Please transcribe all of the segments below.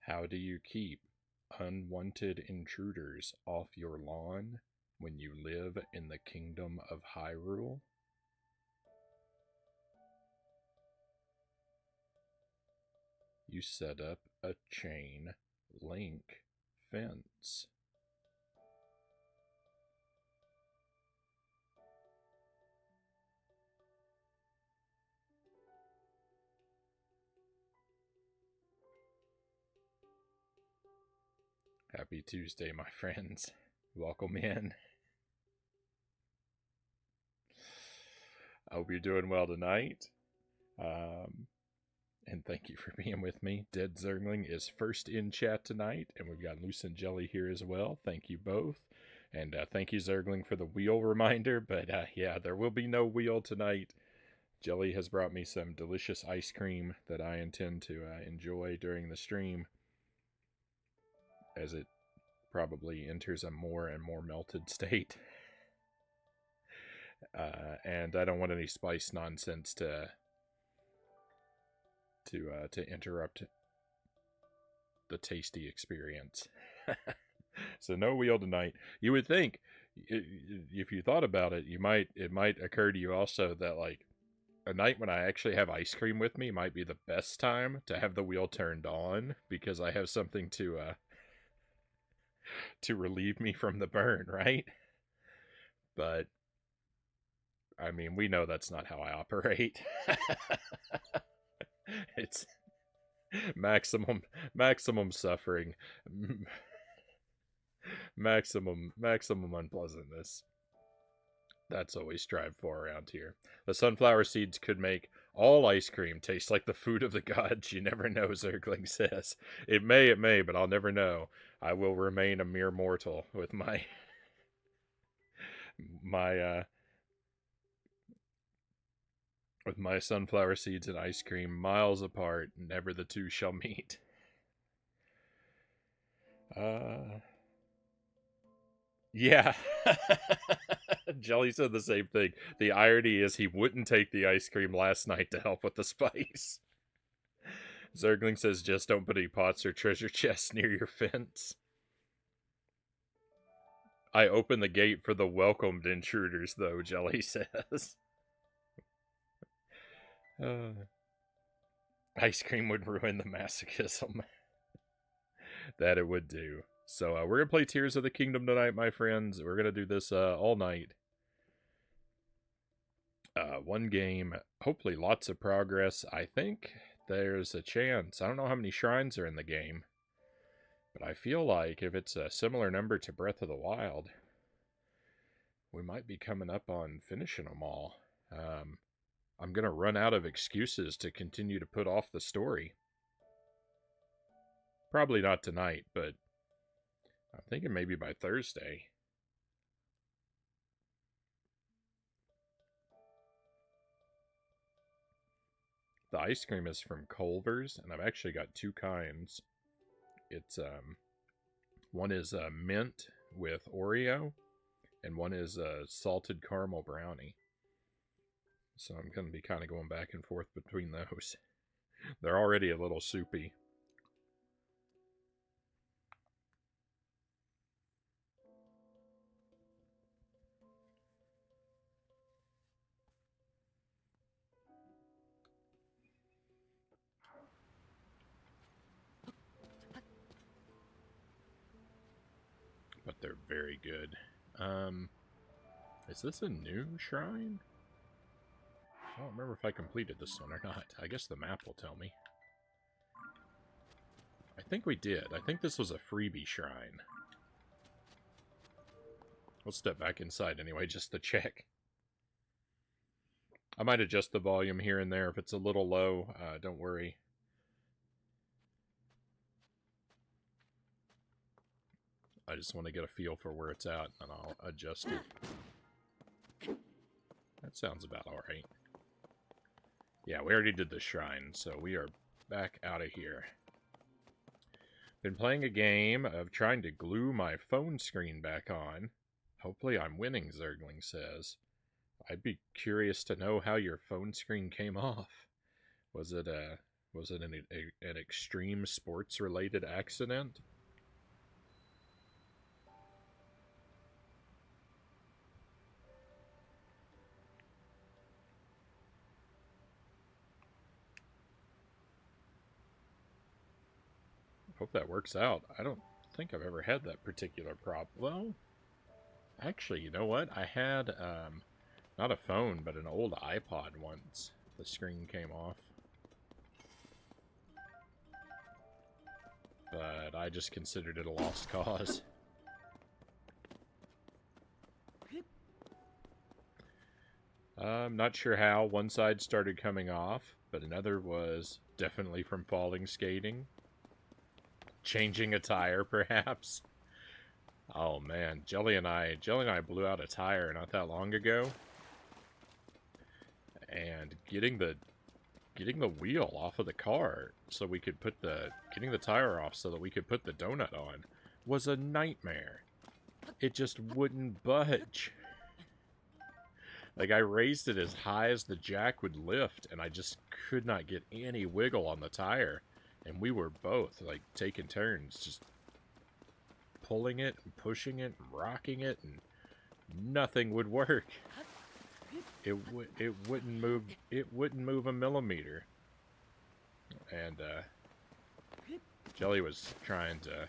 How do you keep unwanted intruders off your lawn when you live in the kingdom of Hyrule? You set up a chain link fence. Happy Tuesday, my friends. Welcome in. I hope you're doing well tonight. And thank you for being with me. Dead Zergling is first in chat tonight, and we've got Loose and Jelly here as well. Thank you both. And thank you, Zergling, for the wheel reminder. But yeah, there will be no wheel tonight. Jelly has brought me some delicious ice cream that I intend to enjoy during the stream, as it probably enters a more and more melted state. And I don't want any spice nonsense to interrupt the tasty experience. So no wheel tonight. You would think, if you thought about it, it might occur to you also that like a night when I actually have ice cream with me might be the best time to have the wheel turned on, because I have something to relieve me from the burn, right? But I mean, we know that's not how I operate. It's maximum suffering, maximum unpleasantness. That's what we strive for around here. The sunflower seeds could make all ice cream taste like the food of the gods. You never know, Zergling says. It may, but I'll never know. I will remain a mere mortal with my with my sunflower seeds and ice cream miles apart. Never the two shall meet. Yeah. Jelly said the same thing. The irony is he wouldn't take the ice cream last night to help with the spice. Zergling says just don't put any pots or treasure chests near your fence. I open the gate for the welcomed intruders, though, Jelly says. Ice cream would ruin the masochism. That it would do. So we're going to play Tears of the Kingdom tonight, my friends. We're going to do this all night. One game, hopefully lots of progress. I think there's a chance. I don't know how many shrines are in the game, but I feel like if it's a similar number to Breath of the Wild, we might be coming up on finishing them all. I'm going to run out of excuses to continue to put off the story. Probably not tonight, but I'm thinking maybe by Thursday. The ice cream is from Culver's, and I've actually got two kinds. It's one is mint with Oreo, and one is a salted caramel brownie. So I'm going to be kind of going back and forth between those. They're already a little soupy. But they're very good. Is this a new shrine? I don't remember if I completed this one or not. I guess the map will tell me. I think we did. I think this was a freebie shrine. We'll step back inside anyway, just to check. I might adjust the volume here and there if it's a little low. Don't worry. I just want to get a feel for where it's at, and I'll adjust it. That sounds about alright. Yeah, we already did the shrine, so we are back out of here. Been playing a game of trying to glue my phone screen back on. Hopefully I'm winning, Zergling says. I'd be curious to know how your phone screen came off. Was it Was it an extreme sports-related accident? Hope that works out. I don't think I've ever had that particular problem. Well, actually, you know what? I had, not a phone, but an old iPod once. The screen came off. But I just considered it a lost cause. I'm not sure how. One side started coming off, but another was definitely from falling skating. Changing a tire, perhaps. Oh man, Jelly and I blew out a tire not that long ago. And getting the wheel off of the car so we could put getting the tire off so that we could put the donut on was a nightmare. It just wouldn't budge. Like, I raised it as high as the jack would lift, and I just could not get any wiggle on the tire. And we were both, like, taking turns, just pulling it, and pushing it, and rocking it, and nothing would work. It wouldn't move a millimeter. And, Jelly was trying to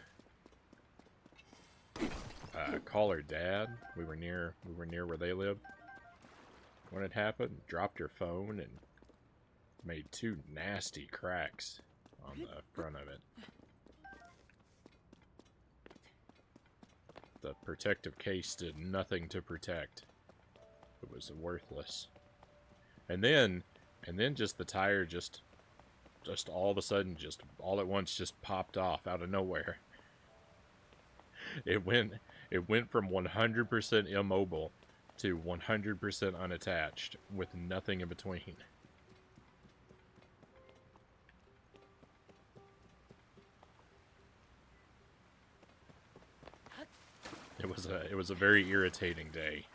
call her dad. We were near where they live when it happened. Dropped her phone and made 2 nasty cracks on the front of it. The protective case did nothing to protect. It was worthless. And then just the tire just all of a sudden, just all at once, just popped off out of nowhere. It went from 100% immobile to 100% unattached with nothing in between. It was a very irritating day.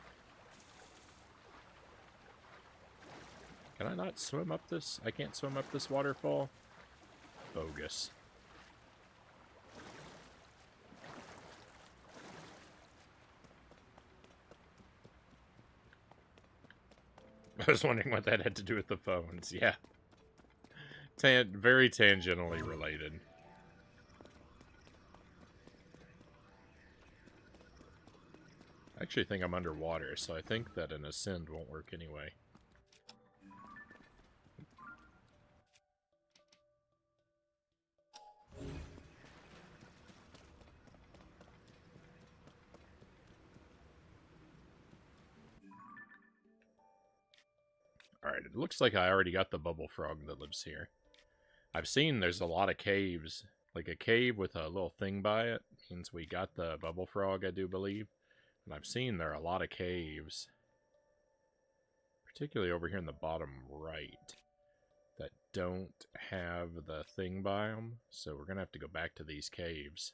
Can I not swim up this? I can't swim up this waterfall? Bogus. I was wondering what that had to do with the phones. Yeah. Very tangentially related. I actually think I'm underwater, so I think that an ascend won't work anyway. Alright, it looks like I already got the bubble frog that lives here. I've seen there's a lot of caves. Like a cave with a little thing by it means we got the bubble frog, I do believe. And I've seen there are a lot of caves, particularly over here in the bottom right, that don't have the thing by them. So we're going to have to go back to these caves.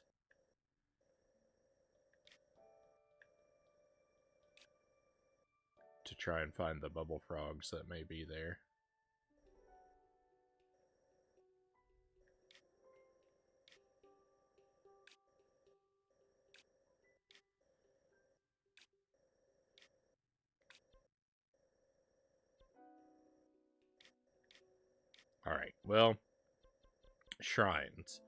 To try and find the bubble frogs that may be there. Alright, well, shrines.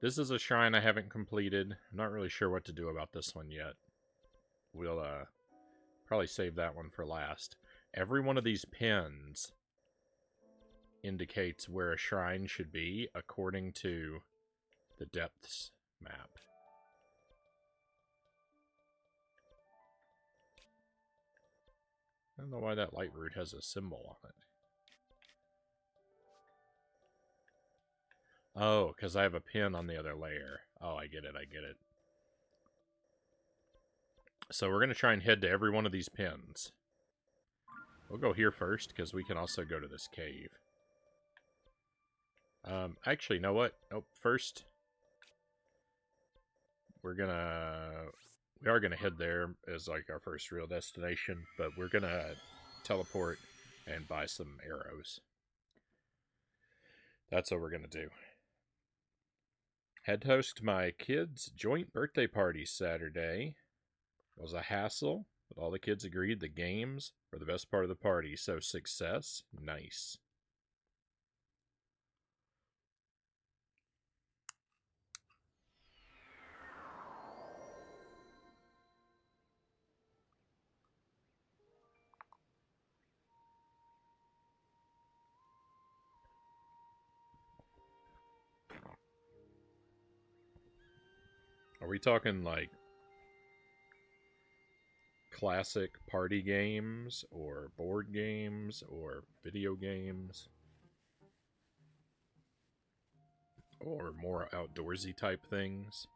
This is a shrine I haven't completed. I'm not really sure what to do about this one yet. We'll probably save that one for last. Every one of these pins indicates where a shrine should be according to the depths map. I don't know why that light root has a symbol on it. Oh, because I have a pin on the other layer. Oh, I get it, I get it. So we're going to try and head to every one of these pins. We'll go here first, because we can also go to this cave. Actually, you know what? Nope, first, we are gonna head there as like our first real destination, but we're gonna teleport and buy some arrows. That's what we're gonna do. Head host my kids' joint birthday party Saturday. It was a hassle, but all the kids agreed the games were the best part of the party, so success, nice. Are we talking like classic party games or board games or video games or more outdoorsy type things?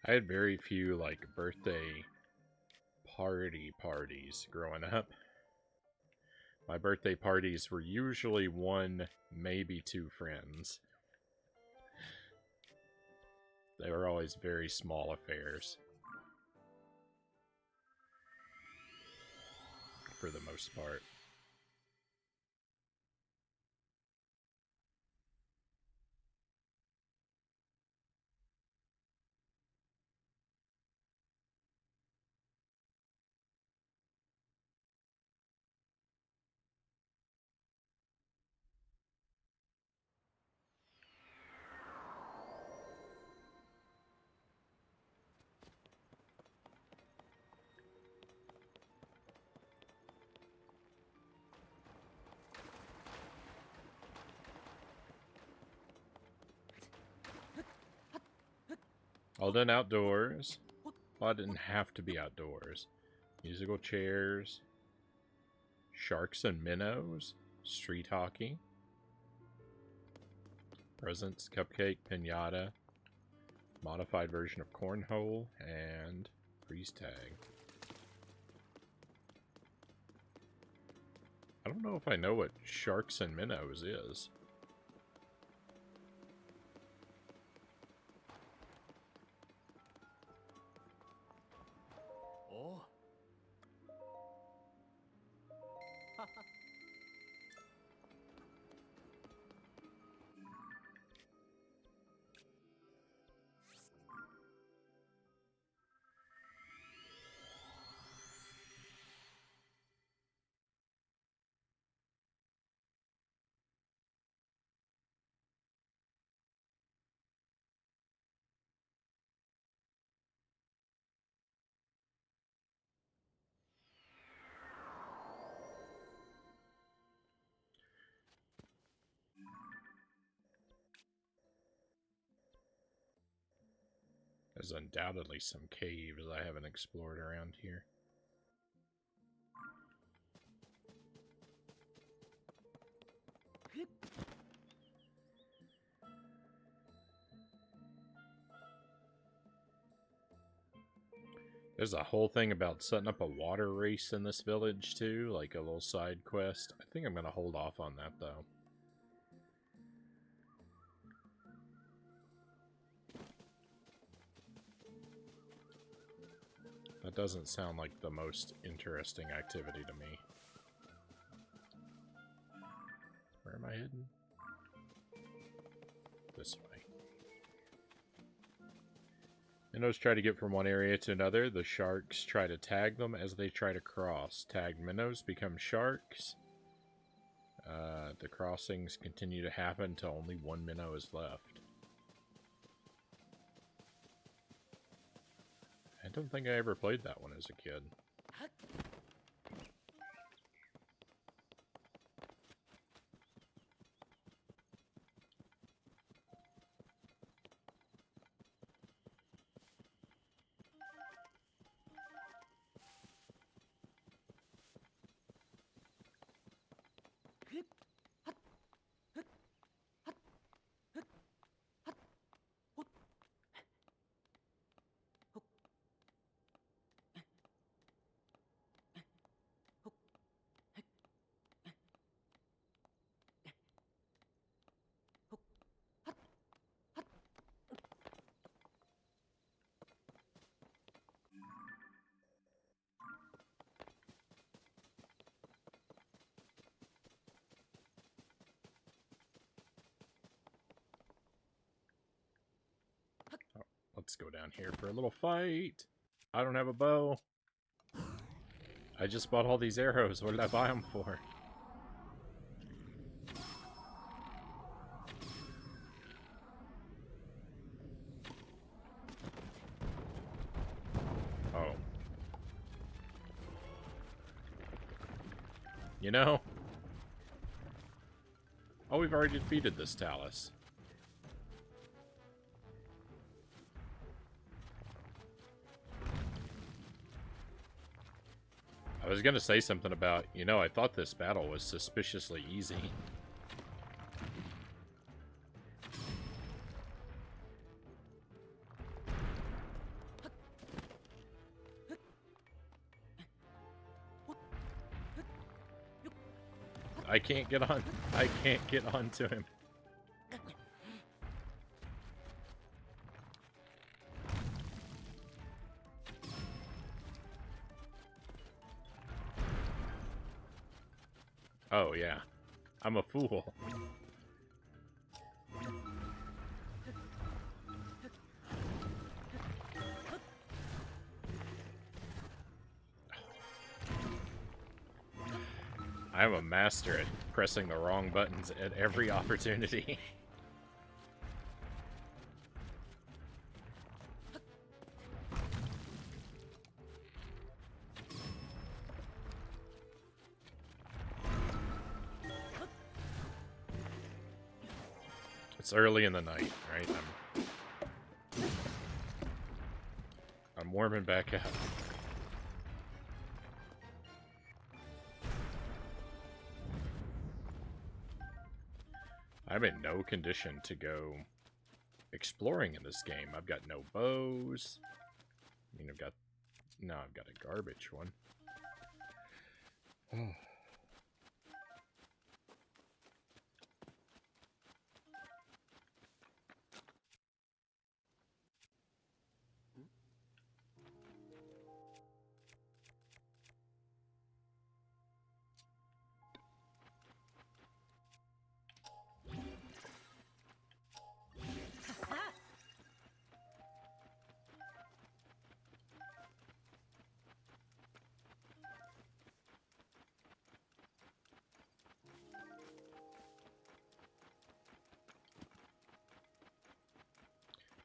I had very few like birthday parties growing up. My birthday parties were usually one, maybe two friends. They were always very small affairs. For the most part. All done outdoors. Well, I didn't have to be outdoors. Musical chairs. Sharks and minnows. Street hockey. Presents, cupcake, pinata. Modified version of cornhole. And freeze tag. I don't know if I know what sharks and minnows is. There's undoubtedly some caves I haven't explored around here. There's a whole thing about setting up a water race in this village, too, like a little side quest. I think I'm going to hold off on that, though. That doesn't sound like the most interesting activity to me. Where am I heading? This way. Minnows try to get from one area to another. The sharks try to tag them as they try to cross. Tagged minnows become sharks. The crossings continue to happen until only one minnow is left. I don't think I ever played that one as a kid. let's go down here for a little fight. I don't have a bow. I just bought all these arrows. What did I buy them for? Oh. You know? Oh, we've already defeated this Talus. I was gonna say something about, you know, I thought this battle was suspiciously easy. I can't get on. I can't get onto him. Oh, yeah. I'm a fool. I'm a master at pressing the wrong buttons at every opportunity. It's early in the night, right? I'm warming back up. I'm in no condition to go exploring in this game. I've got no bows. I mean, I've got a garbage one. Oh.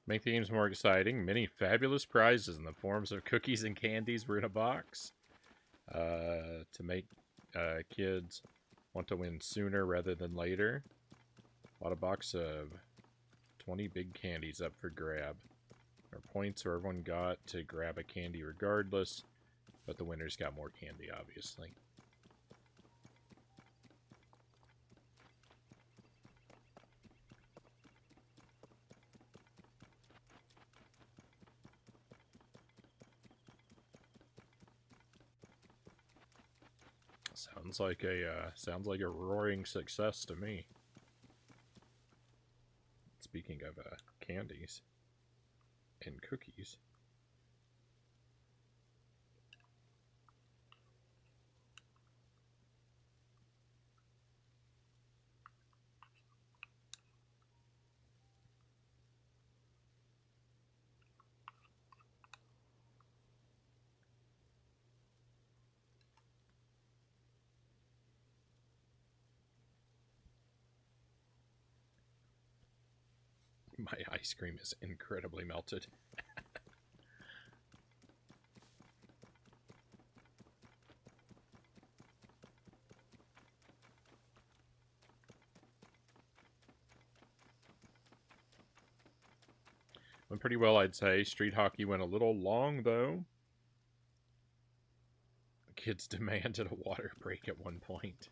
Make the games more exciting. Many fabulous prizes in the forms of cookies and candies were in a box. To make kids want to win sooner rather than later. Bought a box of 20 big candies up for grab. There are points where everyone got to grab a candy regardless, but the winners got more candy, obviously. Sounds like a roaring success to me. Speaking of candies and cookies. My ice cream is incredibly melted. Went pretty well, I'd say. Street hockey went a little long, though. The kids demanded a water break at one point.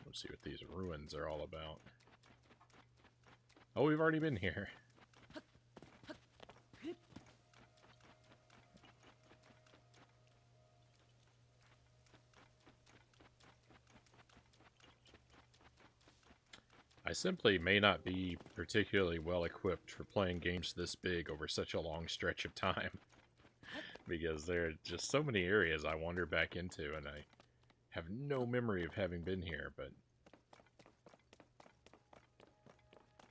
Let's see what these ruins are all about. Oh, we've already been here. I simply may not be particularly well equipped for playing games this big over such a long stretch of time. because there are just so many areas I wander back into, and I have no memory of having been here, but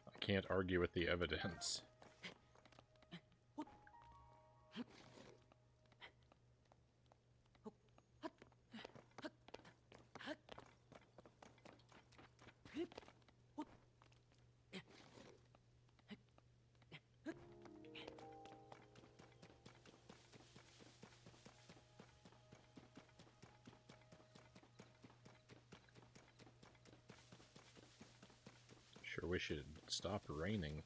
I can't argue with the evidence. Sure wish it had stopped raining.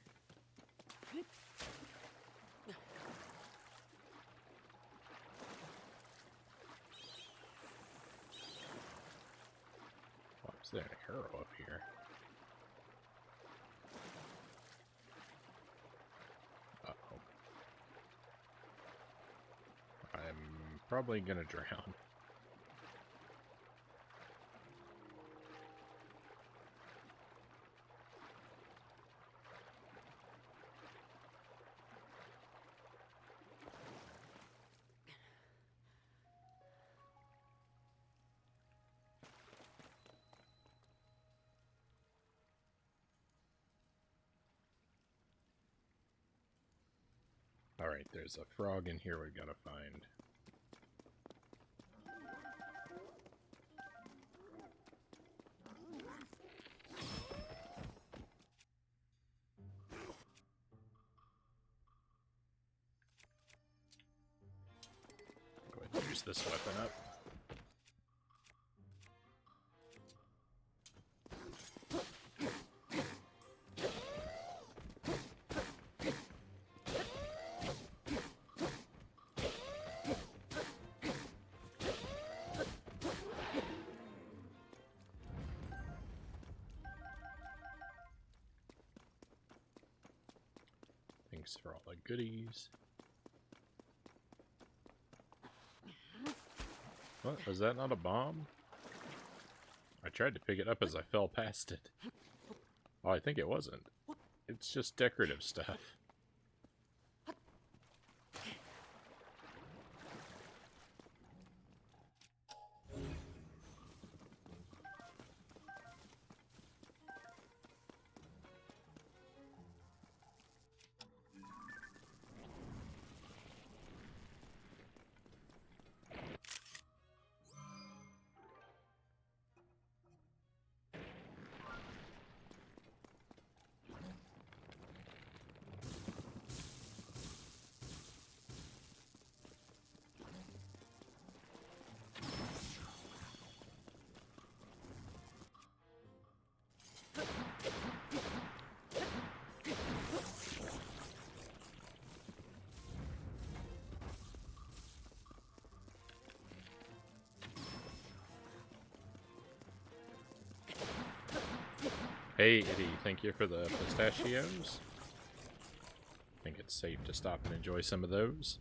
Why is there an arrow up here? Uh-oh. I'm probably gonna drown. Alright, there's a frog in here we gotta find. Go ahead and use this weapon up. Thanks for all the goodies. What? Was that not a bomb? I tried to pick it up as I fell past it. Oh, I think it wasn't. It's just decorative stuff. Hey, Eddie, thank you for the pistachios. I think it's safe to stop and enjoy some of those.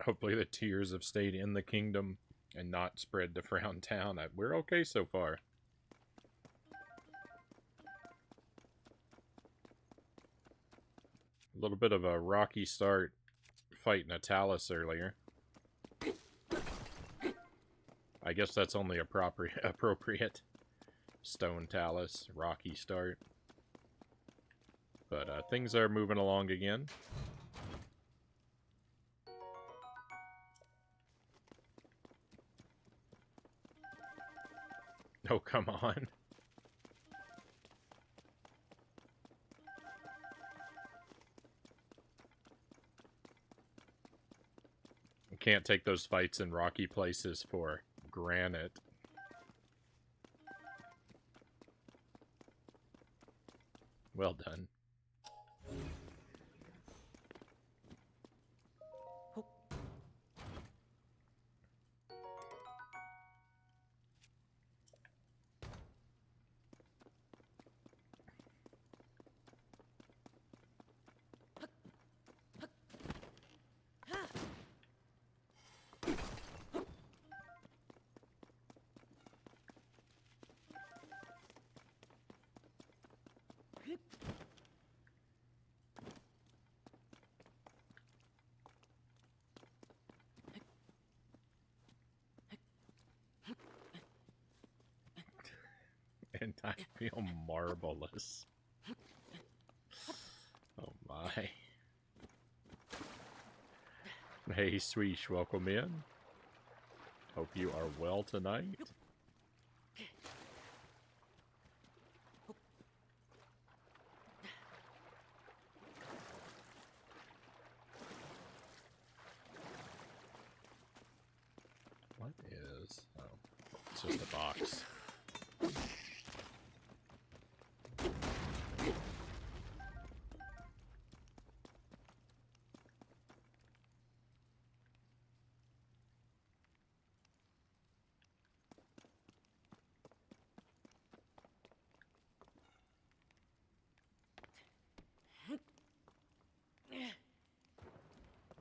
Hopefully the tears have stayed in the kingdom and not spread to Frown Town. We're okay so far. A little bit of a rocky start fighting a Talus earlier. I guess that's only appropriate. Stone Talus, rocky start. But things are moving along again. Oh, come on. can't take those fights in rocky places for granted. Well done. And I feel marvelous. Oh my. Hey, Sweesh, welcome in. Hope you are well tonight. What is... Oh, it's just a box.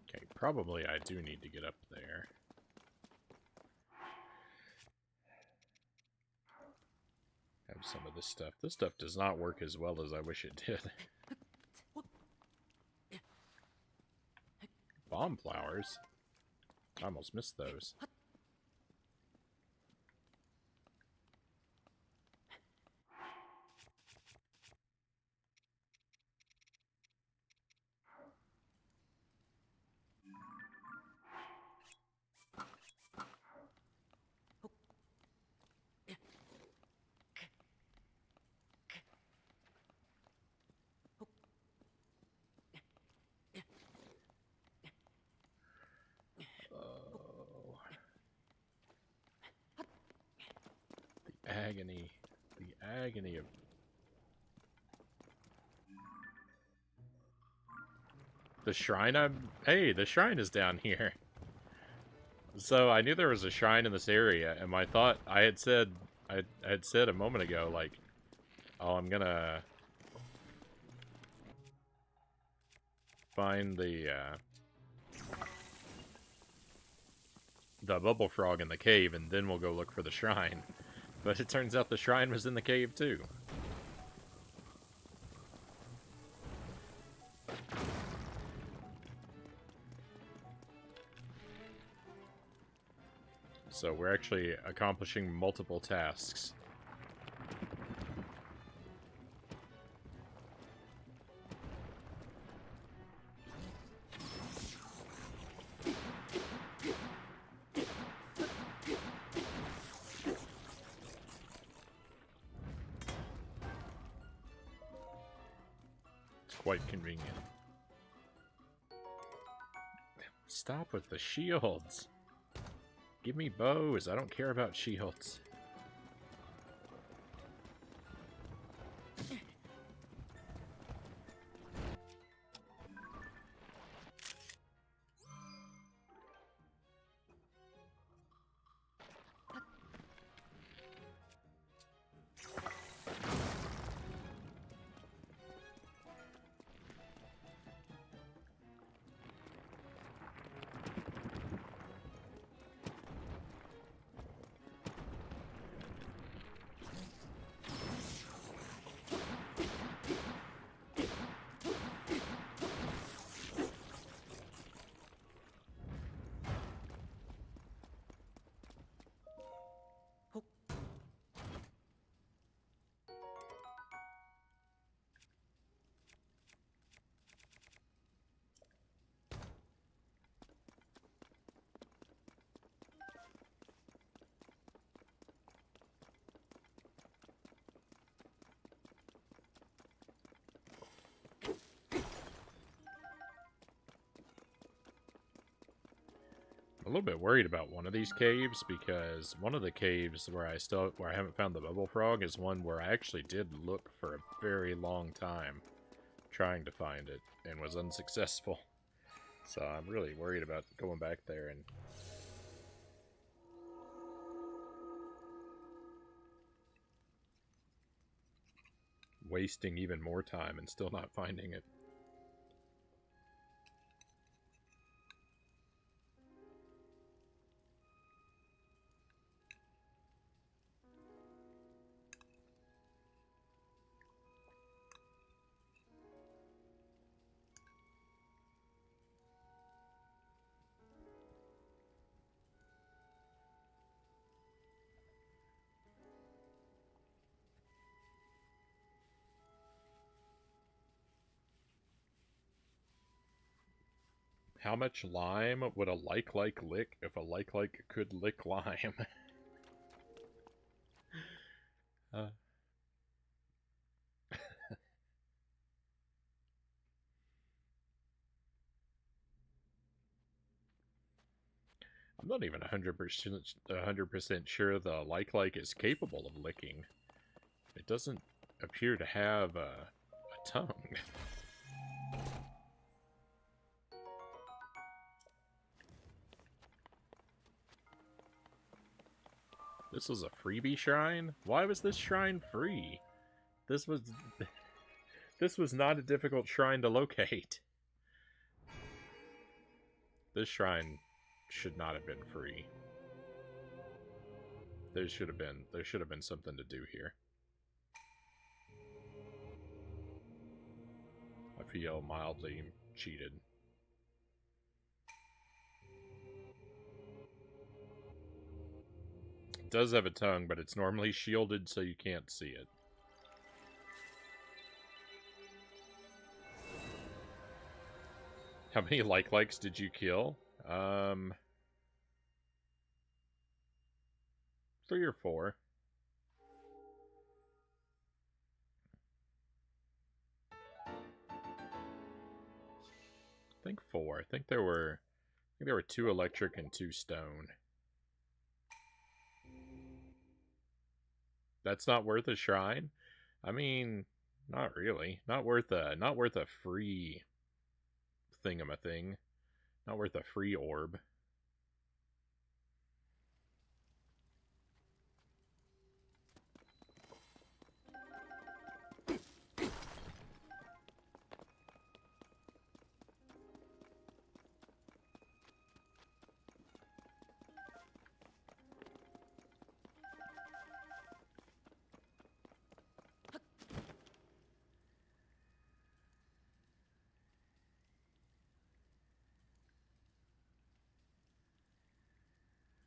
Okay, probably I do need to get up there. Have some of this stuff. This stuff does not work as well as I wish it did. Bomb flowers? I almost missed those. Agony. The agony of... The shrine Hey, the shrine is down here. So, I knew there was a shrine in this area, and my thought... I had said a moment ago, like... Oh, I'm gonna... find the bubble frog in the cave, and then we'll go look for the shrine. But it turns out the shrine was in the cave, too. So we're actually accomplishing multiple tasks. Quite convenient. Stop with the shields. Give me bows. I don't care about shields. a little bit worried about one of these caves, because one of the caves where I haven't found the bubble frog is one where I actually did look for a very long time trying to find it and was unsuccessful. So I'm really worried about going back there and wasting even more time and still not finding it. How much lime would a like lick if a like could lick lime? uh. I'm not even 100% sure the like is capable of licking. It doesn't appear to have a tongue. This was a freebie shrine? Why was this shrine free? This was not a difficult shrine to locate. This shrine should not have been free. There should have been something to do here. I feel mildly cheated. It does have a tongue, but it's normally shielded so you can't see it. How many likes did you kill? 3 or 4. I think 4. I think there were 2 electric and 2 stone. That's not worth a shrine? I mean, not really. Not worth a free thingamathing. Not worth a free orb.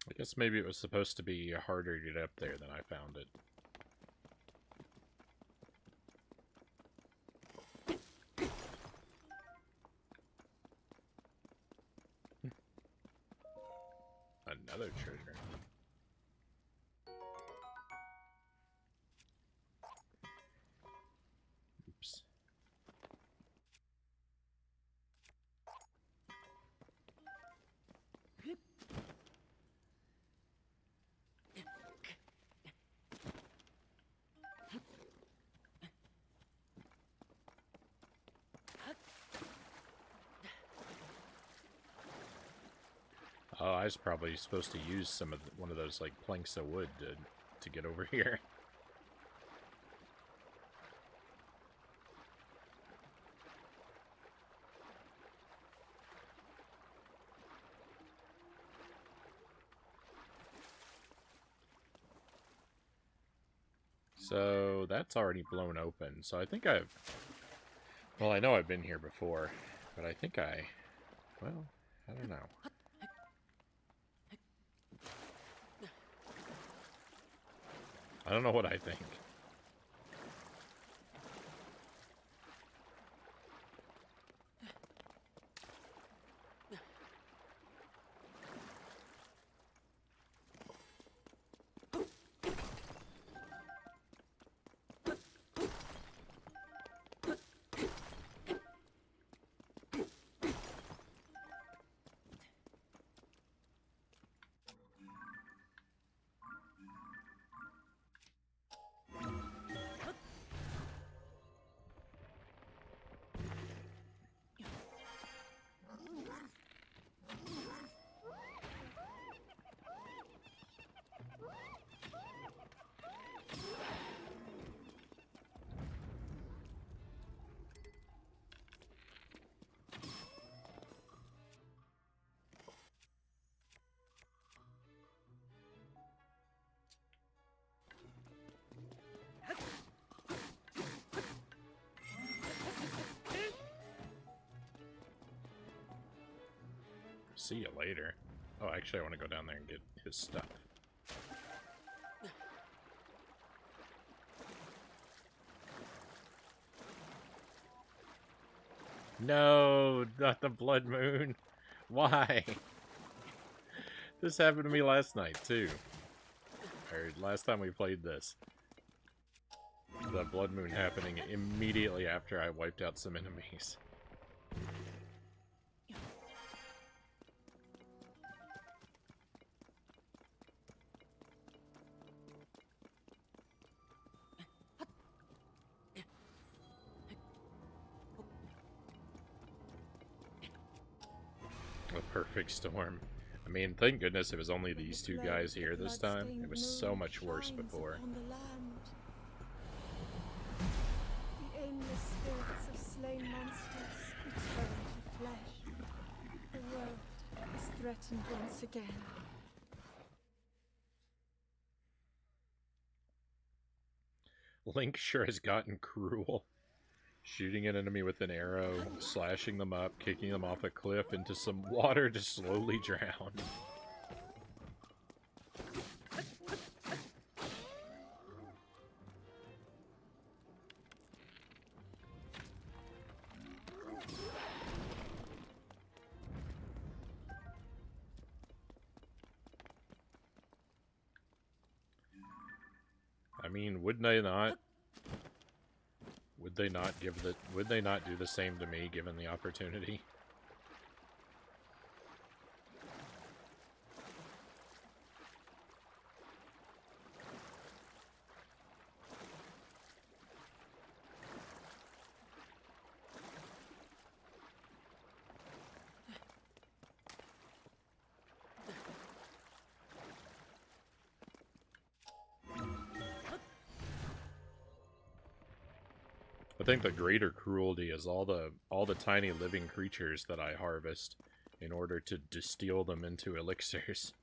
I guess maybe it was supposed to be harder to get up there than I found it. Another treasure. Oops. Oh, I was probably supposed to use one of those like planks of wood to get over here. So that's already blown open. So I think well, I know I've been here before, but I think well, I don't know. I don't know what I think. See you later. Oh, actually, I want to go down there and get his stuff. No, not the blood moon. Why? This happened to me last night, too. Or last time we played this. The blood moon happening immediately after I wiped out some enemies. A perfect storm. I mean, thank goodness it was only these two guys here this time. It was so much worse before. The aimless spirits of slain monsters return to flesh. The world is threatened once again. Link sure has gotten cruel. Shooting an enemy with an arrow, slashing them up, kicking them off a cliff into some water to slowly drown. I mean, would they not do the same to me given the opportunity? I think the greater cruelty is all the tiny living creatures that I harvest in order to distill them into elixirs.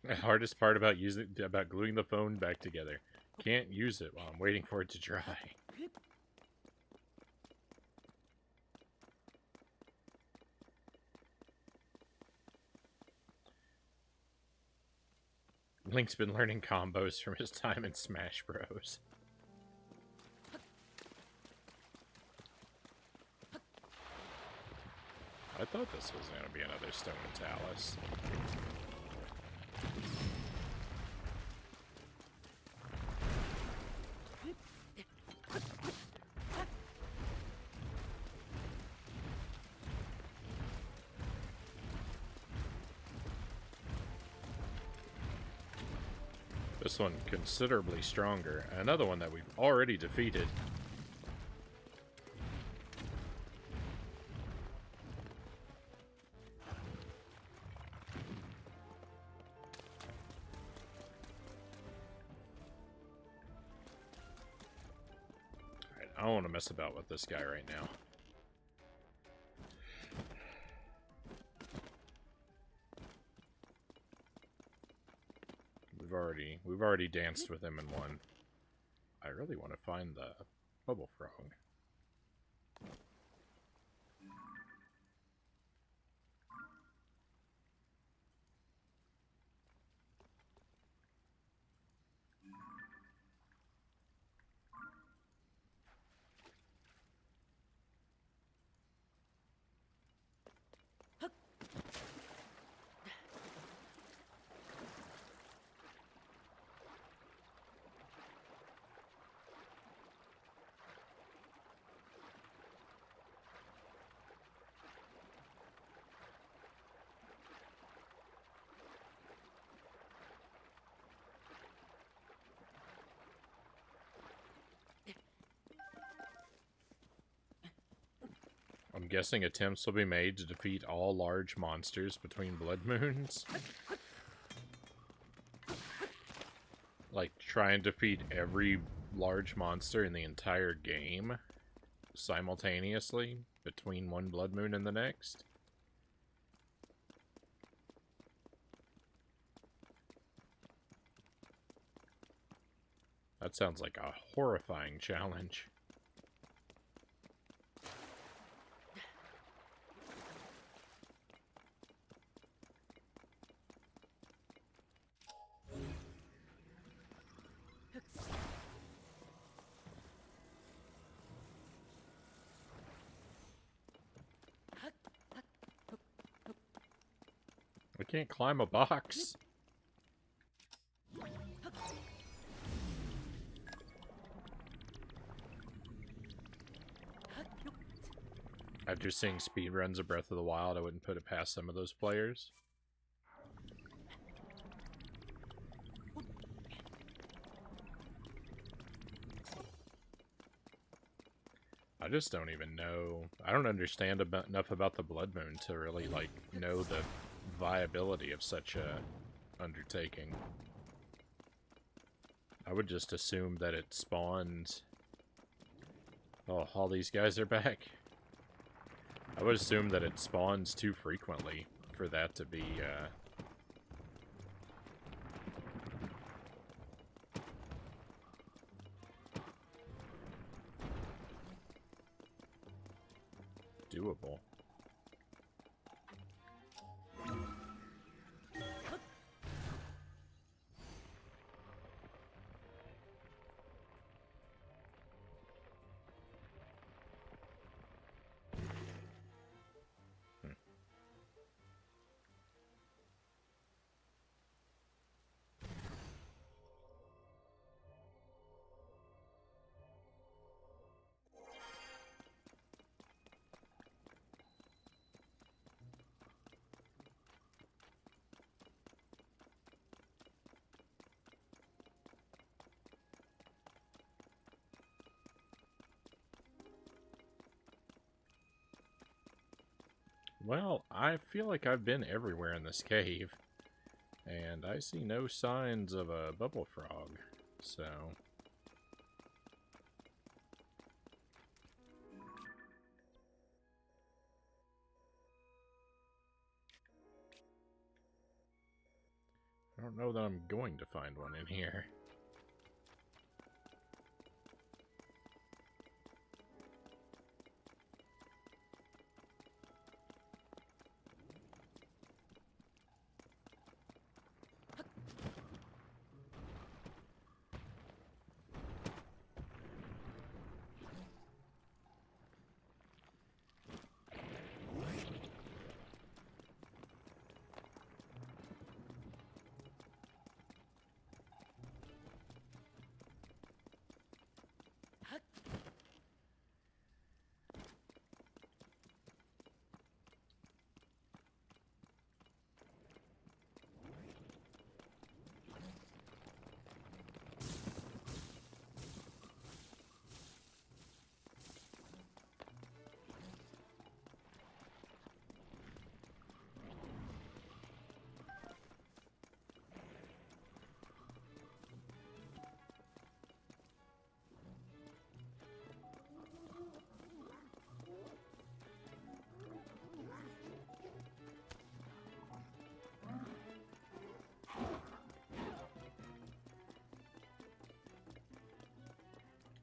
The hardest part about gluing the phone back together. Can't use it while I'm waiting for it to dry. Link's been learning combos from his time in Smash Bros. I thought this was going to be another stone talus. This one considerably stronger. Another one that we've already defeated. Alright, I don't want to mess about with this guy right now. We've already danced with him in one. I really want to find the bubble frog. I'm guessing attempts will be made to defeat all large monsters between blood moons. Like, try and defeat every large monster in the entire game simultaneously between one blood moon and the next. That sounds like a horrifying challenge. I can't climb a box. After seeing speedruns of Breath of the Wild, I wouldn't put it past some of those players. I just don't even know. I don't understand enough about the Blood Moon to really, like, know the viability of such a undertaking. I would just assume that it spawns... Oh, all these guys are back. I would assume that it spawns too frequently for that to be, doable. Well, I feel like I've been everywhere in this cave, and I see no signs of a bubble frog, so... I don't know that I'm going to find one in here.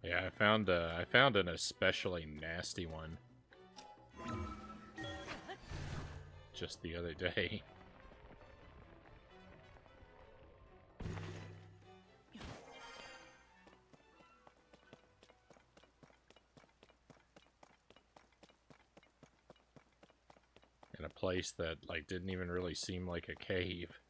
Yeah, I found an especially nasty one just the other day. In a place that, like, didn't even really seem like a cave.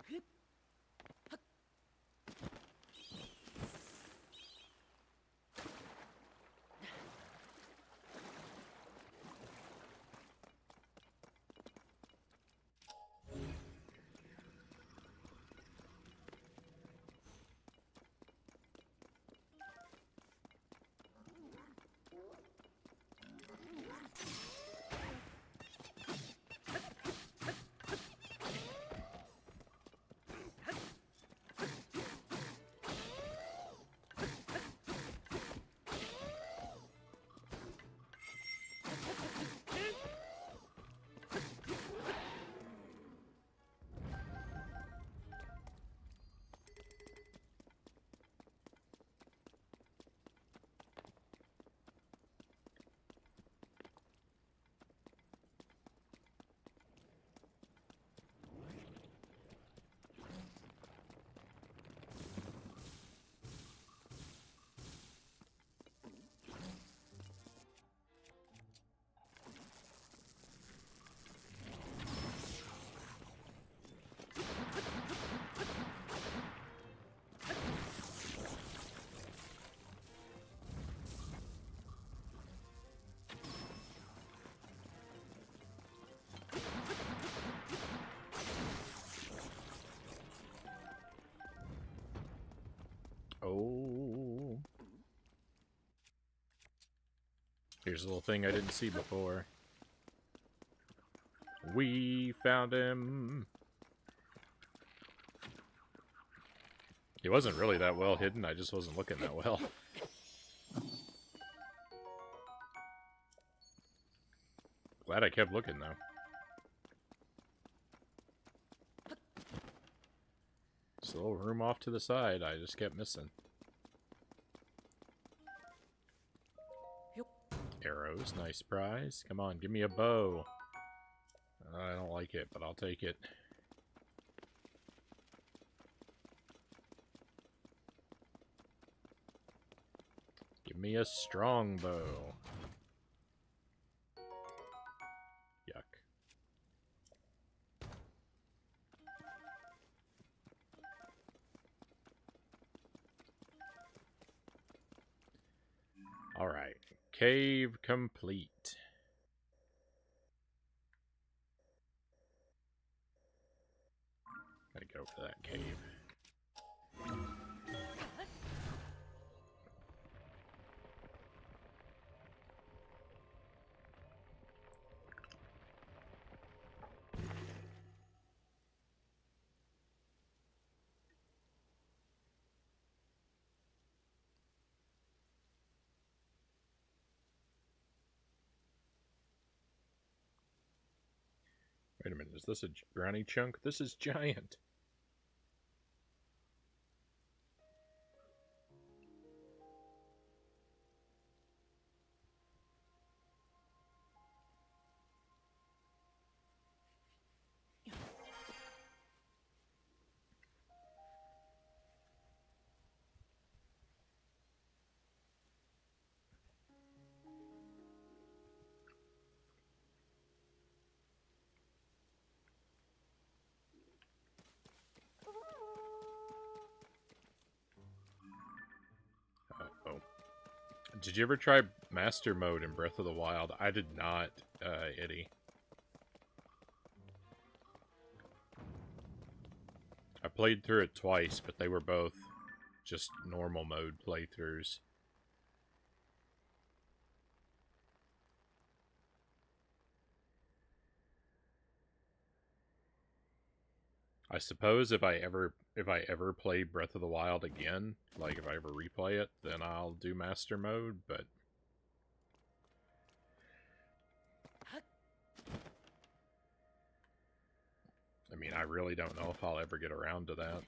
Here's a little thing I didn't see before. We found him. He wasn't really that well hidden, I just wasn't looking that well. Glad I kept looking, though. Just a little room off to the side, I just kept missing. Arrows, nice prize. Come on, give me a bow. I don't like it, but I'll take it. Give me a strong bow. Yuck. Alright. Cave complete. Gotta go for that cave. Wait a minute, is this a brownie chunk? This is giant. Uh-oh. Did you ever try Master Mode in Breath of the Wild? I did not, Eddie. I played through it twice, but they were both just normal mode playthroughs. I suppose if I ever play Breath of the Wild again, like if I ever replay it, then I'll do Master Mode, but I mean, I really don't know if I'll ever get around to that.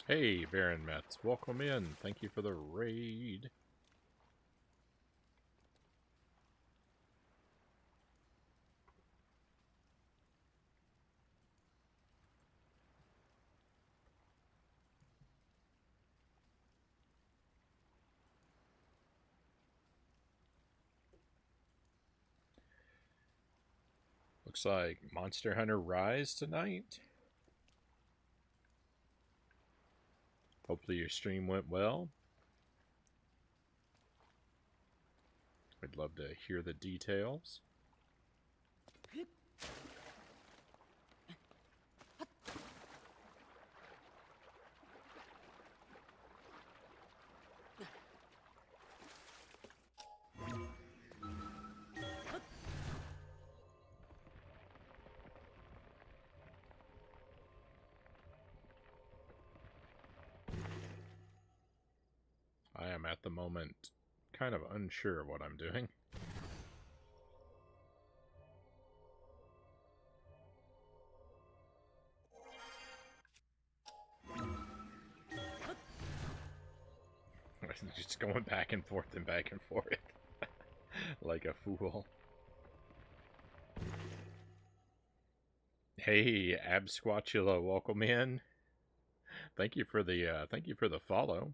Hey, Baron Metz, welcome in. Thank you for the raid. Looks like Monster Hunter Rise tonight. Hopefully your stream went well. I'd love to hear the details. I am at the moment kind of unsure of what I'm doing. Just going back and forth and back and forth like a fool. Hey, Absquatula, welcome in. thank you for the follow.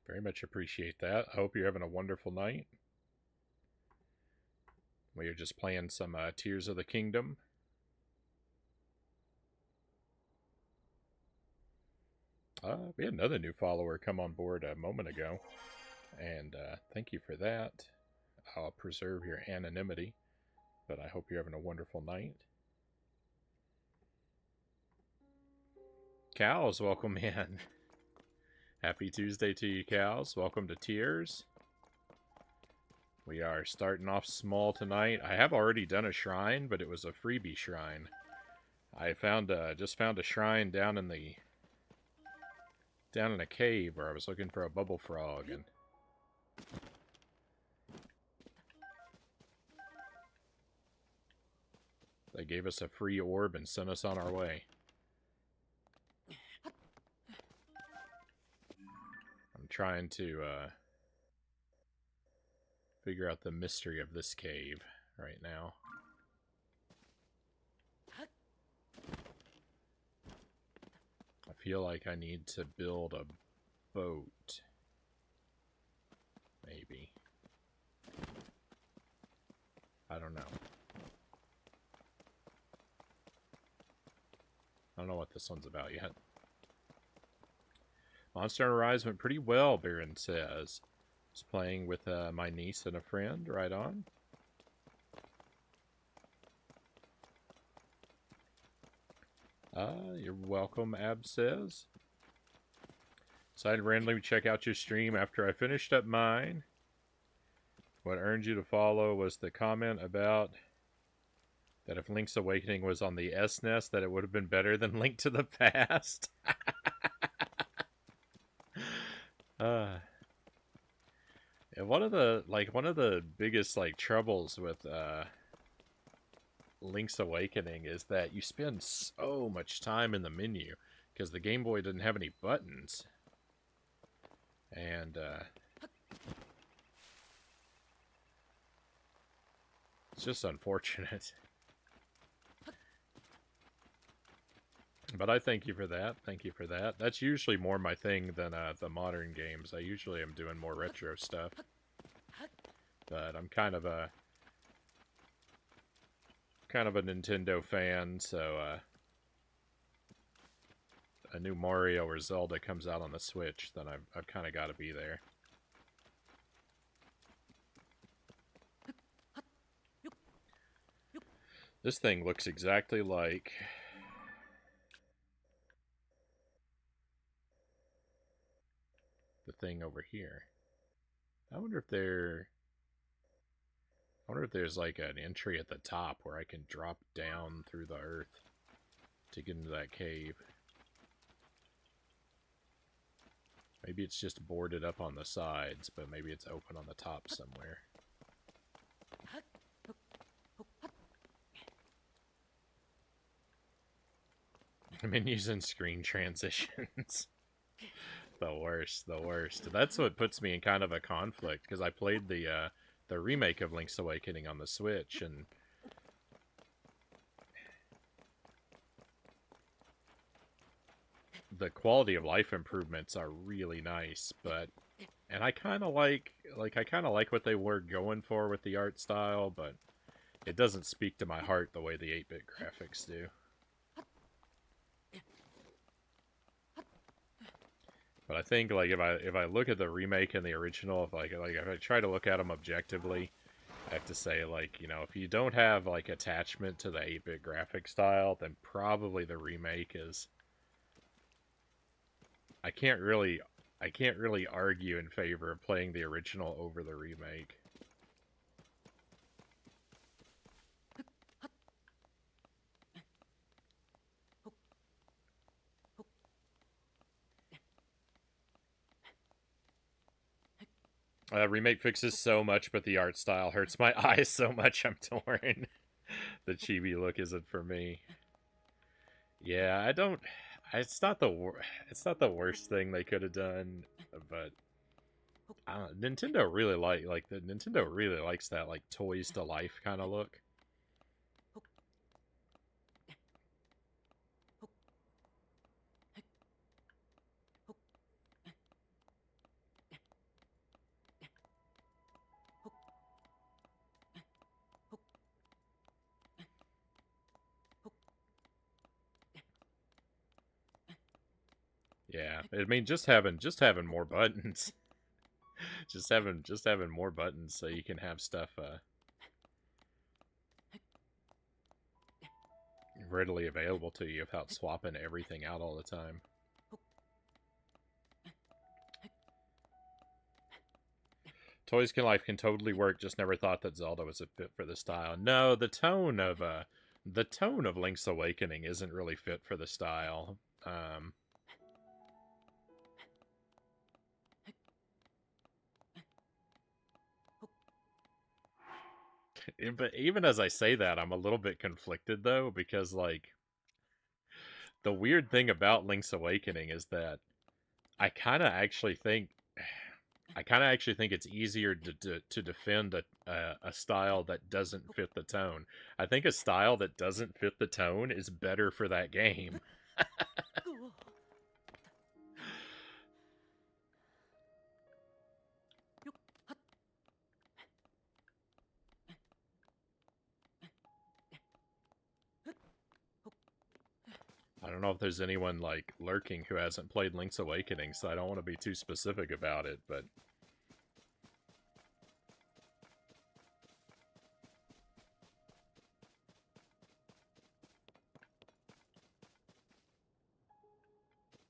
Very much appreciate that. I hope you're having a wonderful night. We are just playing some Tears of the Kingdom. We had another new follower come on board a moment ago, and thank you for that. I'll preserve your anonymity, but I hope you're having a wonderful night. Cows, welcome in. Happy Tuesday to you, Cows. Welcome to Tears. We are starting off small tonight. I have already done a shrine, but it was a freebie shrine. I just found a shrine down in a cave where I was looking for a bubble frog, and they gave us a free orb and sent us on our way. I'm trying to figure out the mystery of this cave right now. I feel like I need to build a boat. Maybe. I don't know. I don't know what this one's about yet. Monster Hunter Rise went pretty well, Baron says. Was playing with my niece and a friend. Right on. You're welcome, Ab says. Decided to randomly check out your stream after I finished up mine. What earned you to follow was the comment about that if Link's Awakening was on the SNES, that it would have been better than Link to the Past. One of the biggest troubles with Link's Awakening is that you spend so much time in the menu because the Game Boy didn't have any buttons, and it's just unfortunate. But I thank you for that. Thank you for that. That's usually more my thing than the modern games. I usually am doing more retro stuff. But I'm kind of a Nintendo fan, so a new Mario or Zelda comes out on the Switch, then I've kind of got to be there. This thing looks exactly like the thing over here. I wonder if there's like an entry at the top where I can drop down through the earth to get into that cave. Maybe it's just boarded up on the sides, but maybe it's open on the top somewhere. Menus and screen transitions. The worst, the worst. That's what puts me in kind of a conflict, because I played the remake of Link's Awakening on the Switch, and the quality of life improvements are really nice, and I kind of like what they were going for with the art style, but it doesn't speak to my heart the way the 8-bit graphics do. But I think if I look at the remake and the original, if I try to look at them objectively, I have to say if you don't have attachment to the 8-bit graphic style, then probably the remake is. I can't really argue in favor of playing the original over the remake. Remake fixes so much, but the art style hurts my eyes so much I'm torn. The chibi look isn't for me. Yeah, I don't. It's not the worst thing they could have done, but Nintendo really Nintendo really likes that like toys to life kind of look. Yeah, I mean just having more buttons, just having more buttons so you can have stuff readily available to you without swapping everything out all the time. Toys Can Life can totally work. Just never thought that Zelda was a fit for the style. No, the tone of Link's Awakening isn't really fit for the style. But even as I say that, I'm a little bit conflicted though, because like the weird thing about Link's Awakening is that I kind of actually think it's easier to defend a style that doesn't fit the tone. I think a style that doesn't fit the tone is better for that game. I don't know if there's anyone like lurking who hasn't played Link's Awakening, so I don't want to be too specific about it, but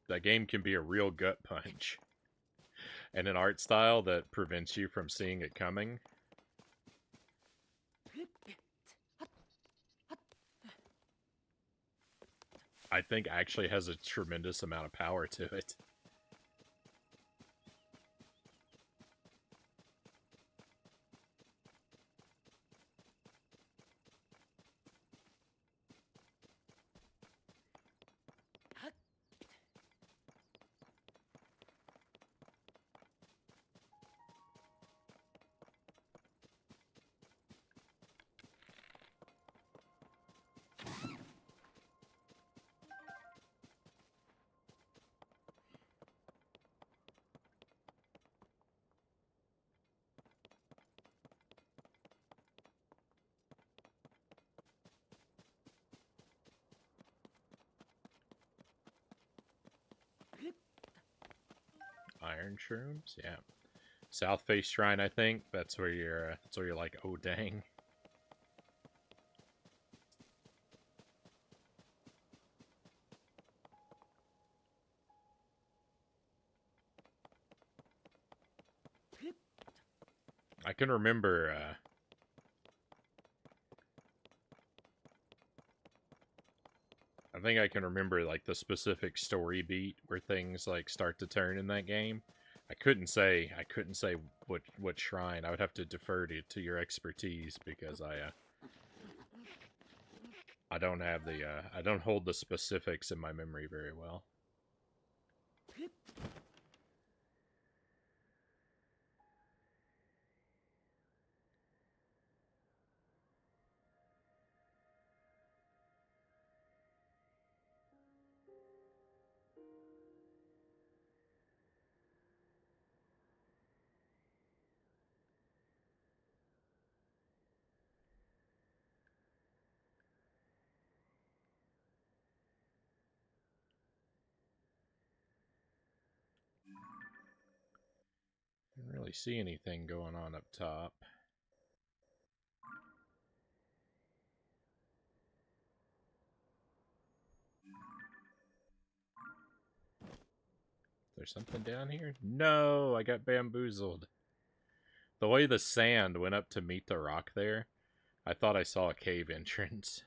that game can be a real gut punch. And an art style that prevents you from seeing it coming. I think actually has a tremendous amount of power to it. Iron shrooms, yeah. South Face Shrine, I think. That's where you're like, oh dang. I can remember I think I can remember like the specific story beat where things like start to turn in that game. I couldn't say what shrine. I would have to defer to your expertise because I don't have the I don't hold the specifics in my memory very well. Didn't really see anything going on up top. There's something down here? No, I got bamboozled. The way the sand went up to meet the rock there, I thought I saw a cave entrance.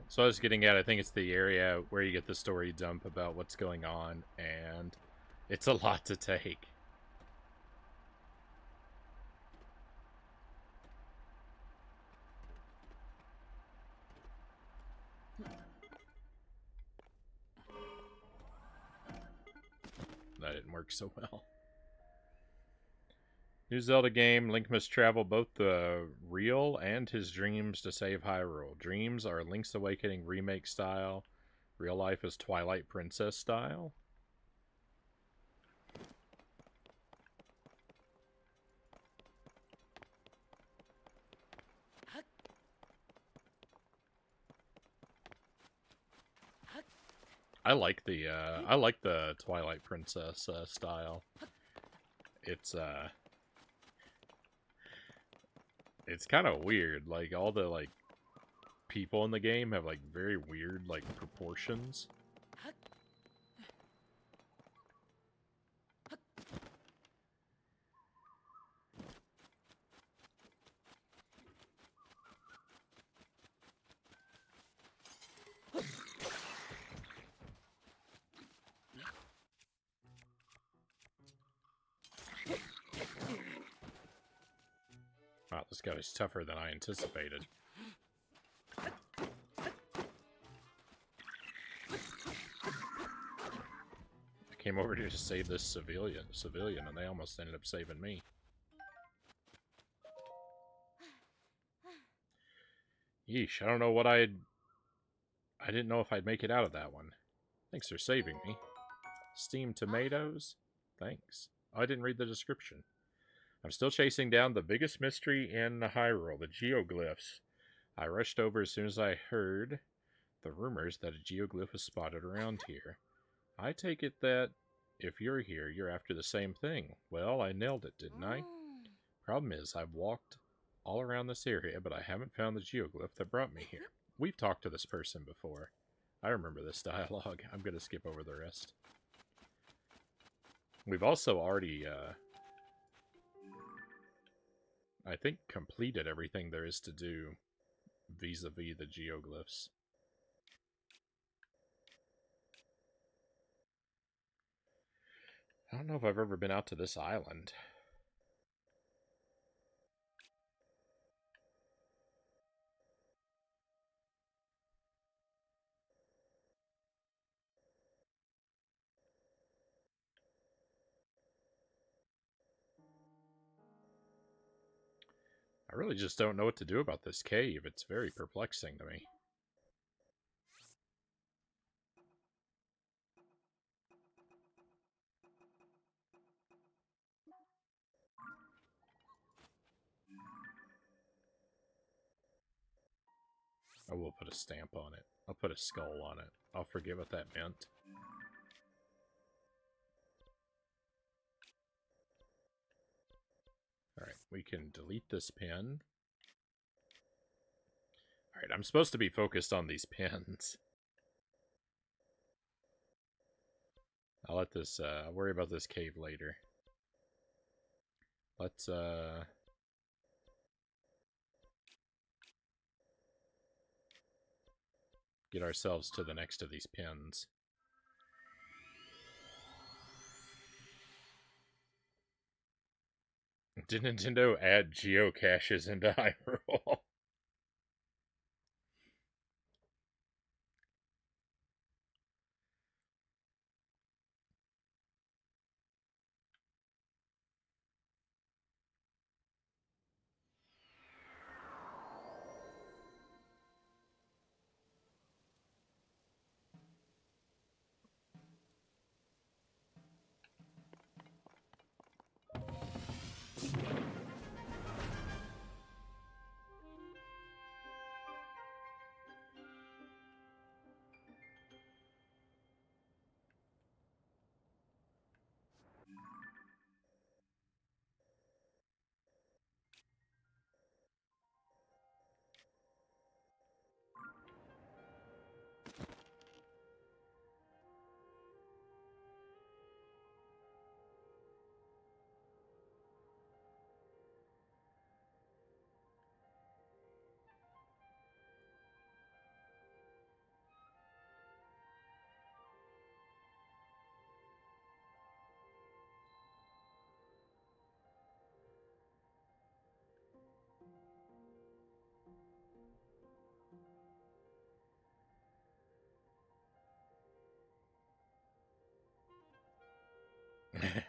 So I was getting at, I think it's the area where you get the story dump about what's going on, and it's a lot to take. That didn't work so well. New Zelda game, Link must travel both the real and his dreams to save Hyrule. Dreams are Link's Awakening remake style. Real life is Twilight Princess style. I like the Twilight Princess style. It's kind of weird. Like all the like people in the game have like very weird like proportions. Wow, this guy is tougher than I anticipated. I came over here to save this civilian, and they almost ended up saving me. Yeesh, I don't know what I didn't know if I'd make it out of that one. Thanks for saving me. Steamed tomatoes? Thanks. Oh, I didn't read the description. I'm still chasing down the biggest mystery in Hyrule, the geoglyphs. I rushed over as soon as I heard the rumors that a geoglyph was spotted around here. I take it that if you're here, you're after the same thing. Well, I nailed it, didn't I? Problem is, I've walked all around this area, but I haven't found the geoglyph that brought me here. We've talked to this person before. I remember this dialogue. I'm going to skip over the rest. We've also already, I think, completed everything there is to do vis-a-vis the geoglyphs. I don't know if I've ever been out to this island. I really just don't know what to do about this cave. It's very perplexing to me. I will put a stamp on it. I'll put a skull on it. I'll forget what that meant. Alright, we can delete this pin. Alright, I'm supposed to be focused on these pins. I'll let this, I'll worry about this cave later. Let's, get ourselves to the next of these pins. Did Nintendo add geocaches into Hyrule?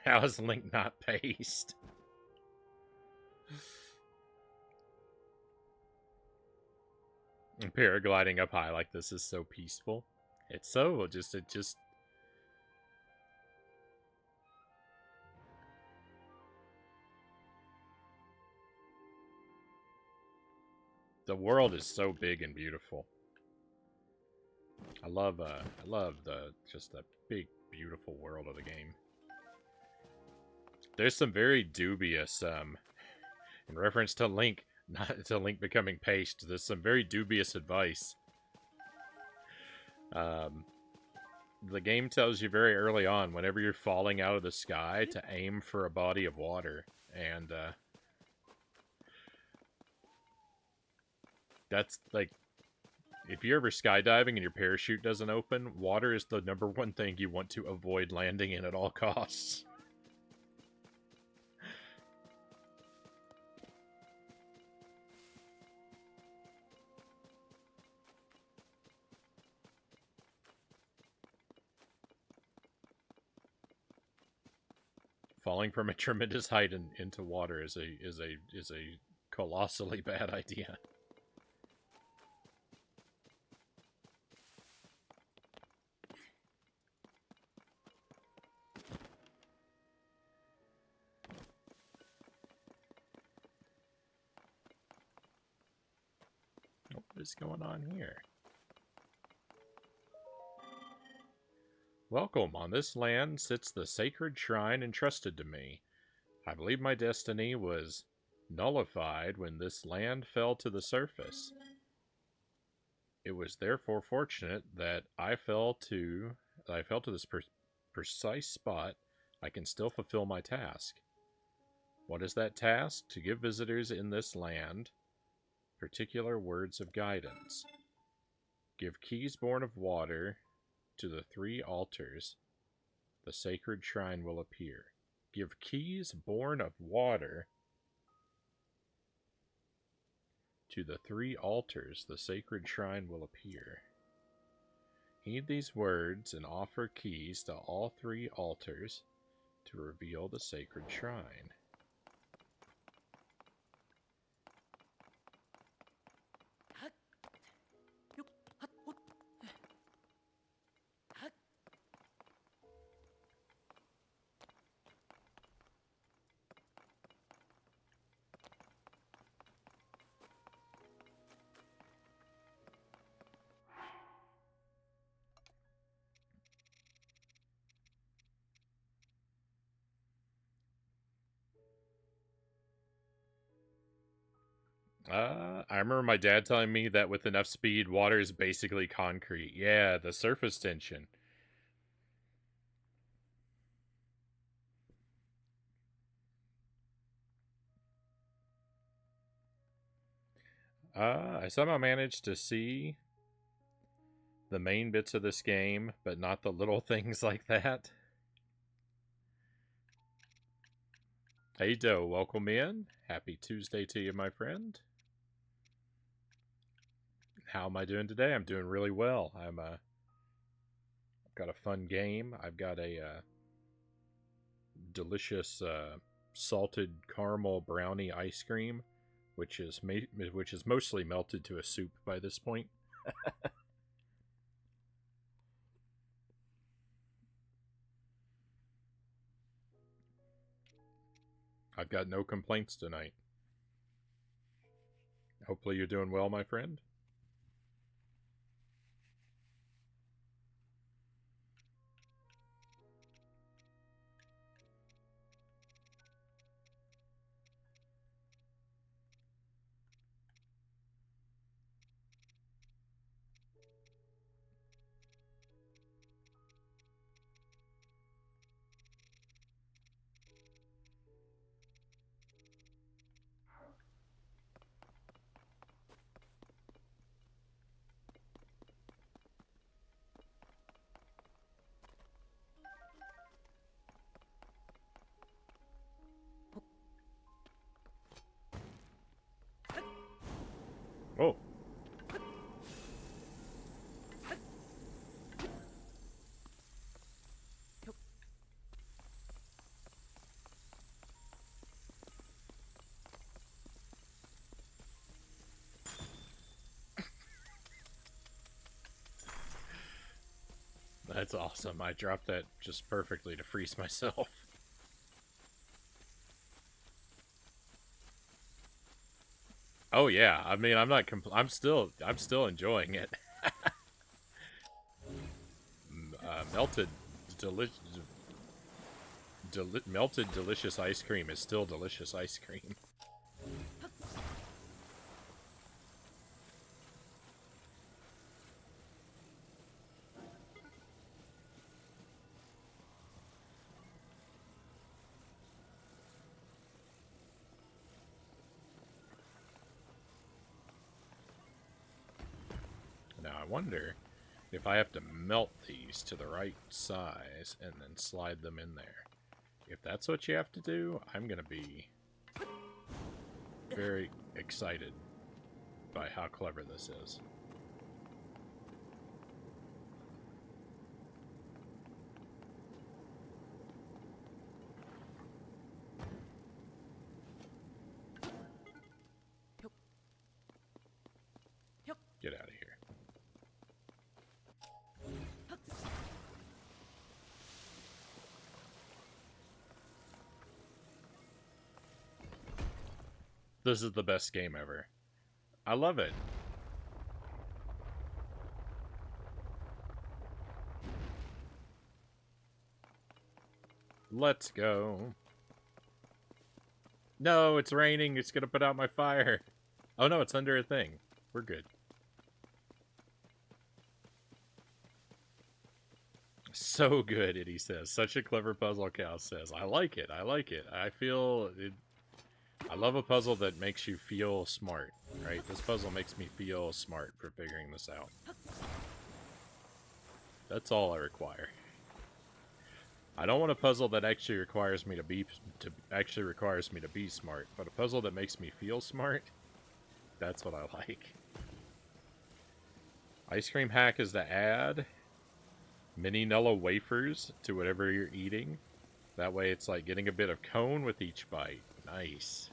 How is Link not paced? Paragliding up high like this is so peaceful. It's so it just the world is so big and beautiful. I love the just the big beautiful world of the game. There's some very dubious in reference to Link, not to Link becoming paced, there's some very dubious advice. The game tells you very early on, whenever you're falling out of the sky, to aim for a body of water. And, that's, like, if you're ever skydiving and your parachute doesn't open, water is the #1 thing you want to avoid landing in at all costs. Falling from a tremendous height into water is a colossally bad idea. What is going on here? Welcome. On this land sits the sacred shrine entrusted to me. I believe my destiny was nullified when this land fell to the surface. It was therefore fortunate that I fell to this precise spot. I can still fulfill my task. What is that task? To give visitors in this land particular words of guidance. Give keys born of water to the 3 altars. The sacred shrine will appear. Give keys born of water to the 3 altars. The sacred shrine will appear. Heed these words and offer keys to all 3 altars to reveal the sacred shrine. I remember my dad telling me that with enough speed, water is basically concrete. Yeah, the surface tension. I somehow managed to see the main bits of this game, but not the little things like that. Hey Doe, welcome in. Happy Tuesday to you, my friend. How am I doing today? I'm doing really well. I've got a fun game. I've got a delicious salted caramel brownie ice cream, which is mostly melted to a soup by this point. I've got no complaints tonight. Hopefully you're doing well, my friend. Oh. That's awesome. I dropped that just perfectly to freeze myself. Oh yeah, I mean, I'm not I'm still enjoying it. Melted melted delicious ice cream is still delicious ice cream. Now I wonder if I have to melt these to the right size and then slide them in there. If that's what you have to do, I'm going to be very excited by how clever this is. Get out of here. This is the best game ever. I love it. Let's go. No, it's raining. It's going to put out my fire. Oh no, it's under a thing. We're good. So good, Itty says. Such a clever puzzle, Cal says. I like it. I like it. I feel... I love a puzzle that makes you feel smart, right? This puzzle makes me feel smart for figuring this out. That's all I require. I don't want a puzzle that actually requires me to be smart, but a puzzle that makes me feel smart, that's what I like. Ice cream hack is to add mini Nilla wafers to whatever you're eating. That way it's like getting a bit of cone with each bite. Nice.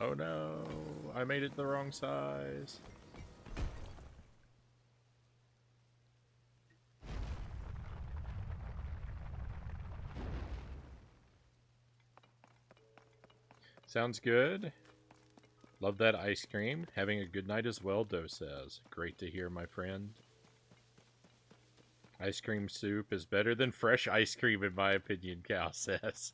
Oh no, I made it the wrong size. Sounds good. Love that ice cream. Having a good night as well, Doe says. Great to hear, my friend. Ice cream soup is better than fresh ice cream, in my opinion, Cal says.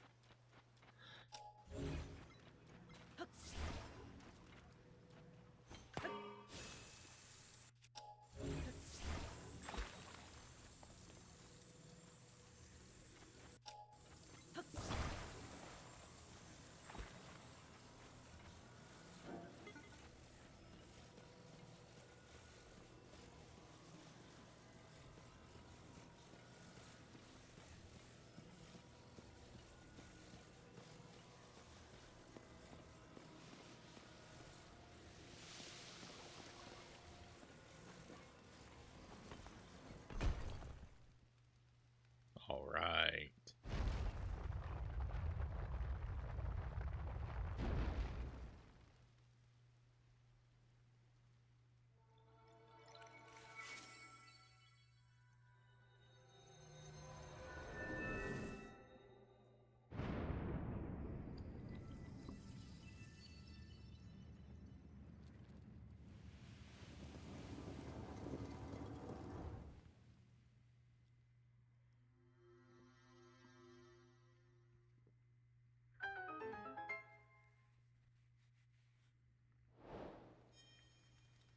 All right.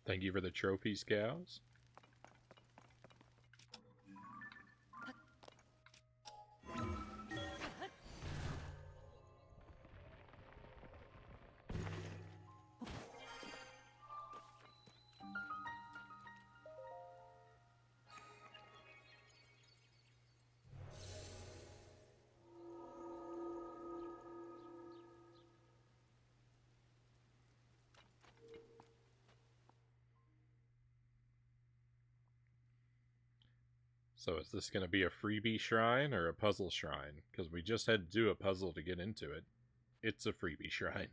Thank you for the trophies, cows. So is this going to be a freebie shrine or a puzzle shrine? Because we just had to do a puzzle to get into it. It's a freebie shrine.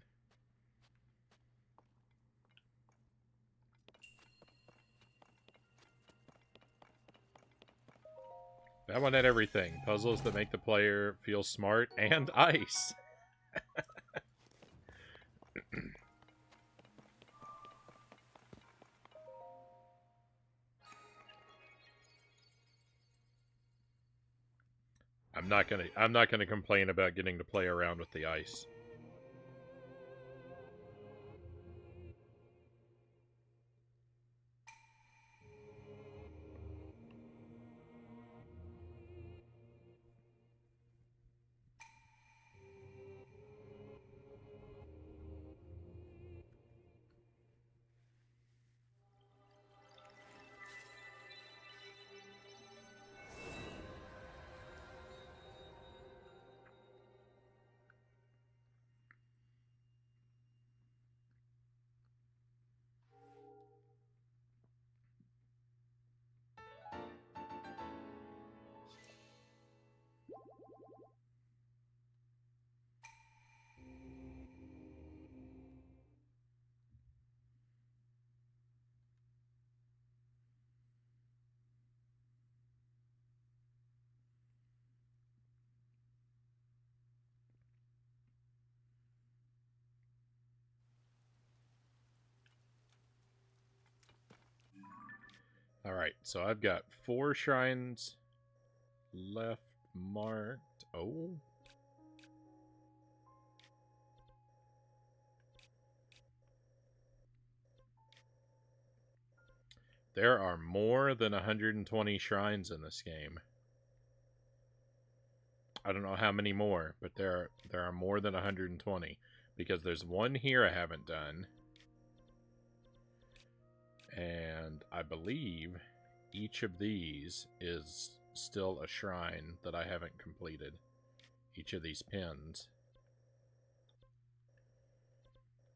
That one had everything. Puzzles that make the player feel smart and ice. I'm not gonna complain about getting to play around with the ice. Alright, so I've got 4 shrines left marked. Oh. There are more than 120 shrines in this game. I don't know how many more, but there are more than 120. Because there's one here I haven't done. And I believe each of these is still a shrine that I haven't completed. Each of these pins.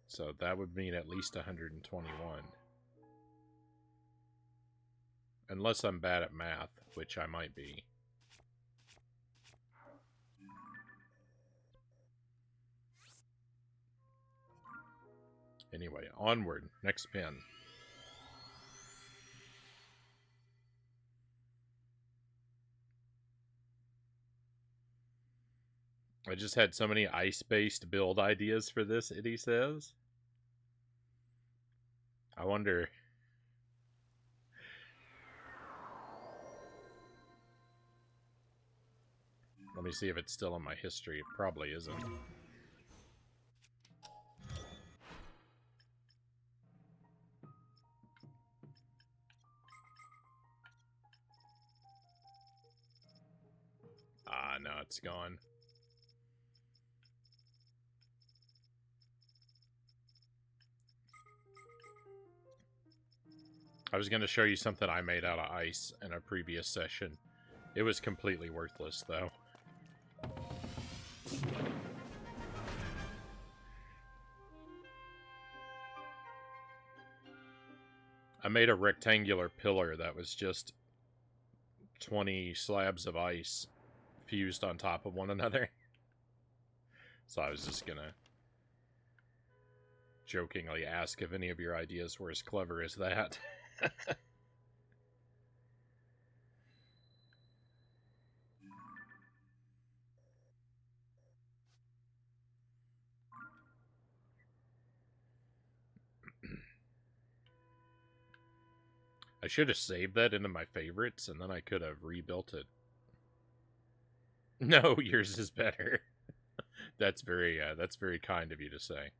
So that would mean at least 121. Unless I'm bad at math, which I might be. Anyway, onward. Next pin. I just had so many ice-based build ideas for this, Itty says. I wonder... Let me see if it's still in my history. It probably isn't. Ah, no, it's gone. I was going to show you something I made out of ice in a previous session. It was completely worthless, though. I made a rectangular pillar that was just 20 slabs of ice fused on top of one another. So I was just gonna jokingly ask if any of your ideas were as clever as that. I should have saved that into my favorites, and then I could have rebuilt it. No, yours is better. That's very kind of you to say.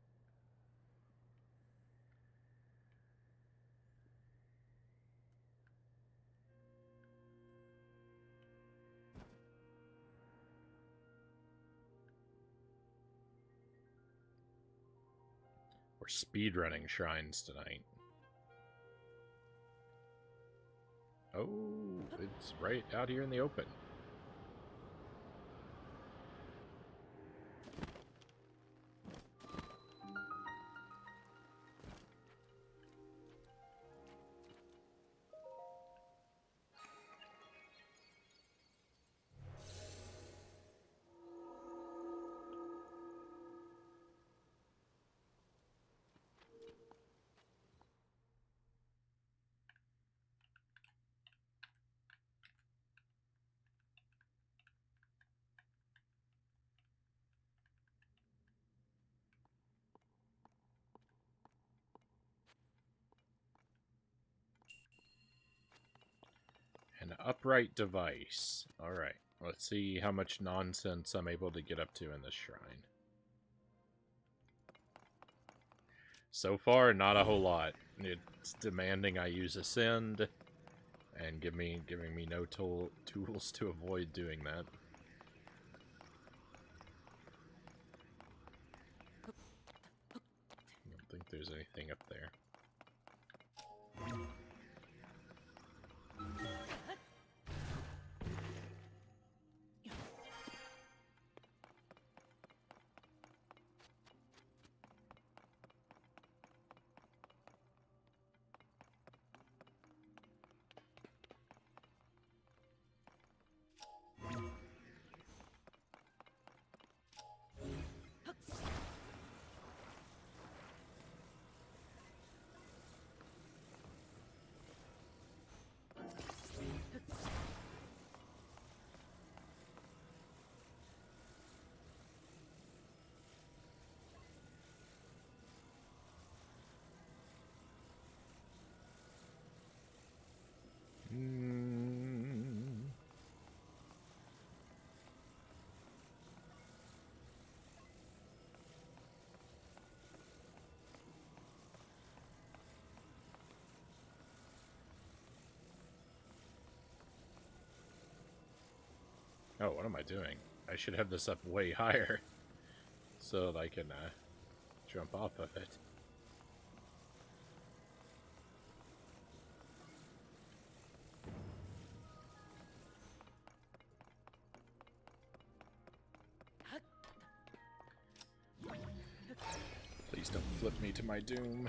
We're speedrunning shrines tonight. Oh, it's right out here in the open. upright device. Alright, let's see how much nonsense I'm able to get up to in this shrine. So far, not a whole lot. It's demanding I use Ascend, and giving me no tools to avoid doing that. I don't think there's anything up there. Oh, what am I doing? I should have this up way higher so that I can jump off of it. Please don't flip me to my doom.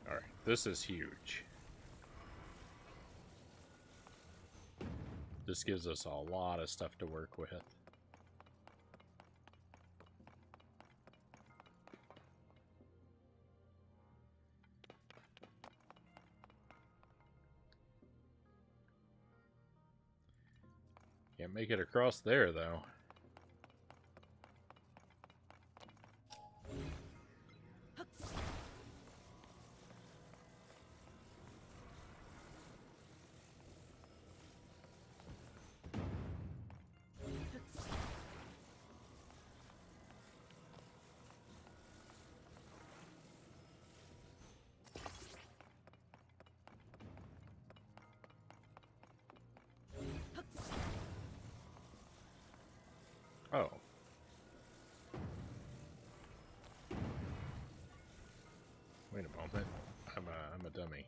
Alright, this is huge. This gives us a lot of stuff to work with. Can't make it across there, though. Oh. Wait a moment. I'm a dummy.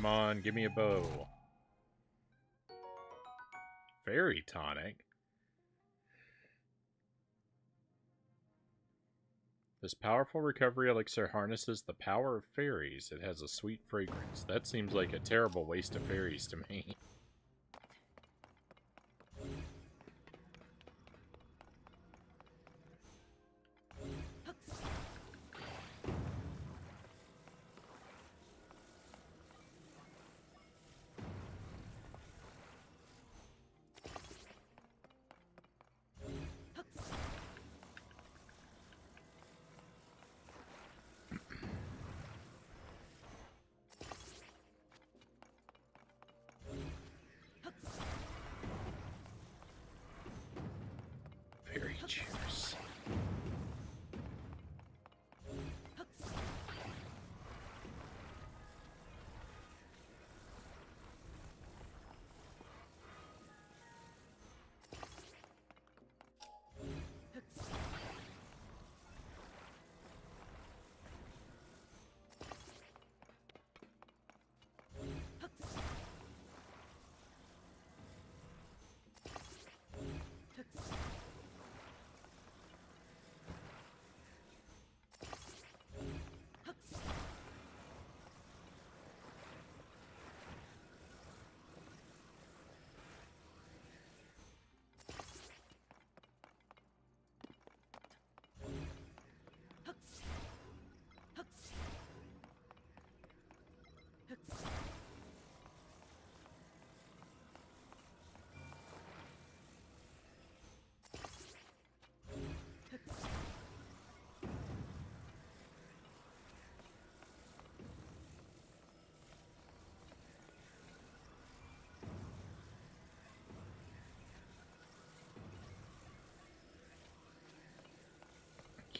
Come on, give me a bow. Fairy tonic? This powerful recovery elixir harnesses the power of fairies. It has a sweet fragrance. That seems like a terrible waste of fairies to me. Fairy juice.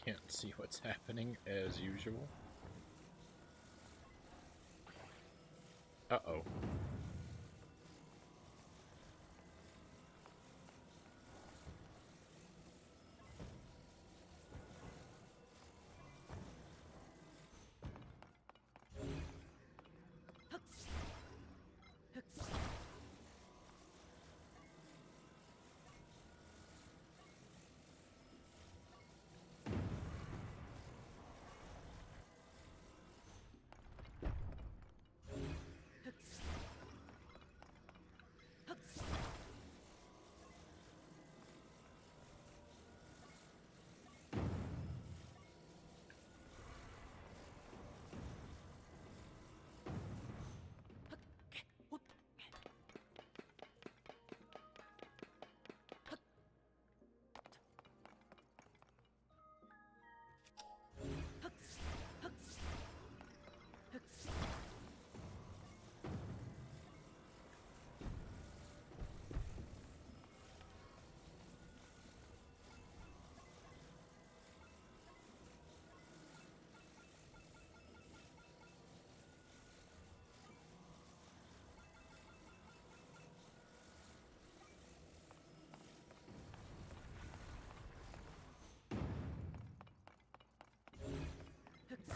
Can't see what's happening as usual. Uh-oh.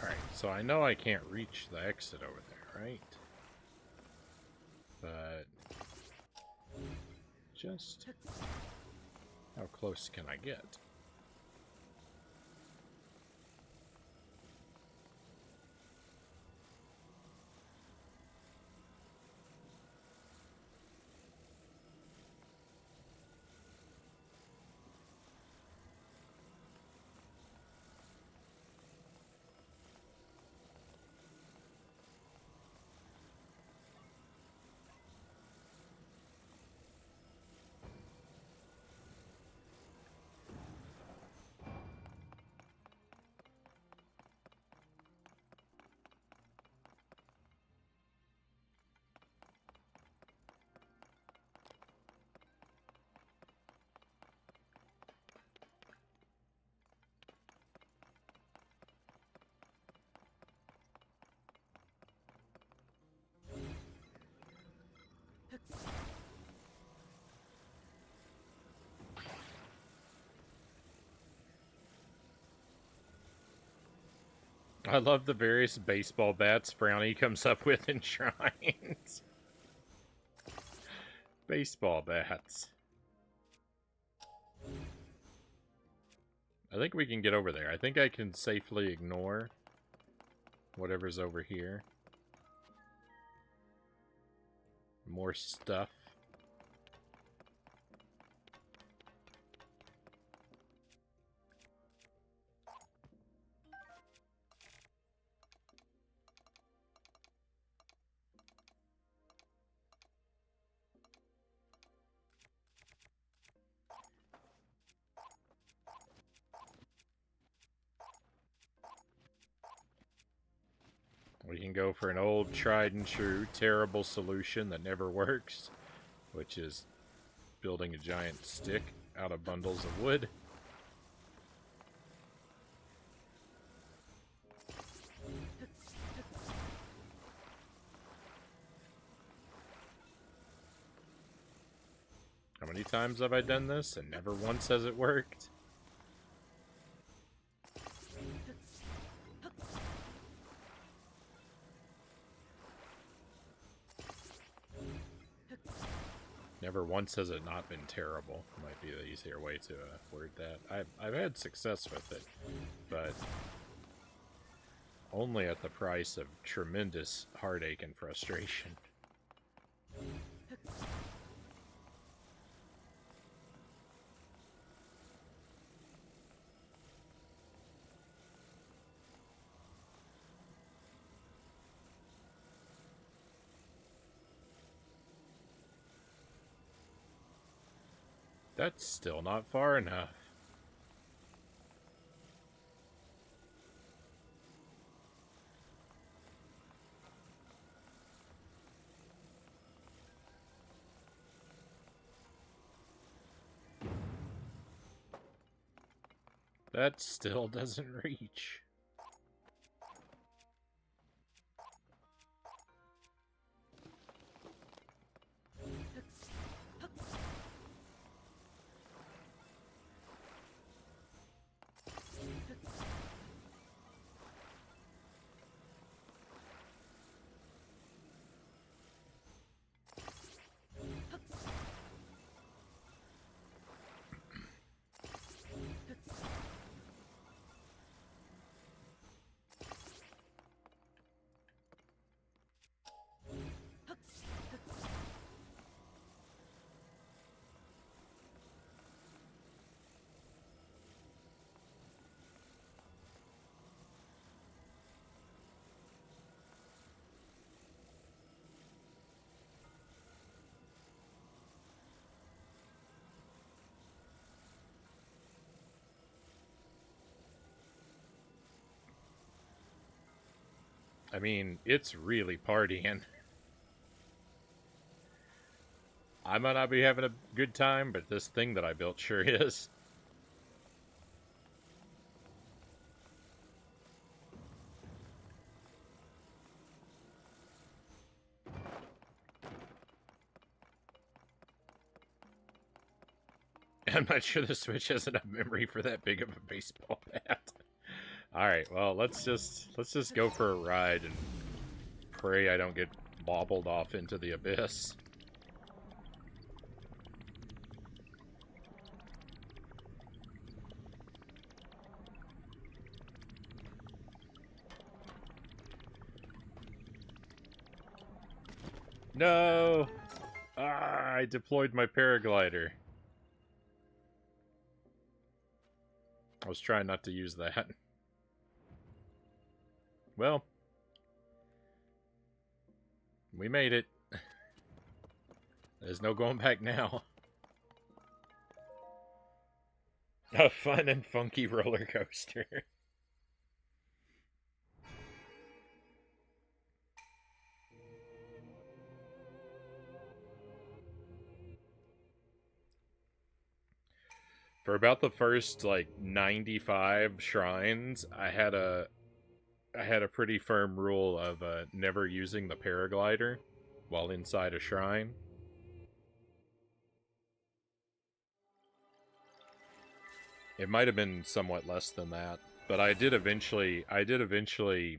Alright, so I know I can't reach the exit over there, right? But just how close can I get? I love the various baseball bats Frownie comes up with in shrines. Baseball bats. I think we can get over there. I think I can safely ignore whatever's over here. More stuff. We can go for an old tried and true terrible solution that never works, which is building a giant stick out of bundles of wood. How many times have I done this and never once has it worked? Never once has it not been terrible. Might be the easier way to word that. I've had success with it, but only at the price of tremendous heartache and frustration. That's still not far enough. That still doesn't reach. I mean, it's really partying. I might not be having a good time, but this thing that I built sure is. I'm not sure the Switch has enough memory for that big of a baseball bat. Alright, well, let's just go for a ride and pray I don't get bobbled off into the abyss. No! Ah, I deployed my paraglider. I was trying not to use that. Well, we made it. There's no going back now. A fun and funky roller coaster. For about the first like 95 shrines, I had a pretty firm rule of never using the paraglider while inside a shrine. It might have been somewhat less than that. But I did eventually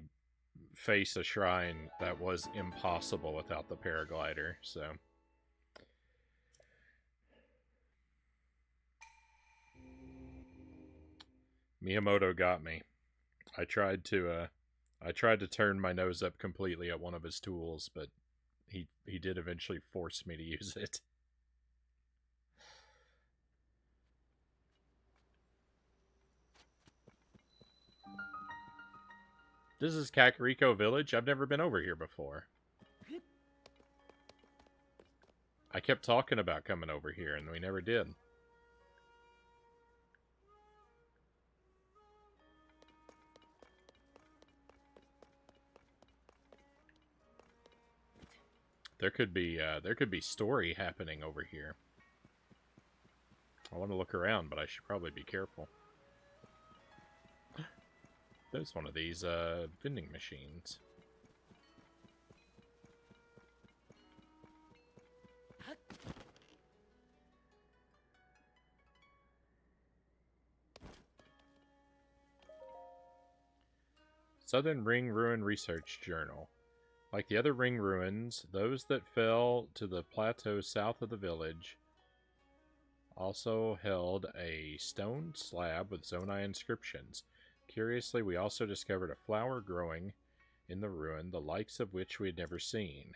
face a shrine that was impossible without the paraglider, so. Miyamoto got me. I tried to turn my nose up completely at one of his tools, but he did eventually force me to use it. This is Kakariko Village. I've never been over here before. I kept talking about coming over here, and we never did. There could be story happening over here. I want to look around, but I should probably be careful. There's one of these vending machines. Southern Ring Ruin Research Journal. Like the other ring ruins, those that fell to the plateau south of the village also held a stone slab with Zonai inscriptions. Curiously, we also discovered a flower growing in the ruin, the likes of which we had never seen.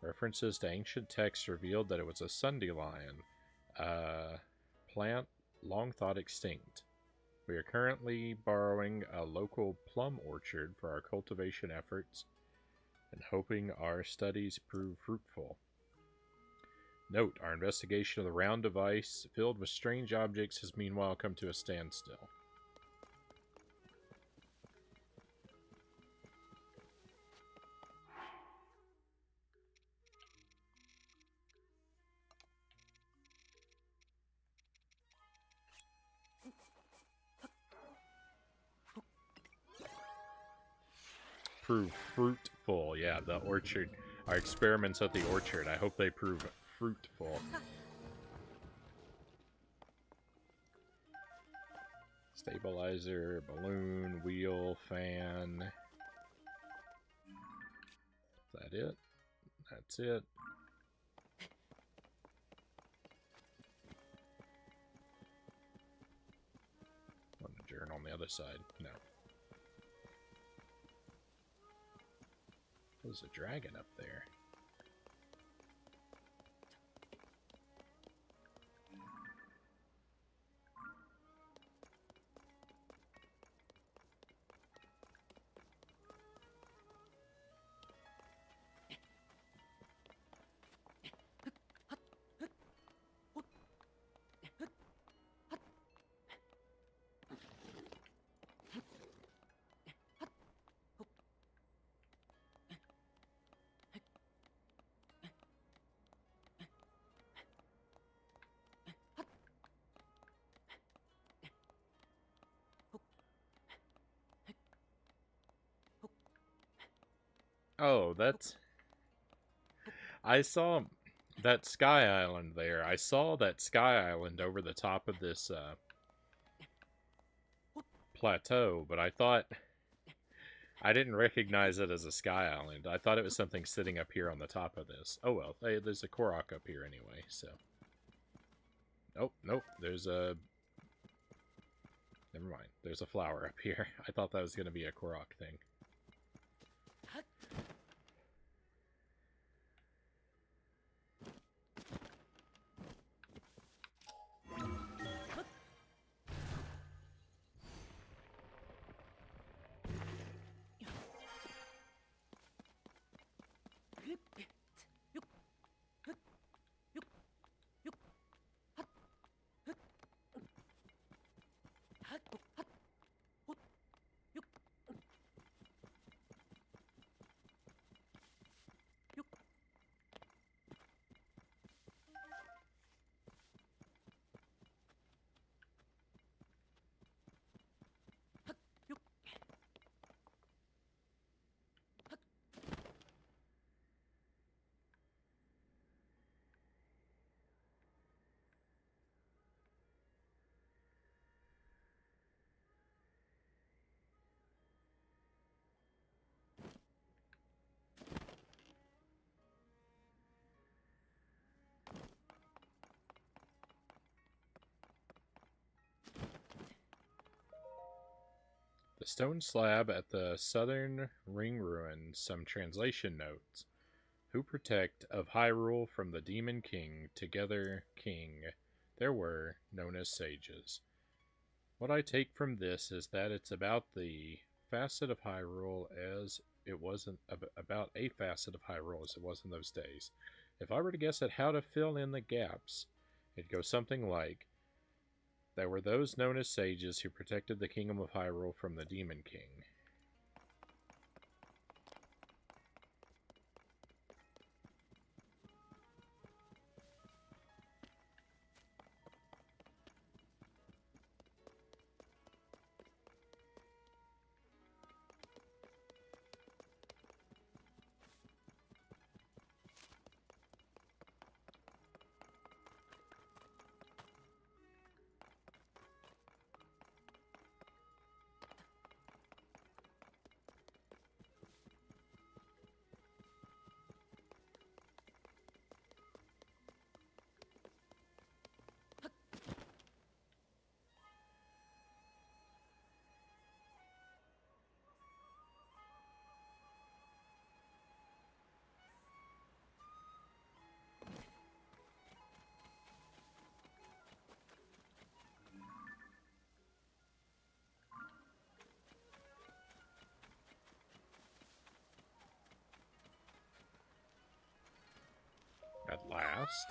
References to ancient texts revealed that it was a sundew-lion, a plant long thought extinct. We are currently borrowing a local plum orchard for our cultivation efforts and hoping our studies prove fruitful. Note, our investigation of the round device filled with strange objects has meanwhile come to a standstill. Prove fruitful. Yeah, the orchard. Our experiments at the orchard. I hope they prove fruitful. Stabilizer, balloon, wheel, fan. Is that it? That's it. On the journal on the other side. No. There's a dragon up there. Oh, that's... I saw that Sky Island there. I saw that Sky Island over the top of this plateau, but I thought... I didn't recognize it as a Sky Island. I thought it was something sitting up here on the top of this. Oh well, hey, there's a Korok up here anyway, so... Oh, nope, there's a... Never mind, there's a flower up here. I thought that was going to be a Korok thing. The stone slab at the southern ring ruins, some translation notes. Who protect of Hyrule from the Demon King, together king, there were, known as sages. What I take from this is that it's about the facet of Hyrule as it wasn't about a facet of Hyrule as it was in those days. If I were to guess at how to fill in the gaps, it'd go something like, there were those known as sages who protected the kingdom of Hyrule from the Demon King. At last.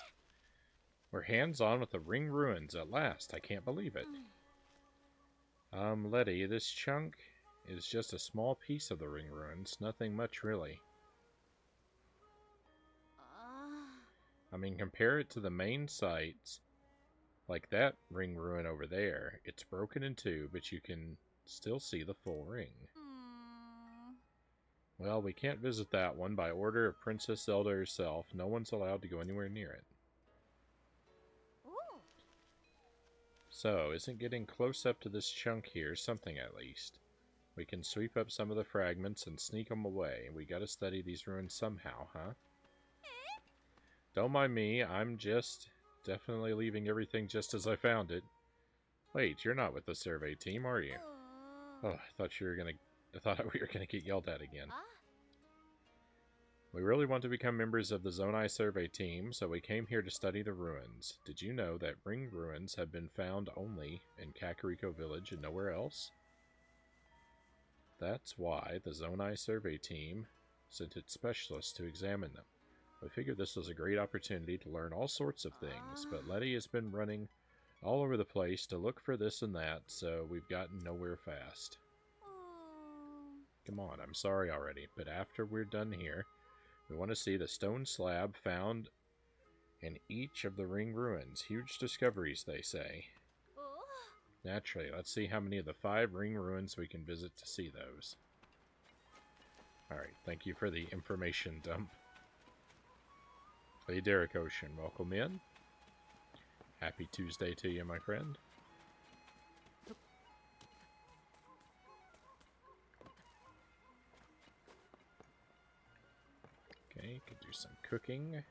We're hands-on with the ring ruins at last. I can't believe it. Letty, this chunk is just a small piece of the ring ruins. Nothing much, really. I mean, compare it to the main sites. Like that ring ruin over there. It's broken in two, but you can still see the full ring. Well, we can't visit that one. By order of Princess Zelda herself, no one's allowed to go anywhere near it. So, isn't getting close up to this chunk here something at least? We can sweep up some of the fragments and sneak them away. We gotta study these ruins somehow, huh? Don't mind me, I'm just definitely leaving everything just as I found it. Wait, you're not with the survey team, are you? Oh, I thought we were gonna get yelled at again. We really want to become members of the Zonai survey team, so we came here to study the ruins. Did you know that ring ruins have been found only in Kakariko Village and nowhere else? That's why the Zonai survey team sent its specialists to examine them. We figured this was a great opportunity to learn all sorts of things, but Letty has been running all over the place to look for this and that, so we've gotten nowhere fast. Come on, I'm sorry already, but after we're done here, we want to see the stone slab found in each of the ring ruins. Huge discoveries, they say. Naturally, let's see how many of the 5 ring ruins we can visit to see those. Alright, thank you for the information dump. Hey, Derek Ocean, welcome in. Happy Tuesday to you, my friend. Okay, could do some cooking.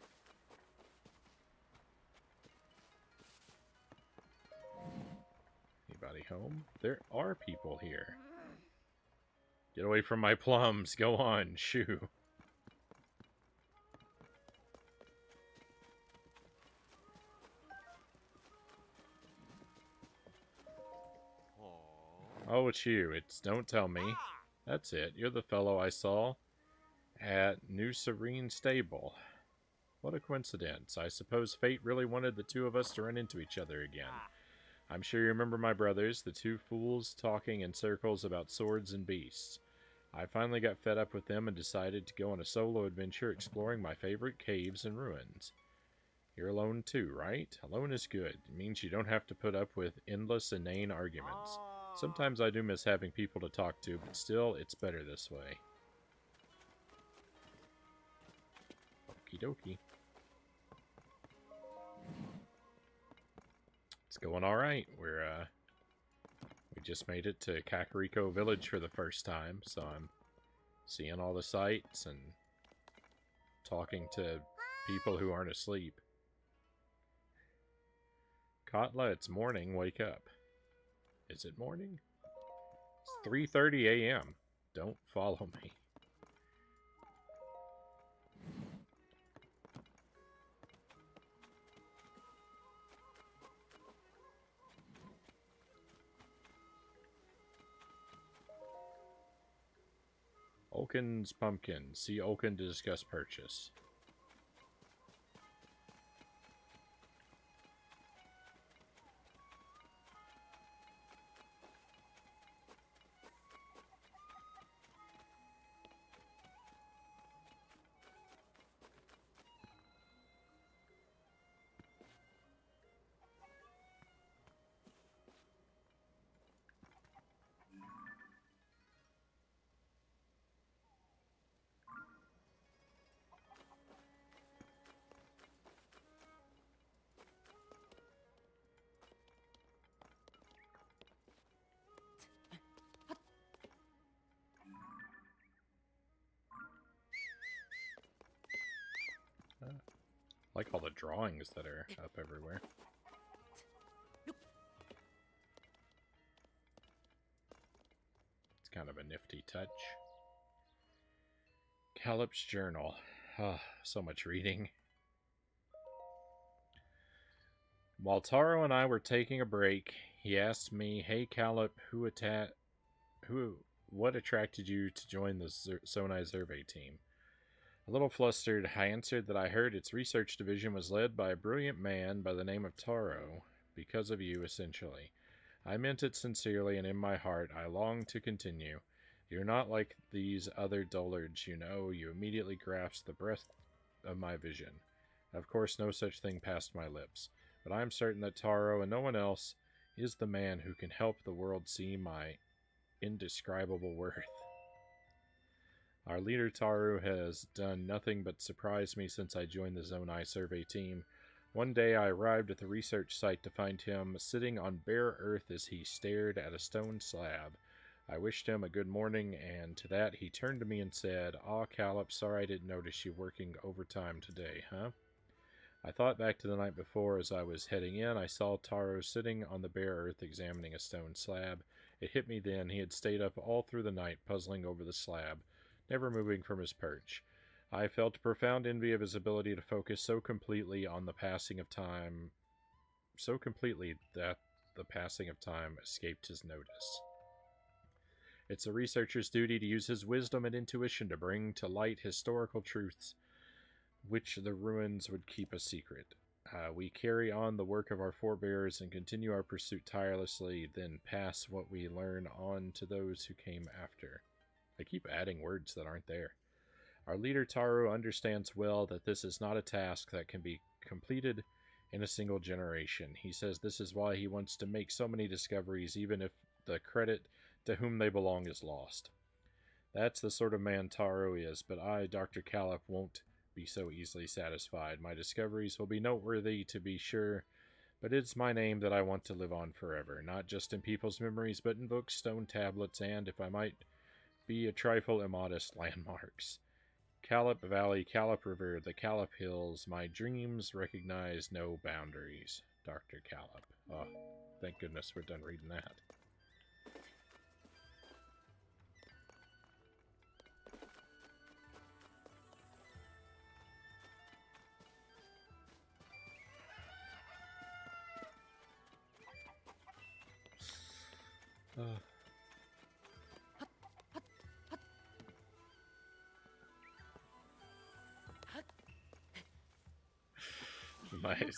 Anybody home? There are people here. Get away from my plums. Go on, shoo. Oh, it's you. It's Don't Tell Me. That's it. You're the fellow I saw at New Serene Stable. What a coincidence. I suppose fate really wanted the two of us to run into each other again. I'm sure you remember my brothers, the two fools talking in circles about swords and beasts. I finally got fed up with them and decided to go on a solo adventure exploring my favorite caves and ruins. You're alone too, right? Alone is good. It means you don't have to put up with endless, inane arguments. Sometimes I do miss having people to talk to, but still, it's better this way. Okie dokie. It's going alright. We just made it to Kakariko Village for the first time, so I'm seeing all the sights and talking to people who aren't asleep. Katla, it's morning. Wake up. Is it morning? It's 3:30 a.m. Don't follow me. Olkin's Pumpkin. See Olkin to discuss purchase. I like all the drawings that are up everywhere. It's kind of a nifty touch. Calip's journal. Oh, so much reading. While Taro and I were taking a break, he asked me, "Hey Calip, what attracted you to join the Sonai survey team?" A little flustered, I answered that I heard its research division was led by a brilliant man by the name of Taro, because of you, essentially. I meant it sincerely, and in my heart, I longed to continue. You're not like these other dullards, you know. You immediately grasped the breadth of my vision. Of course, no such thing passed my lips, but I am certain that Taro, and no one else, is the man who can help the world see my indescribable worth. Our leader Taru has done nothing but surprise me since I joined the Zonai survey team. One day I arrived at the research site to find him sitting on bare earth as he stared at a stone slab. I wished him a good morning, and to that he turned to me and said, "Aw, Calip, sorry I didn't notice you working overtime today, huh?" I thought back to the night before. As I was heading in, I saw Taro sitting on the bare earth examining a stone slab. It hit me then. He had stayed up all through the night puzzling over the slab, never moving from his perch. I felt a profound envy of his ability to focus so completely on the passing of time, so completely that the passing of time escaped his notice. It's a researcher's duty to use his wisdom and intuition to bring to light historical truths which the ruins would keep a secret. We carry on the work of our forebears and continue our pursuit tirelessly, then pass what we learn on to those who came after. I keep adding words that aren't there. Our leader Taru understands well that this is not a task that can be completed in a single generation. He says this is why he wants to make so many discoveries, even if the credit to whom they belong is lost. That's the sort of man Taru is, but I, Dr. Calip, won't be so easily satisfied. My discoveries will be noteworthy, to be sure, but it's my name that I want to live on forever, not just in people's memories, but in books, stone tablets, and, if I might be a trifle immodest, landmarks. Calip Valley, Calip River, the Calip Hills, my dreams recognize no boundaries. Dr. Calip. Oh, thank goodness we're done reading that.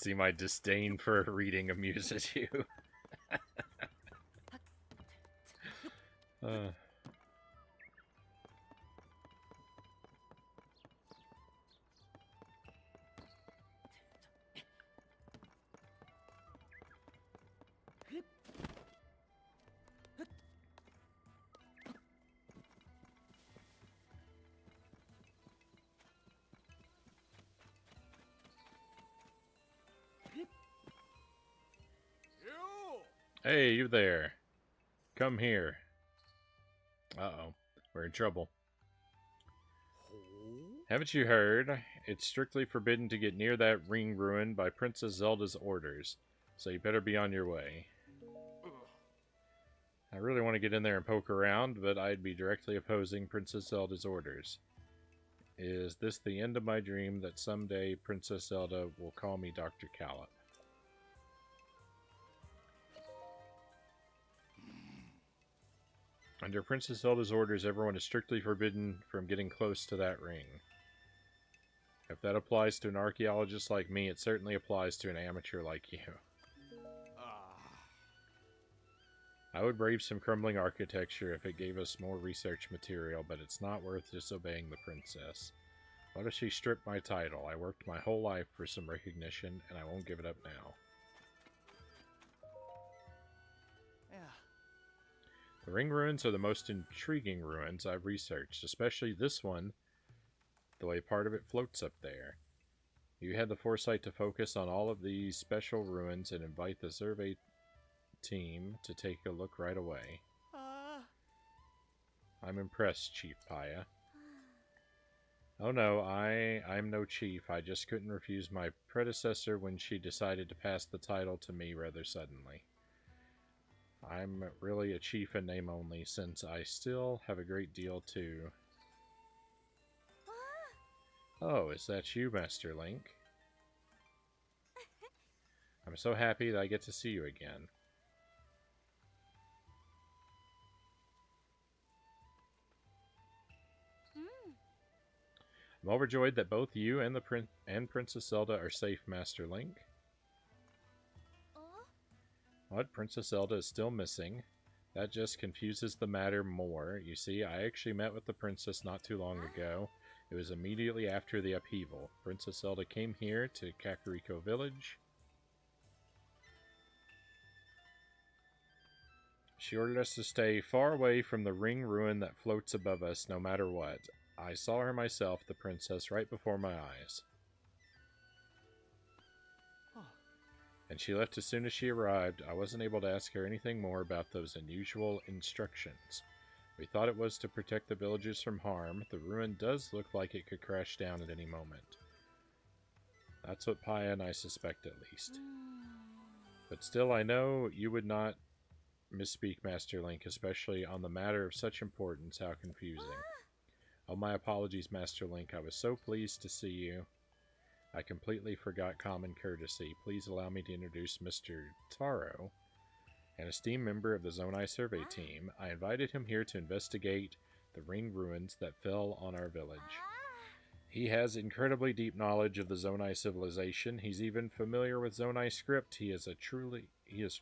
See, my disdain for reading amuses you. Hey, you there. Come here. Uh-oh. We're in trouble. Haven't you heard? It's strictly forbidden to get near that ring ruin by Princess Zelda's orders, so you better be on your way. I really want to get in there and poke around, but I'd be directly opposing Princess Zelda's orders. Is this the end of my dream that someday Princess Zelda will call me Dr. Callop? Under Princess Zelda's orders, everyone is strictly forbidden from getting close to that ring. If that applies to an archaeologist like me, it certainly applies to an amateur like you. I would brave some crumbling architecture if it gave us more research material, but it's not worth disobeying the princess. What if she stripped my title? I worked my whole life for some recognition, and I won't give it up now. The ring ruins are the most intriguing ruins I've researched, especially this one, the way part of it floats up there. You had the foresight to focus on all of these special ruins and invite the survey team to take a look right away. I'm impressed, Chief Paya. Oh no, I'm no chief. I just couldn't refuse my predecessor when she decided to pass the title to me rather suddenly. I'm really a chief in name only, since I still have a great deal to... Oh, is that you, Master Link? I'm so happy that I get to see you again. I'm overjoyed that both you and Princess Zelda are safe, Master Link. What? Princess Zelda is still missing? That just confuses the matter more. You see, I actually met with the princess not too long ago. It was immediately after the upheaval. Princess Zelda came here to Kakariko Village. She ordered us to stay far away from the ring ruin that floats above us, no matter what. I saw her myself, the princess, right before my eyes. And she left as soon as she arrived. I wasn't able to ask her anything more about those unusual instructions. We thought it was to protect the villagers from harm. The ruin does look like it could crash down at any moment. That's what Paya and I suspect, at least. But still, I know you would not misspeak, Master Link, especially on the matter of such importance. How confusing. Oh, my apologies, Master Link. I was so pleased to see you. I completely forgot common courtesy. Please allow me to introduce Mr. Taro, an esteemed member of the Zonai survey team. I invited him here to investigate the ring ruins that fell on our village. He has incredibly deep knowledge of the Zonai civilization. He's even familiar with Zonai script. He is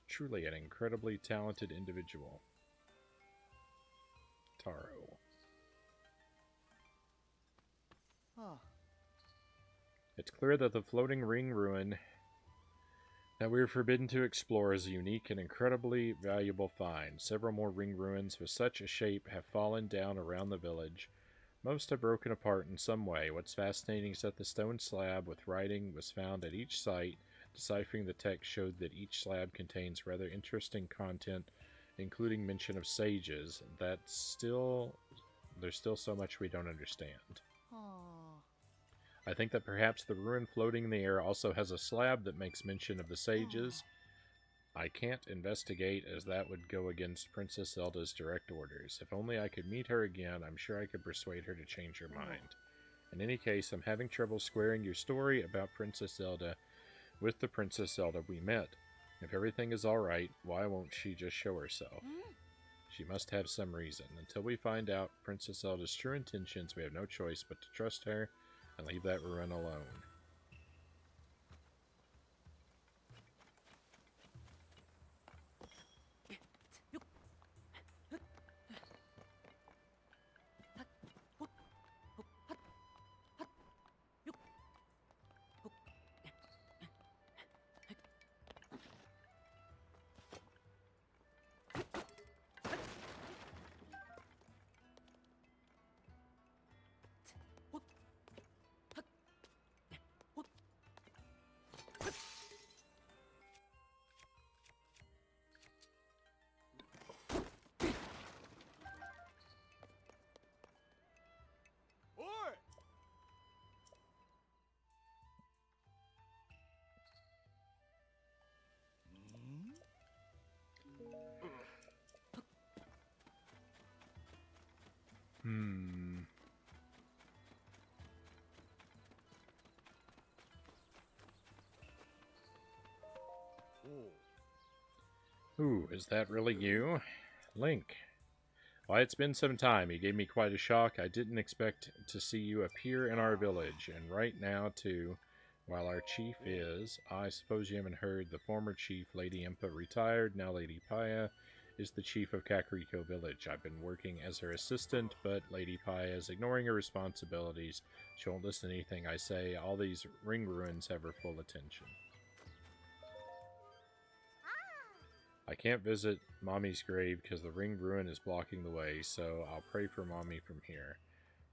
truly an incredibly talented individual. Taro. It's clear that the floating ring ruin that we are forbidden to explore is a unique and incredibly valuable find. Several more ring ruins with such a shape have fallen down around the village. Most have broken apart in some way. What's fascinating is that the stone slab with writing was found at each site. Deciphering the text showed that each slab contains rather interesting content, including mention of sages. There's still so much we don't understand. I think that perhaps the ruin floating in the air also has a slab that makes mention of the sages. I can't investigate, as that would go against Princess Zelda's direct orders. If only I could meet her again, I'm sure I could persuade her to change her mind. In any case, I'm having trouble squaring your story about Princess Zelda with the Princess Zelda we met. If everything is alright, why won't she just show herself? She must have some reason. Until we find out Princess Zelda's true intentions, we have no choice but to trust her and leave that ruin alone. Ooh, is that really you? Link. Why, it's been some time. You gave me quite a shock. I didn't expect to see you appear in our village, and right now, too. While our chief is, I suppose you haven't heard, the former chief, Lady Impa, retired. Now Lady Paya is the chief of Kakariko Village. I've been working as her assistant, but Lady Paya is ignoring her responsibilities. She won't listen to anything I say. All these ring ruins have her full attention. I can't visit Mommy's grave because the ring ruin is blocking the way, so I'll pray for Mommy from here.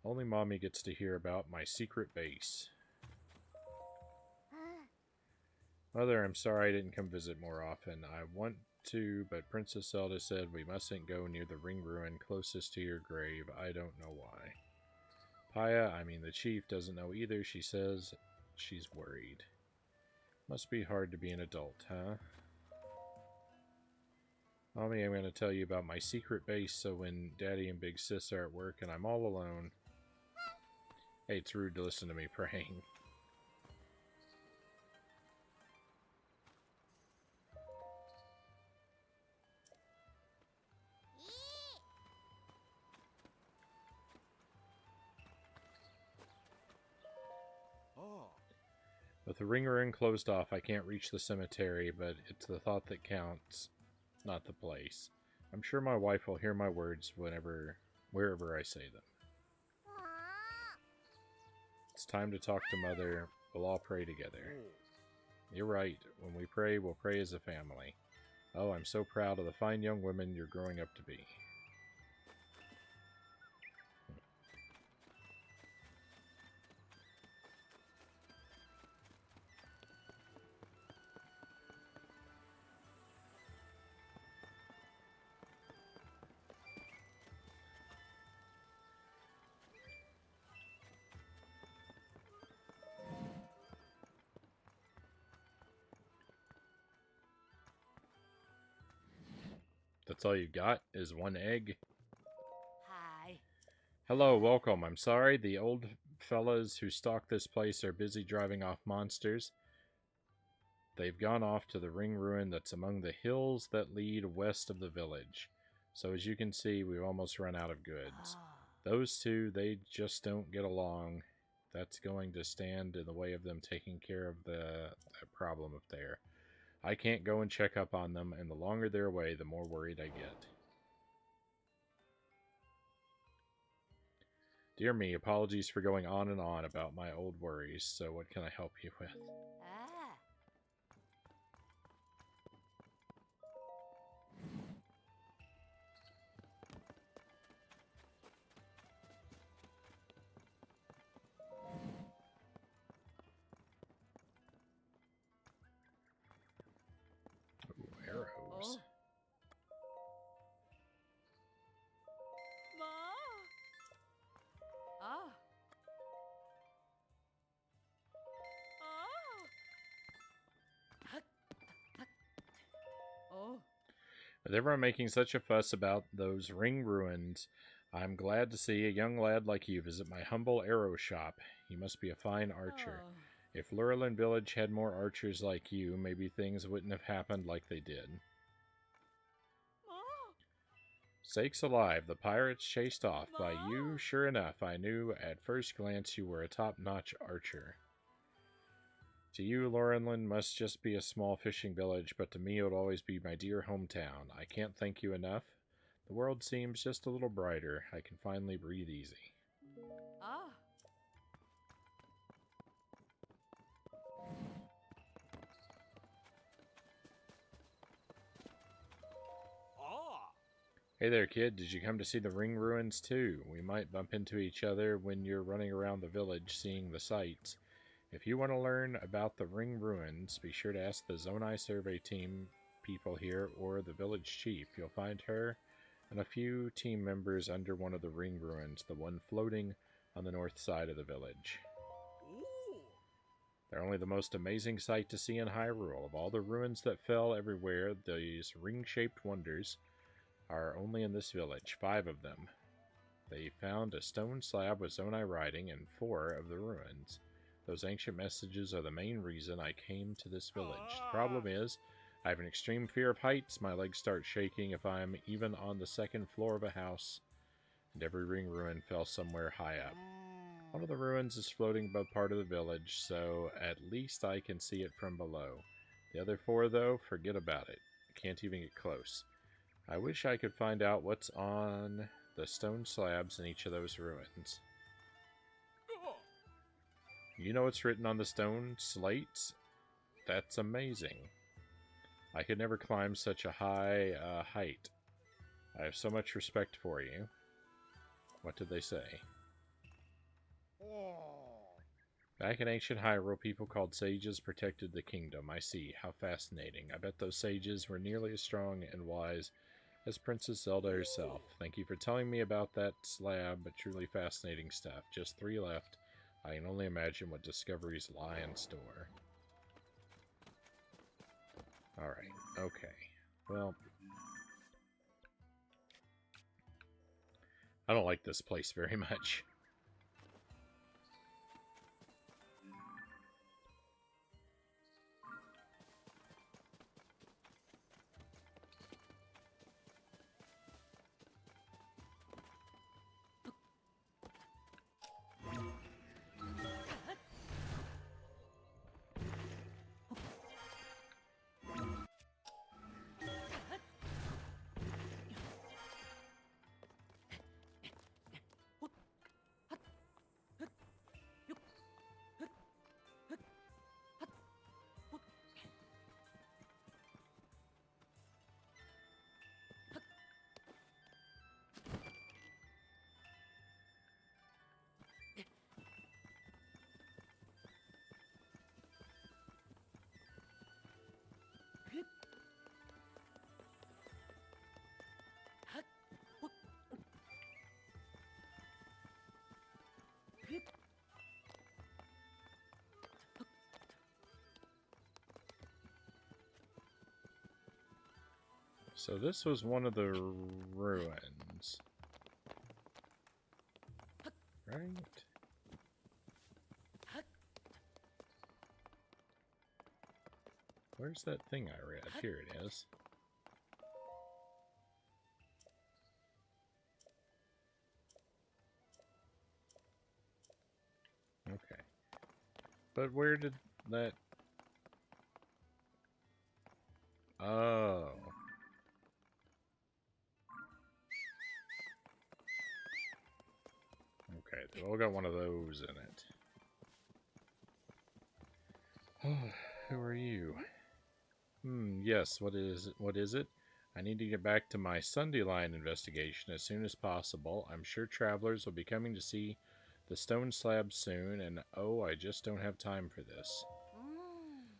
Only Mommy gets to hear about my secret base. Mother, I'm sorry I didn't come visit more often. I want to, but Princess Zelda said we mustn't go near the ring ruin closest to your grave. I don't know why. Paya, I mean the chief, doesn't know either. She says she's worried. Must be hard to be an adult, huh? Mommy, I'm going to tell you about my secret base so when Daddy and Big Sis are at work and I'm all alone... Hey, it's rude to listen to me praying. With the ring ruin closed off, I can't reach the cemetery, but it's the thought that counts, not the place. I'm sure my wife will hear my words wherever I say them. It's time to talk to Mother. We'll all pray together. You're right. When we pray, we'll pray as a family. Oh, I'm so proud of the fine young women you're growing up to be. That's all you got is one egg? Hi. Hello, welcome. I'm sorry, the old fellas who stalk this place are busy driving off monsters. They've gone off to the ring ruin that's among the hills that lead west of the village. So as you can see, we've almost run out of goods. Those two, they just don't get along. That's going to stand in the way of them taking care of the problem up there. I can't go and check up on them, and the longer they're away, the more worried I get. Dear me, apologies for going on and on about my old worries, so what can I help you with? Ooh, arrows. With everyone making such a fuss about those ring ruins, I'm glad to see a young lad like you visit my humble arrow shop. You must be a fine archer. If Lurelin Village had more archers like you, maybe things wouldn't have happened like they did. Sakes alive, the pirates chased off by you. Sure enough, I knew at first glance you were a top-notch archer. To you, Laurenland must just be a small fishing village, but to me it will always be my dear hometown. I can't thank you enough. The world seems just a little brighter. I can finally breathe easy. Hey there, kid. Did you come to see the ring ruins too? We might bump into each other when you're running around the village seeing the sights. If you want to learn about the ring ruins, be sure to ask the Zonai survey team people here or the village chief. You'll find her and a few team members under one of the ring ruins, the one floating on the north side of the village. They're only the most amazing sight to see in Hyrule. Of all the ruins that fell everywhere, these ring-shaped wonders are only in this village, 5 of them. They found a stone slab with Zonai writing in 4 of the ruins. Those ancient messages are the main reason I came to this village. The problem is, I have an extreme fear of heights. My legs start shaking if I am even on the second floor of a house, and every ring ruin fell somewhere high up. One of the ruins is floating above part of the village, so at least I can see it from below. The other 4, though, forget about it. I can't even get close. I wish I could find out what's on the stone slabs in each of those ruins. You know what's written on the stone slates? That's amazing. I could never climb such a high height. I have so much respect for you. What did they say? Back in ancient Hyrule, people called sages protected the kingdom. I see. How fascinating. I bet those sages were nearly as strong and wise as Princess Zelda herself. Thank you for telling me about that slab, but truly fascinating stuff. Just 3 left. I can only imagine what discoveries lie in store. Alright, okay. Well, I don't like this place very much. So this was one of the ruins. Right? Where's that thing I read? Here it is. Okay. But where did that... Oh. Okay, they've all got one of those in it. Oh, who are you? Yes, what is it? I need to get back to my Sunday line investigation as soon as possible. I'm sure travelers will be coming to see the stone slab soon, and oh, I just don't have time for this.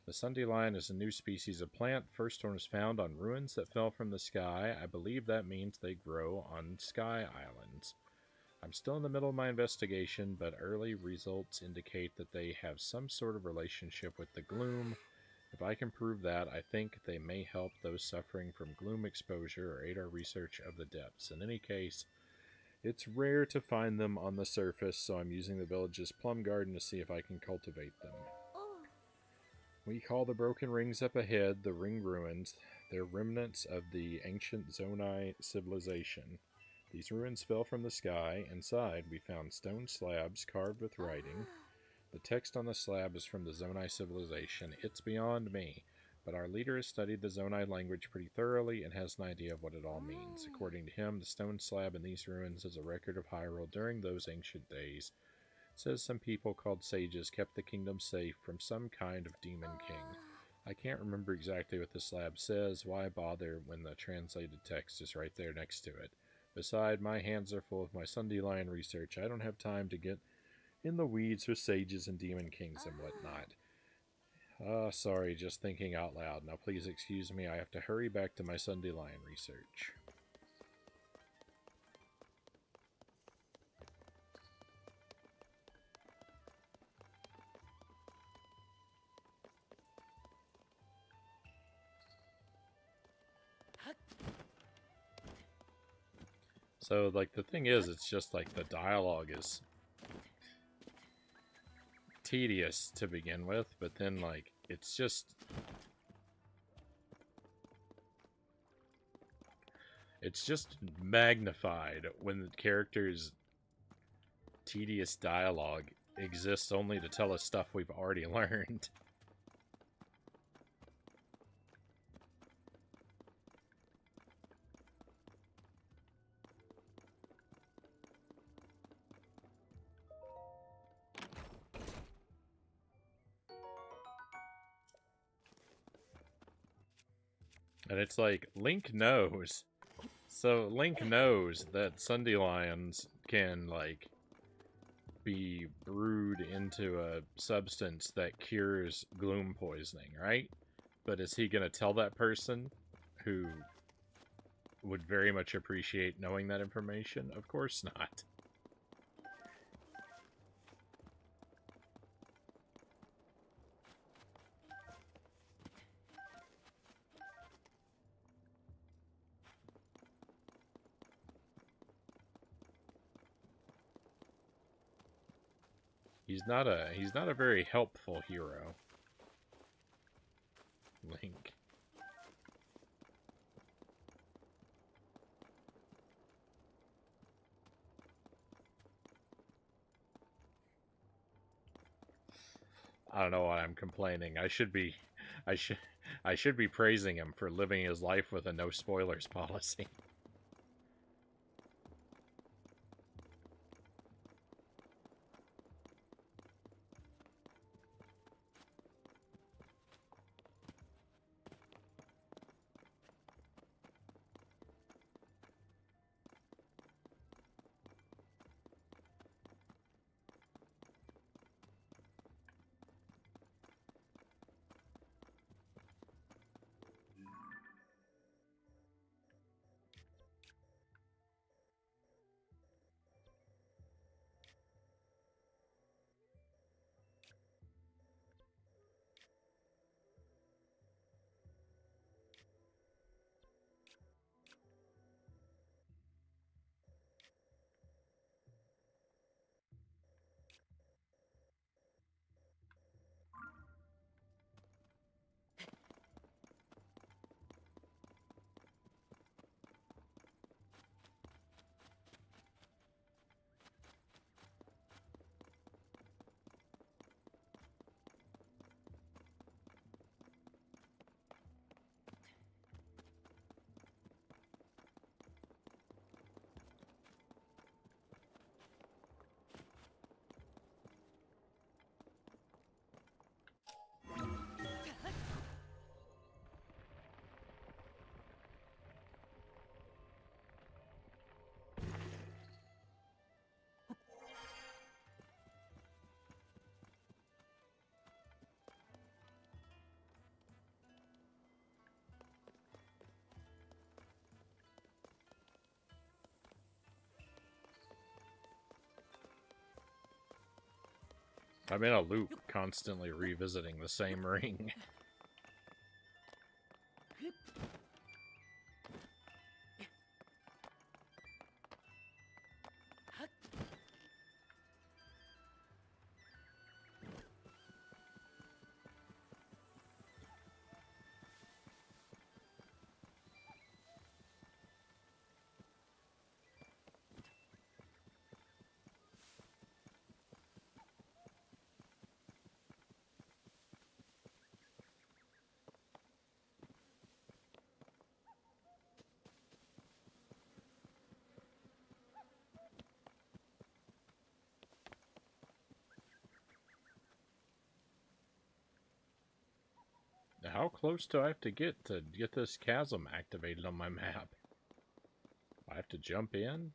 The Sunday line is a new species of plant. First one was found on ruins that fell from the sky. I believe that means they grow on sky islands. I'm still in the middle of my investigation, but early results indicate that they have some sort of relationship with the gloom. If I can prove that, I think they may help those suffering from gloom exposure or aid our research of the depths. In any case, it's rare to find them on the surface, so I'm using the village's plum garden to see if I can cultivate them. We call the broken rings up ahead the ring ruins. They're remnants of the ancient Zonai civilization. These ruins fell from the sky. Inside, we found stone slabs carved with writing. The text on the slab is from the Zonai civilization. It's beyond me, but our leader has studied the Zonai language pretty thoroughly and has an idea of what it all means. According to him, the stone slab in these ruins is a record of Hyrule during those ancient days. It says some people called sages kept the kingdom safe from some kind of demon king. I can't remember exactly what the slab says. Why bother when the translated text is right there next to it? Besides, my hands are full of my Sunday Lion research. I don't have time to get in the weeds with sages and demon kings and whatnot. Sorry, just thinking out loud. Now please excuse me, I have to hurry back to my Sunday Lion research. So, like, the thing is, it's just, like, the dialogue is tedious to begin with, but then, like, it's just... It's just magnified when the character's tedious dialogue exists only to tell us stuff we've already learned. And it's like, Link knows. So Link knows that Sundylions can, like, be brewed into a substance that cures gloom poisoning, right? But is he going to tell that person who would very much appreciate knowing that information? Of course not. He's not a very helpful hero. Link. I don't know why I'm complaining. I should I should be praising him for living his life with a no spoilers policy. I'm in a loop, constantly revisiting the same ring. How close do I have to get this chasm activated on my map? I have to jump in?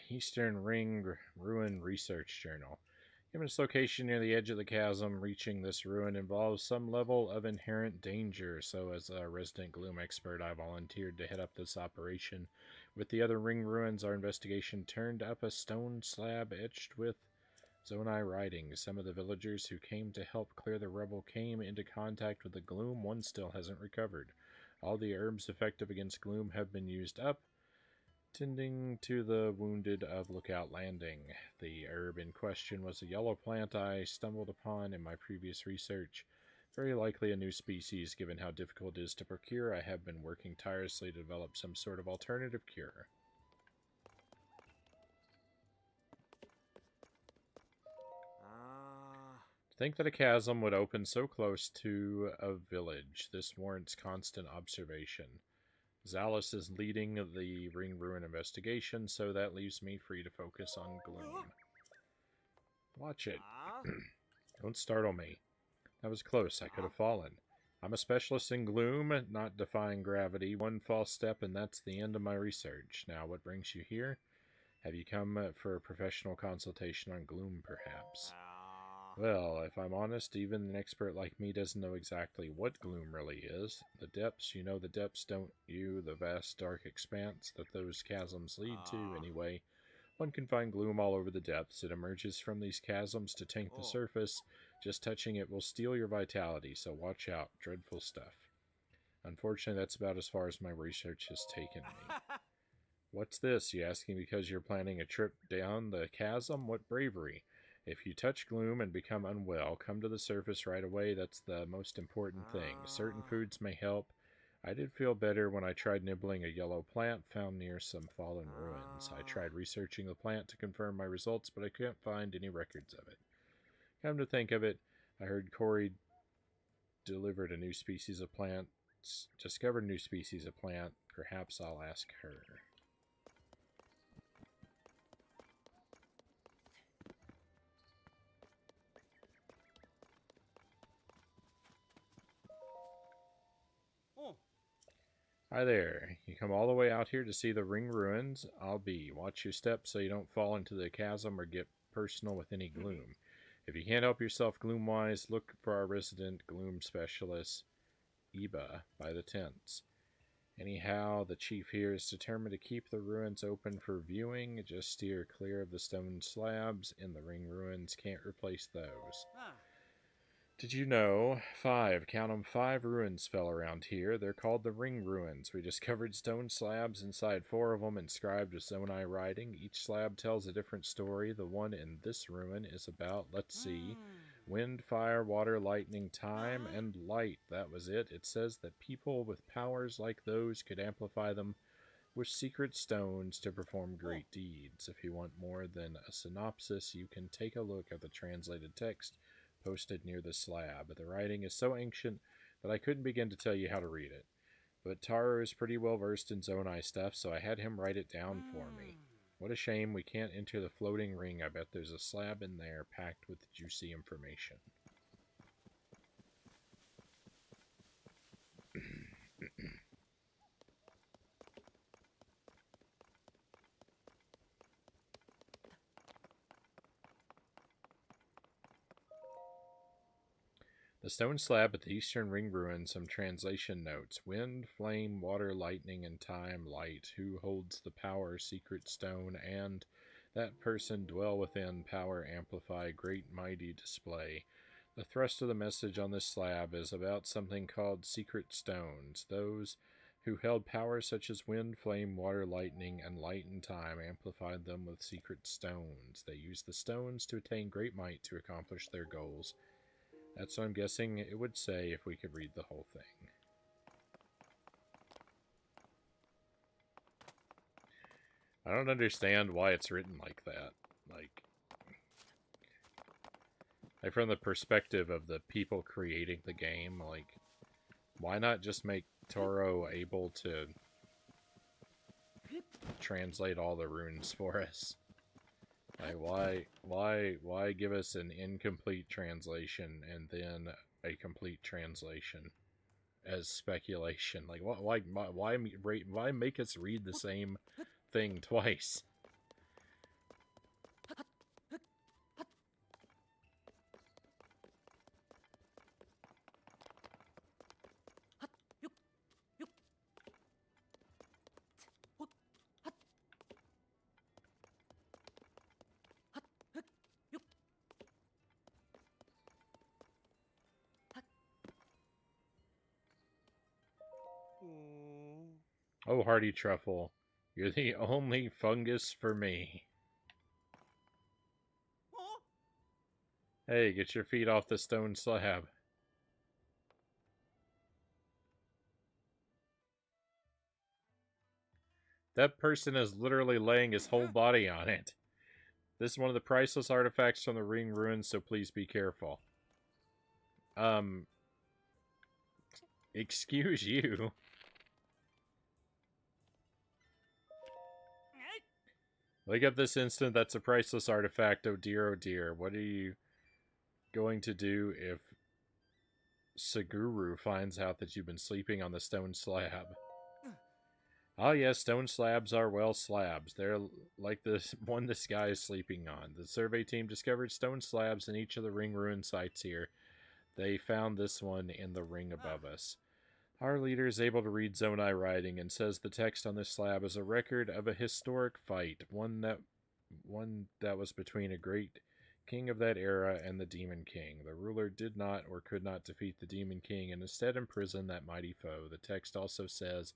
Eastern Ring Ruin Research Journal. Given its location near the edge of the chasm, reaching this ruin involves some level of inherent danger, so as a resident gloom expert, I volunteered to head up this operation. With the other ring ruins, our investigation turned up a stone slab etched with Zonai writing. Some of the villagers who came to help clear the rubble came into contact with the gloom. One still hasn't recovered. All the herbs effective against gloom have been used up, tending to the wounded of Lookout Landing. The herb in question was a yellow plant I stumbled upon in my previous research. Very likely a new species, given how difficult it is to procure. I have been working tirelessly to develop some sort of alternative cure. To think that a chasm would open so close to a village. This warrants constant observation. Zalus is leading the Ring Ruin investigation, so that leaves me free to focus on Gloom. Watch it. Don't startle me. That was close. I could have fallen. I'm a specialist in Gloom, not defying gravity. One false step and that's the end of my research. Now, what brings you here? Have you come for a professional consultation on Gloom, perhaps? Well, if I'm honest, even an expert like me doesn't know exactly what gloom really is. The depths, you know the depths, don't you? The vast dark expanse that those chasms lead to, anyway. One can find gloom all over the depths. It emerges from these chasms to taint the surface. Just touching it will steal your vitality, so watch out. Dreadful stuff. Unfortunately, that's about as far as my research has taken me. What's this? You asking because you're planning a trip down the chasm? What bravery! If you touch gloom and become unwell, come to the surface right away. That's the most important thing. Certain foods may help. I did feel better when I tried nibbling a yellow plant found near some fallen ruins. I tried researching the plant to confirm my results, but I couldn't find any records of it. Come to think of it, I heard Corey discovered a new species of plant. Perhaps I'll ask her. Hi there. You come all the way out here to see the ring ruins? I'll be. Watch your steps so you don't fall into the chasm or get personal with any gloom. If you can't help yourself gloom-wise, look for our resident gloom specialist, Iba, by the tents. Anyhow, the chief here is determined to keep the ruins open for viewing. Just steer clear of the stone slabs in the ring ruins. Can't replace those. Did you know 5, count 'em, 5 ruins fell around here. They're called the Ring Ruins. We discovered stone slabs inside 4 of them inscribed with Zonai writing. Each slab tells a different story. The one in this ruin is about, let's see, wind, fire, water, lightning, time, and light. That was it. It says that people with powers like those could amplify them with secret stones to perform great deeds. If you want more than a synopsis, you can take a look at the translated text posted near the slab. The writing is so ancient that I couldn't begin to tell you how to read it. But Taro is pretty well versed in Zonai stuff, so I had him write it down for me. What a shame we can't enter the floating ring. I bet there's a slab in there packed with juicy information. The stone slab at the Eastern Ring ruins, some translation notes. Wind, flame, water, lightning, and time, light. Who holds the power, secret stone, and that person dwell within, power, amplify, great mighty display. The thrust of the message on this slab is about something called secret stones. Those who held power such as wind, flame, water, lightning, and light and time amplified them with secret stones. They used the stones to attain great might to accomplish their goals. That's what I'm guessing it would say if we could read the whole thing. I don't understand why it's written like that. Like from the perspective of the people creating the game, like, why not just make Toro able to translate all the runes for us? Like, why give us an incomplete translation and then a complete translation as speculation? Like, why make us read the same thing twice? Oh, hardy truffle, you're the only fungus for me. Hey, get your feet off the stone slab. That person is literally laying his whole body on it. This is one of the priceless artifacts from the ring ruins, so please be careful. Excuse you. Wake up this instant, that's a priceless artifact, oh dear, oh dear. What are you going to do if Saguru finds out that you've been sleeping on the stone slab? Ah, yes, stone slabs are, well, slabs. They're like the one this guy is sleeping on. The survey team discovered stone slabs in each of the ring ruin sites here. They found this one in the ring above us. Our leader is able to read Zonai writing and says the text on this slab is a record of a historic fight, one that was between a great king of that era and the Demon King. The ruler did not or could not defeat the Demon King and instead imprisoned that mighty foe. The text also says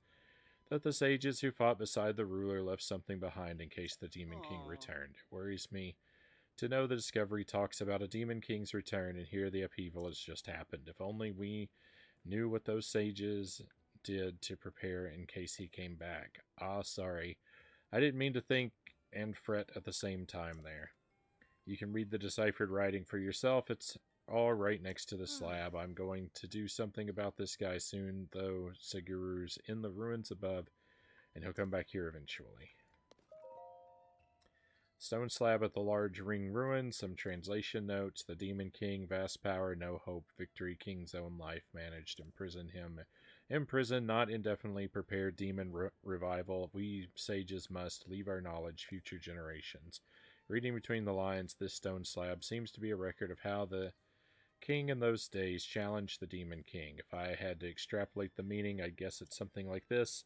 that the sages who fought beside the ruler left something behind in case the Demon King returned. It worries me to know the discovery talks about a Demon King's return, and here the upheaval has just happened. If only we knew what those sages did to prepare in case he came back. Ah, sorry. I didn't mean to think and fret at the same time there. You can read the deciphered writing for yourself. It's all right next to the slab. I'm going to do something about this guy soon, though. Seguru's in the ruins above, and he'll come back here eventually. Stone slab at the large ring ruin. Some translation notes. The Demon King, vast power, no hope, victory, king's own life, managed to imprison him. Imprison, not indefinitely prepared demon revival. We sages must leave our knowledge future generations. Reading between the lines, this stone slab seems to be a record of how the king in those days challenged the Demon King. If I had to extrapolate the meaning, I'd guess it's something like this.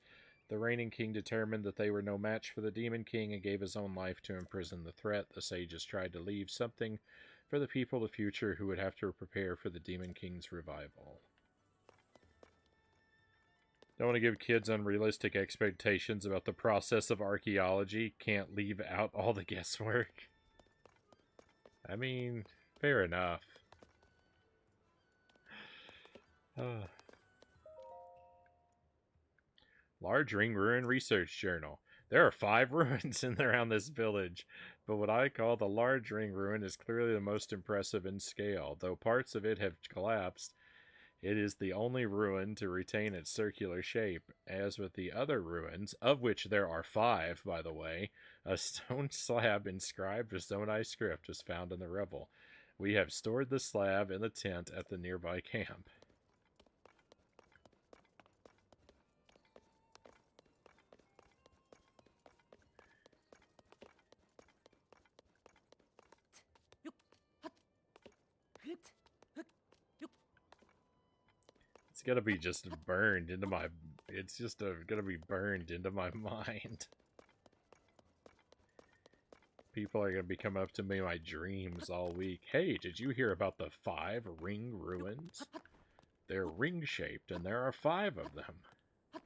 The reigning king determined that they were no match for the Demon King and gave his own life to imprison the threat. The sages tried to leave something for the people of the future who would have to prepare for the Demon King's revival. Don't want to give kids unrealistic expectations about the process of archaeology. Can't leave out all the guesswork. I mean, fair enough. Large Ring Ruin Research Journal. There are 5 ruins in and around this village, but what I call the Large Ring Ruin is clearly the most impressive in scale. Though parts of it have collapsed, it is the only ruin to retain its circular shape. As with the other ruins, of which there are 5, by the way, a stone slab inscribed with Zonai script was found in the rubble. We have stored the slab in the tent at the nearby camp. It's gonna be just burned into my... It's just gonna be burned into my mind. People are gonna be coming up to me in my dreams all week. Hey, did you hear about the 5 ring ruins? They're ring-shaped, and there are 5 of them.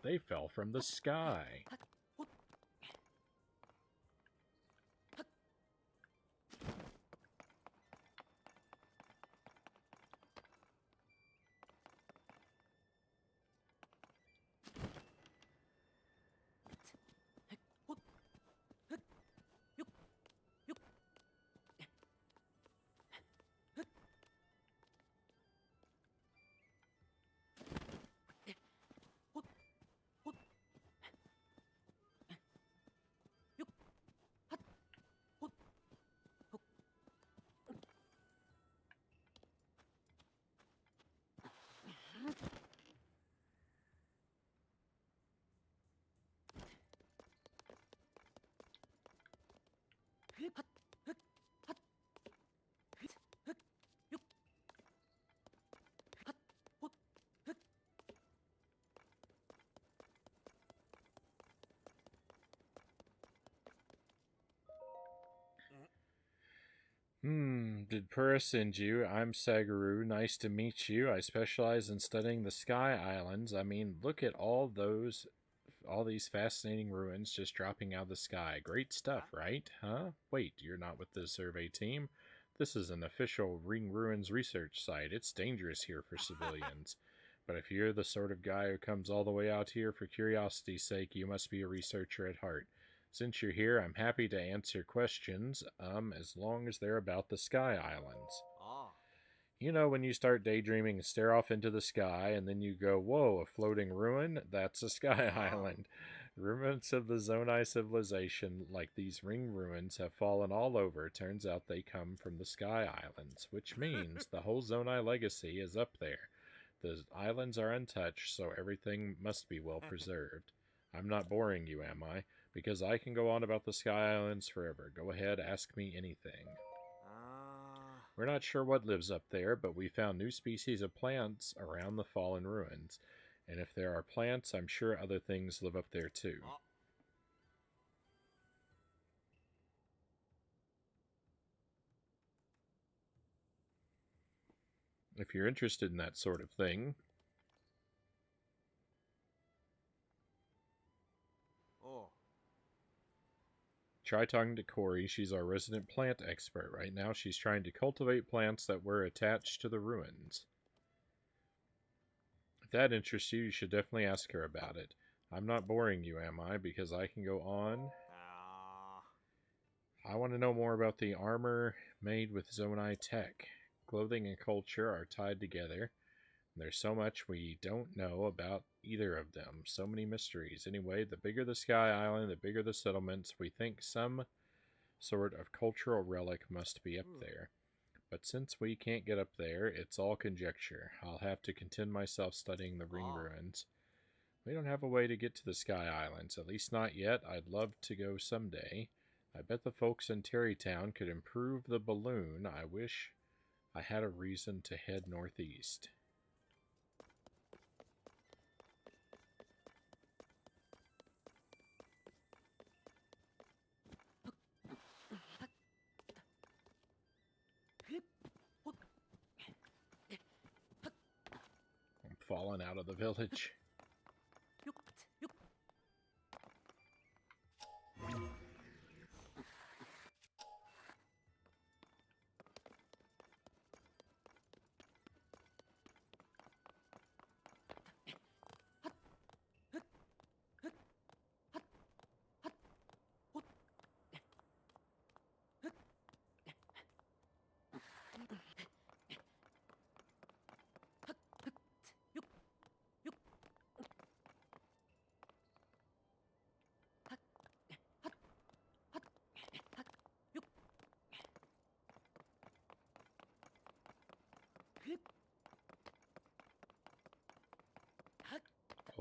They fell from the sky. Did Pura send you? I'm Saguru. Nice to meet you. I specialize in studying the Sky Islands. I mean, look at all those all these fascinating ruins just dropping out of the sky. Great stuff, right? Huh? Wait, you're not with the survey team? This is an official Ring Ruins research site. It's dangerous here for civilians. But if you're the sort of guy who comes all the way out here for curiosity's sake, you must be a researcher at heart. Since you're here, I'm happy to answer questions, as long as they're about the Sky Islands. Ah. You know, when you start daydreaming and stare off into the sky, and then you go, whoa, a floating ruin? That's a sky island. Remnants of the Zonai civilization, like these ring ruins, have fallen all over. Turns out they come from the Sky Islands, which means the whole Zonai legacy is up there. The islands are untouched, so everything must be well preserved. I'm not boring you, am I? Because I can go on about the Sky Islands forever. Go ahead, ask me anything. We're not sure what lives up there, but we found new species of plants around the fallen ruins. And if there are plants, I'm sure other things live up there too. If you're interested in that sort of thing, try talking to Corey. She's our resident plant expert. Right now, she's trying to cultivate plants that were attached to the ruins. If that interests you, you should definitely ask her about it. I'm not boring you, am I? Because I can go on. I want to know more about the armor made with Zonai tech. Clothing and culture are tied together. There's so much we don't know about either of them. So many mysteries. Anyway, the bigger the Sky Island, the bigger the settlements. We think some sort of cultural relic must be up there. But since we can't get up there, it's all conjecture. I'll have to content myself studying the ring ruins. We don't have a way to get to the Sky Islands, at least not yet. I'd love to go someday. I bet the folks in Terrytown could improve the balloon. I wish I had a reason to head northeast. I'm falling out of the village.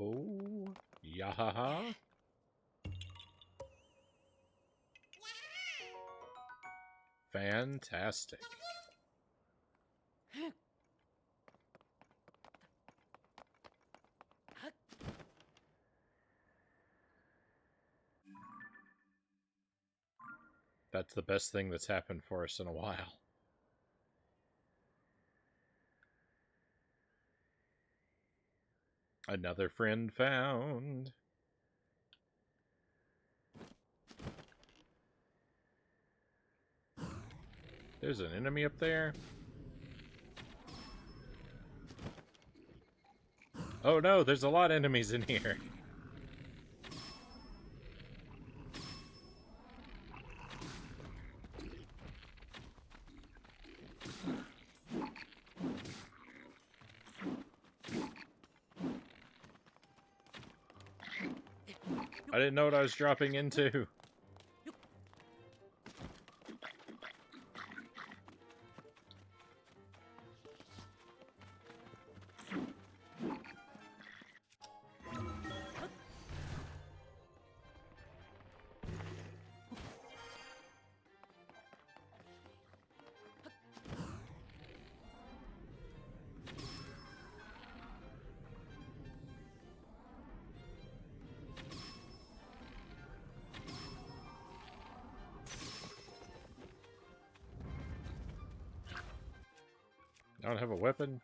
Oh, yeah. Fantastic. That's the best thing that's happened for us in a while. Another friend found. There's an enemy up there. Oh no, there's a lot of enemies in here. I didn't know what I was dropping into. I don't have a weapon.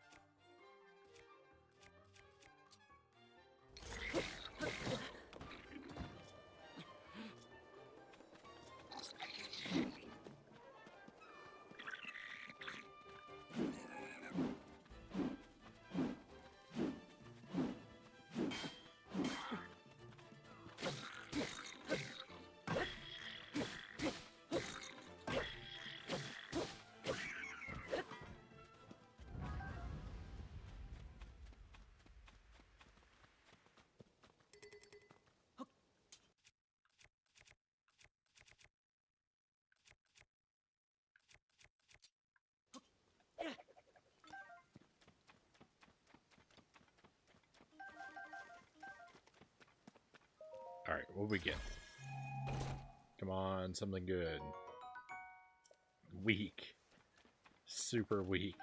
What we get? Come on, something good. Weak. Super weak.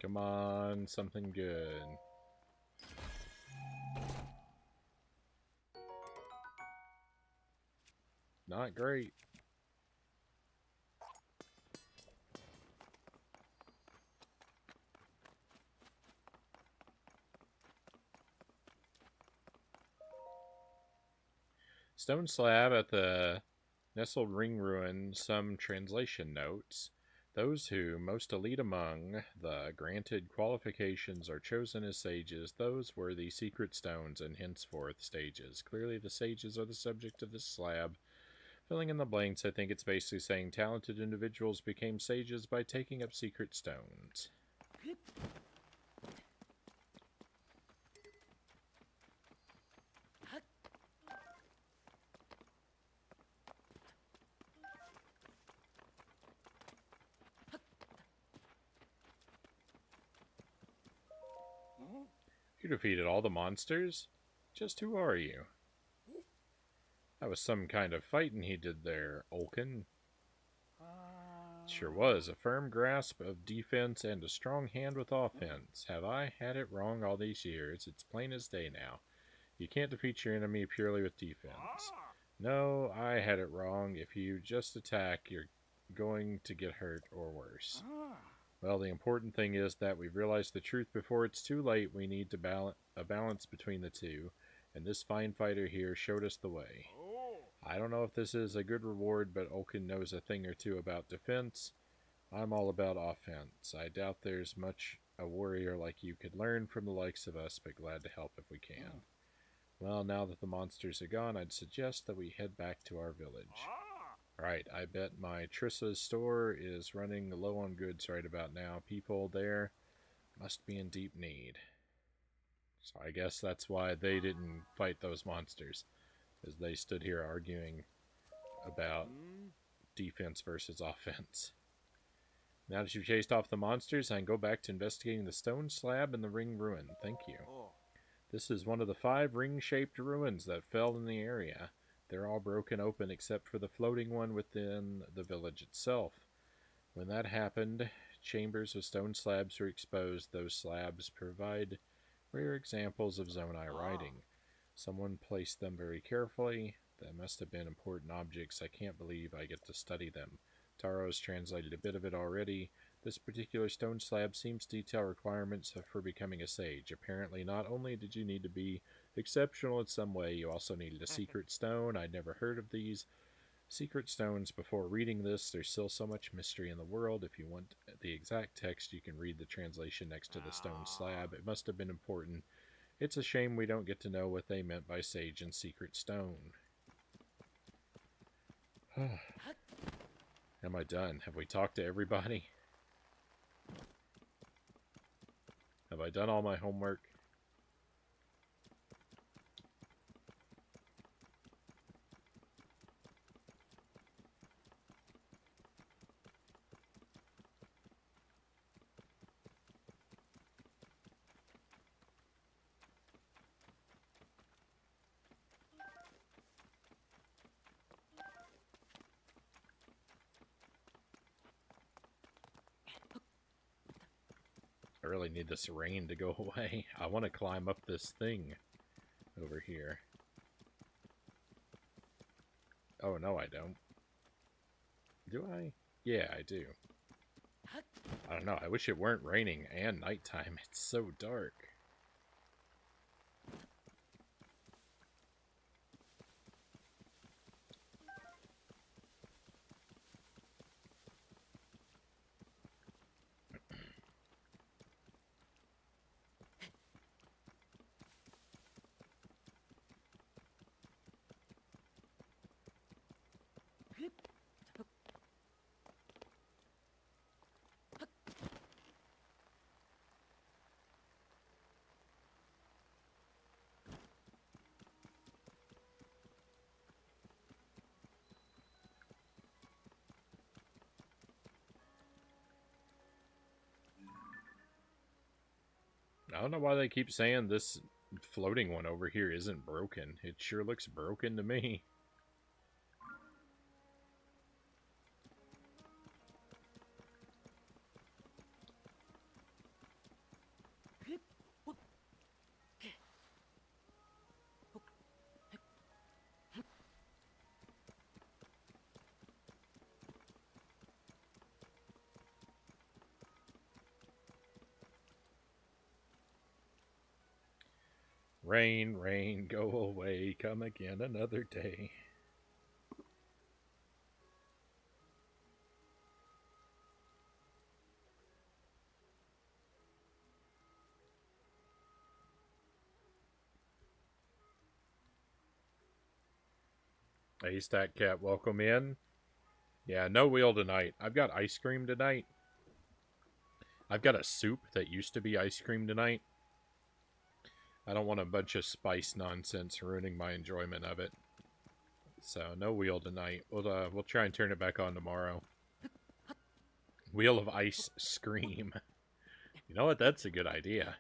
Come on, something good. Not great. Stone slab at the nestled ring ruin. Some translation notes. Those who, most elite among the granted qualifications, are chosen as sages. Those were the secret stones and henceforth stages. Clearly the sages are the subject of this slab. Filling in the blanks, I think it's basically saying talented individuals became sages by taking up secret stones. You defeated all the monsters? Just who are you? That was some kind of fighting he did there, Olkin. Sure was. A firm grasp of defense and a strong hand with offense. Have I had it wrong all these years? It's plain as day now. You can't defeat your enemy purely with defense. No, I had it wrong. If you just attack, you're going to get hurt or worse. Well, the important thing is that we've realized the truth before it's too late. We need to a balance between the two, and this fine fighter here showed us the way. I don't know if this is a good reward, but Olkin knows a thing or two about defense. I'm all about offense. I doubt there's much a warrior like you could learn from the likes of us, but glad to help if we can. Well, now that the monsters are gone, I'd suggest that we head back to our village. Alright, I bet my Trissa's store is running low on goods right about now. People there must be in deep need. So I guess that's why they didn't fight those monsters, as they stood here arguing about defense versus offense. Now that you've chased off the monsters, I can go back to investigating the stone slab and the ring ruin. Thank you. This is one of the 5 ring-shaped ruins that fell in the area. They're all broken open except for the floating one within the village itself. When that happened, chambers with stone slabs were exposed. Those slabs provide rare examples of Zonai writing. Someone placed them very carefully. They must have been important objects. I can't believe I get to study them. Taro's translated a bit of it already. This particular stone slab seems to detail requirements for becoming a sage. Apparently, not only did you need to be exceptional in some way, you also needed a secret stone. I'd never heard of these secret stones before reading this. There's still so much mystery in the world. If you want the exact text, you can read the translation next to the stone slab. It must have been important. It's a shame we don't get to know what they meant by sage and secret stone. Am I done? Have we talked to everybody? Have I done all my homework? I really need this rain to go away. I want to climb up this thing over here. Oh, no, I don't. Do I? Yeah, I do. I don't know. I wish it weren't raining and nighttime. It's so dark. I don't know why they keep saying this floating one over here isn't broken. It sure looks broken to me. Rain, rain, go away, come again another day. Hey, Stat Cat, welcome in. Yeah, no wheel tonight. I've got ice cream tonight. I've got a soup that used to be ice cream tonight. I don't want a bunch of spice nonsense ruining my enjoyment of it. So, no wheel tonight. We'll try and turn it back on tomorrow. Wheel of Ice Scream. You know what? That's a good idea.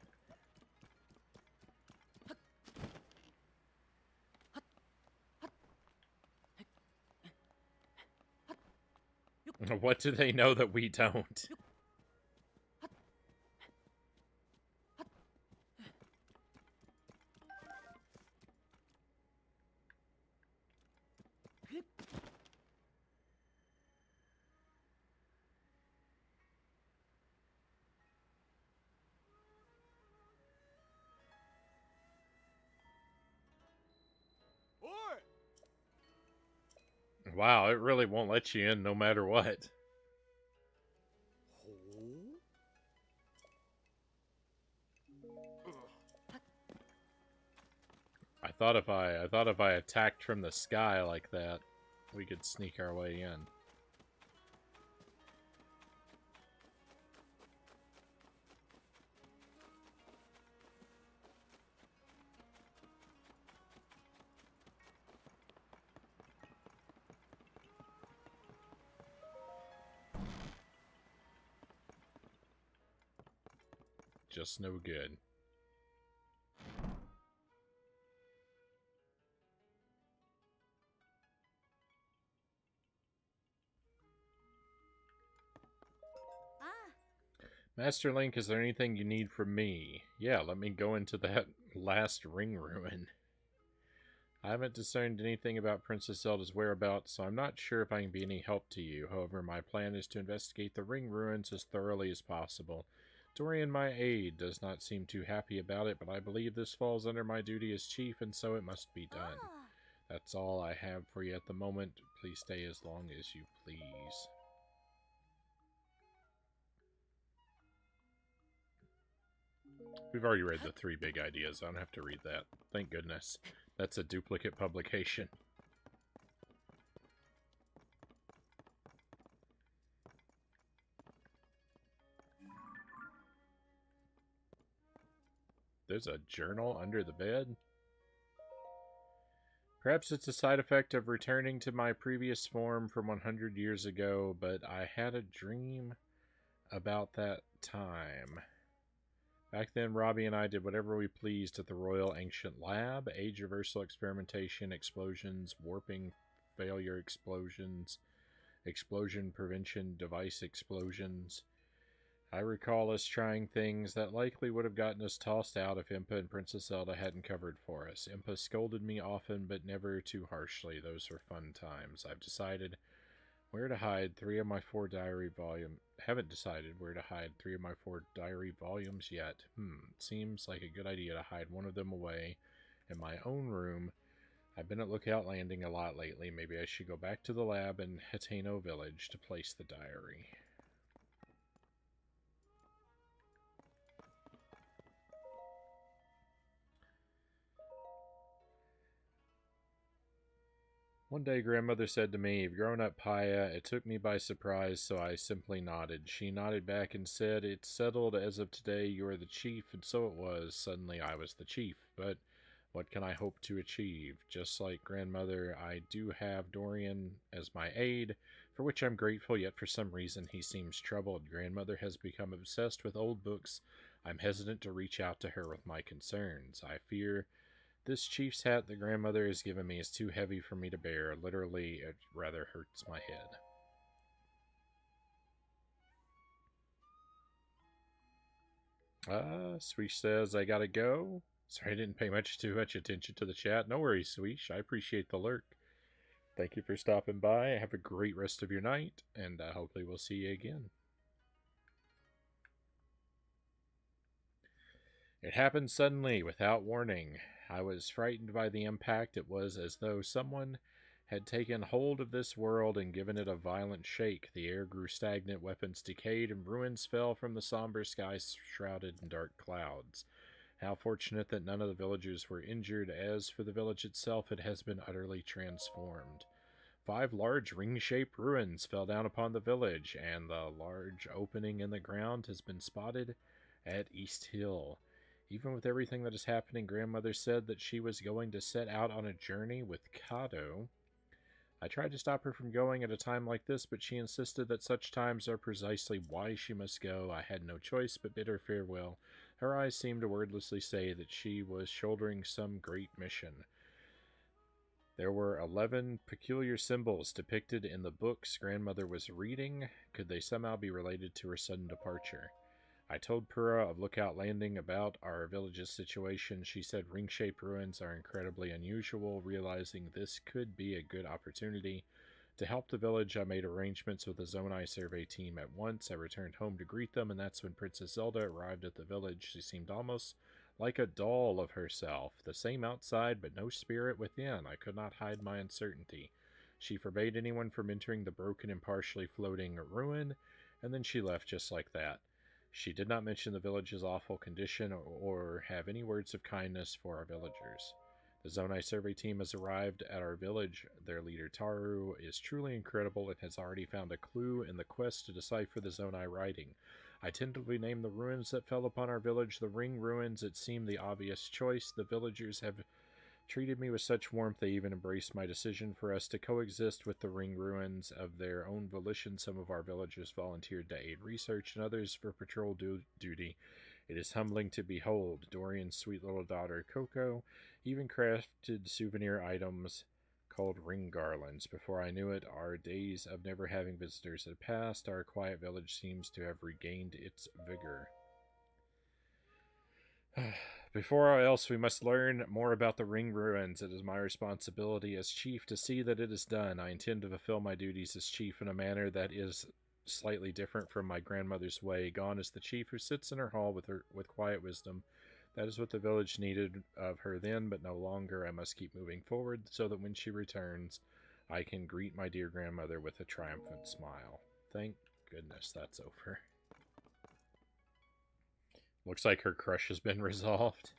What do they know that we don't? Wow, it really won't let you in no matter what. I thought if I attacked from the sky like that, we could sneak our way in. Just no good. Master Link, is there anything you need from me? Yeah, let me go into that last ring ruin. I haven't discerned anything about Princess Zelda's whereabouts, so I'm not sure if I can be any help to you. However, my plan is to investigate the ring ruins as thoroughly as possible. Dorian, my aide, does not seem too happy about it, but I believe this falls under my duty as chief, and so it must be done. That's all I have for you at the moment. Please stay as long as you please. We've already read the 3 big ideas. I don't have to read that. Thank goodness. That's a duplicate publication. There's a journal under the bed? Perhaps it's a side effect of returning to my previous form from 100 years ago, but I had a dream about that time. Back then, Robbie and I did whatever we pleased at the Royal Ancient Lab. Age reversal experimentation, explosions, warping, failure explosions, explosion prevention device explosions. I recall us trying things that likely would have gotten us tossed out if Impa and Princess Zelda hadn't covered for us. Impa scolded me often, but never too harshly. Those were fun times. I've decided where to hide 3 of my 4 diary volumes. Haven't decided where to hide 3 of my 4 diary volumes yet. Seems like a good idea to hide one of them away in my own room. I've been at Lookout Landing a lot lately. Maybe I should go back to the lab in Hateno Village to place the diary. One day, Grandmother said to me, "You've grown up, Paya." It took me by surprise, so I simply nodded. She nodded back and said, "It's settled. As of today, you are the chief." And so it was. Suddenly, I was the chief. But what can I hope to achieve? Just like Grandmother, I do have Dorian as my aide, for which I'm grateful, yet for some reason he seems troubled. Grandmother has become obsessed with old books I'm hesitant to reach out to her with my concerns. I fear this chief's hat the grandmother has given me is too heavy for me to bear. Literally, it rather hurts my head. Sweesh says, I gotta go. Sorry I didn't pay too much attention to the chat. No worries, Sweesh. I appreciate the lurk. Thank you for stopping by. Have a great rest of your night, and hopefully we'll see you again. It happened suddenly, without warning. I was frightened by the impact. It was as though someone had taken hold of this world and given it a violent shake. The air grew stagnant, weapons decayed, and ruins fell from the somber sky shrouded in dark clouds. How fortunate that none of the villagers were injured. As for the village itself, it has been utterly transformed. 5 large ring-shaped ruins fell down upon the village, and the large opening in the ground has been spotted at East Hill. Even with everything that is happening, Grandmother said that she was going to set out on a journey with Kato. I tried to stop her from going at a time like this, but she insisted that such times are precisely why she must go. I had no choice but bid her farewell. Her eyes seemed to wordlessly say that she was shouldering some great mission. There were 11 peculiar symbols depicted in the books Grandmother was reading. Could they somehow be related to her sudden departure? I told Pura of Lookout Landing about our village's situation. She said ring-shaped ruins are incredibly unusual. Realizing this could be a good opportunity to help the village, I made arrangements with the Zonai survey team at once. I returned home to greet them, and that's when Princess Zelda arrived at the village. She seemed almost like a doll of herself, the same outside but no spirit within. I could not hide my uncertainty. She forbade anyone from entering the broken and partially floating ruin, and then she left just like that. She did not mention the village's awful condition or have any words of kindness for our villagers. The Zonai survey team has arrived at our village. Their leader, Taru, is truly incredible and has already found a clue in the quest to decipher the Zonai writing. I tentatively named the ruins that fell upon our village the Ring Ruins. It seemed the obvious choice. The villagers have treated me with such warmth they even embraced my decision for us to coexist with the Ring Ruins of their own volition. Some of our villagers volunteered to aid research and others for patrol duty. It is humbling to behold. Dorian's sweet little daughter, Coco, even crafted souvenir items called ring garlands. Before I knew it, our days of never having visitors had passed. Our quiet village seems to have regained its vigor. Before else, we must learn more about the Ring Ruins. It is my responsibility as chief to see that it is done. I intend to fulfill my duties as chief in a manner that is slightly different from my grandmother's way. Gone is the chief who sits in her hall with quiet wisdom. That is what the village needed of her then, but no longer. I must keep moving forward so that when she returns, I can greet my dear grandmother with a triumphant smile. Thank goodness that's over. Looks like her crush has been resolved.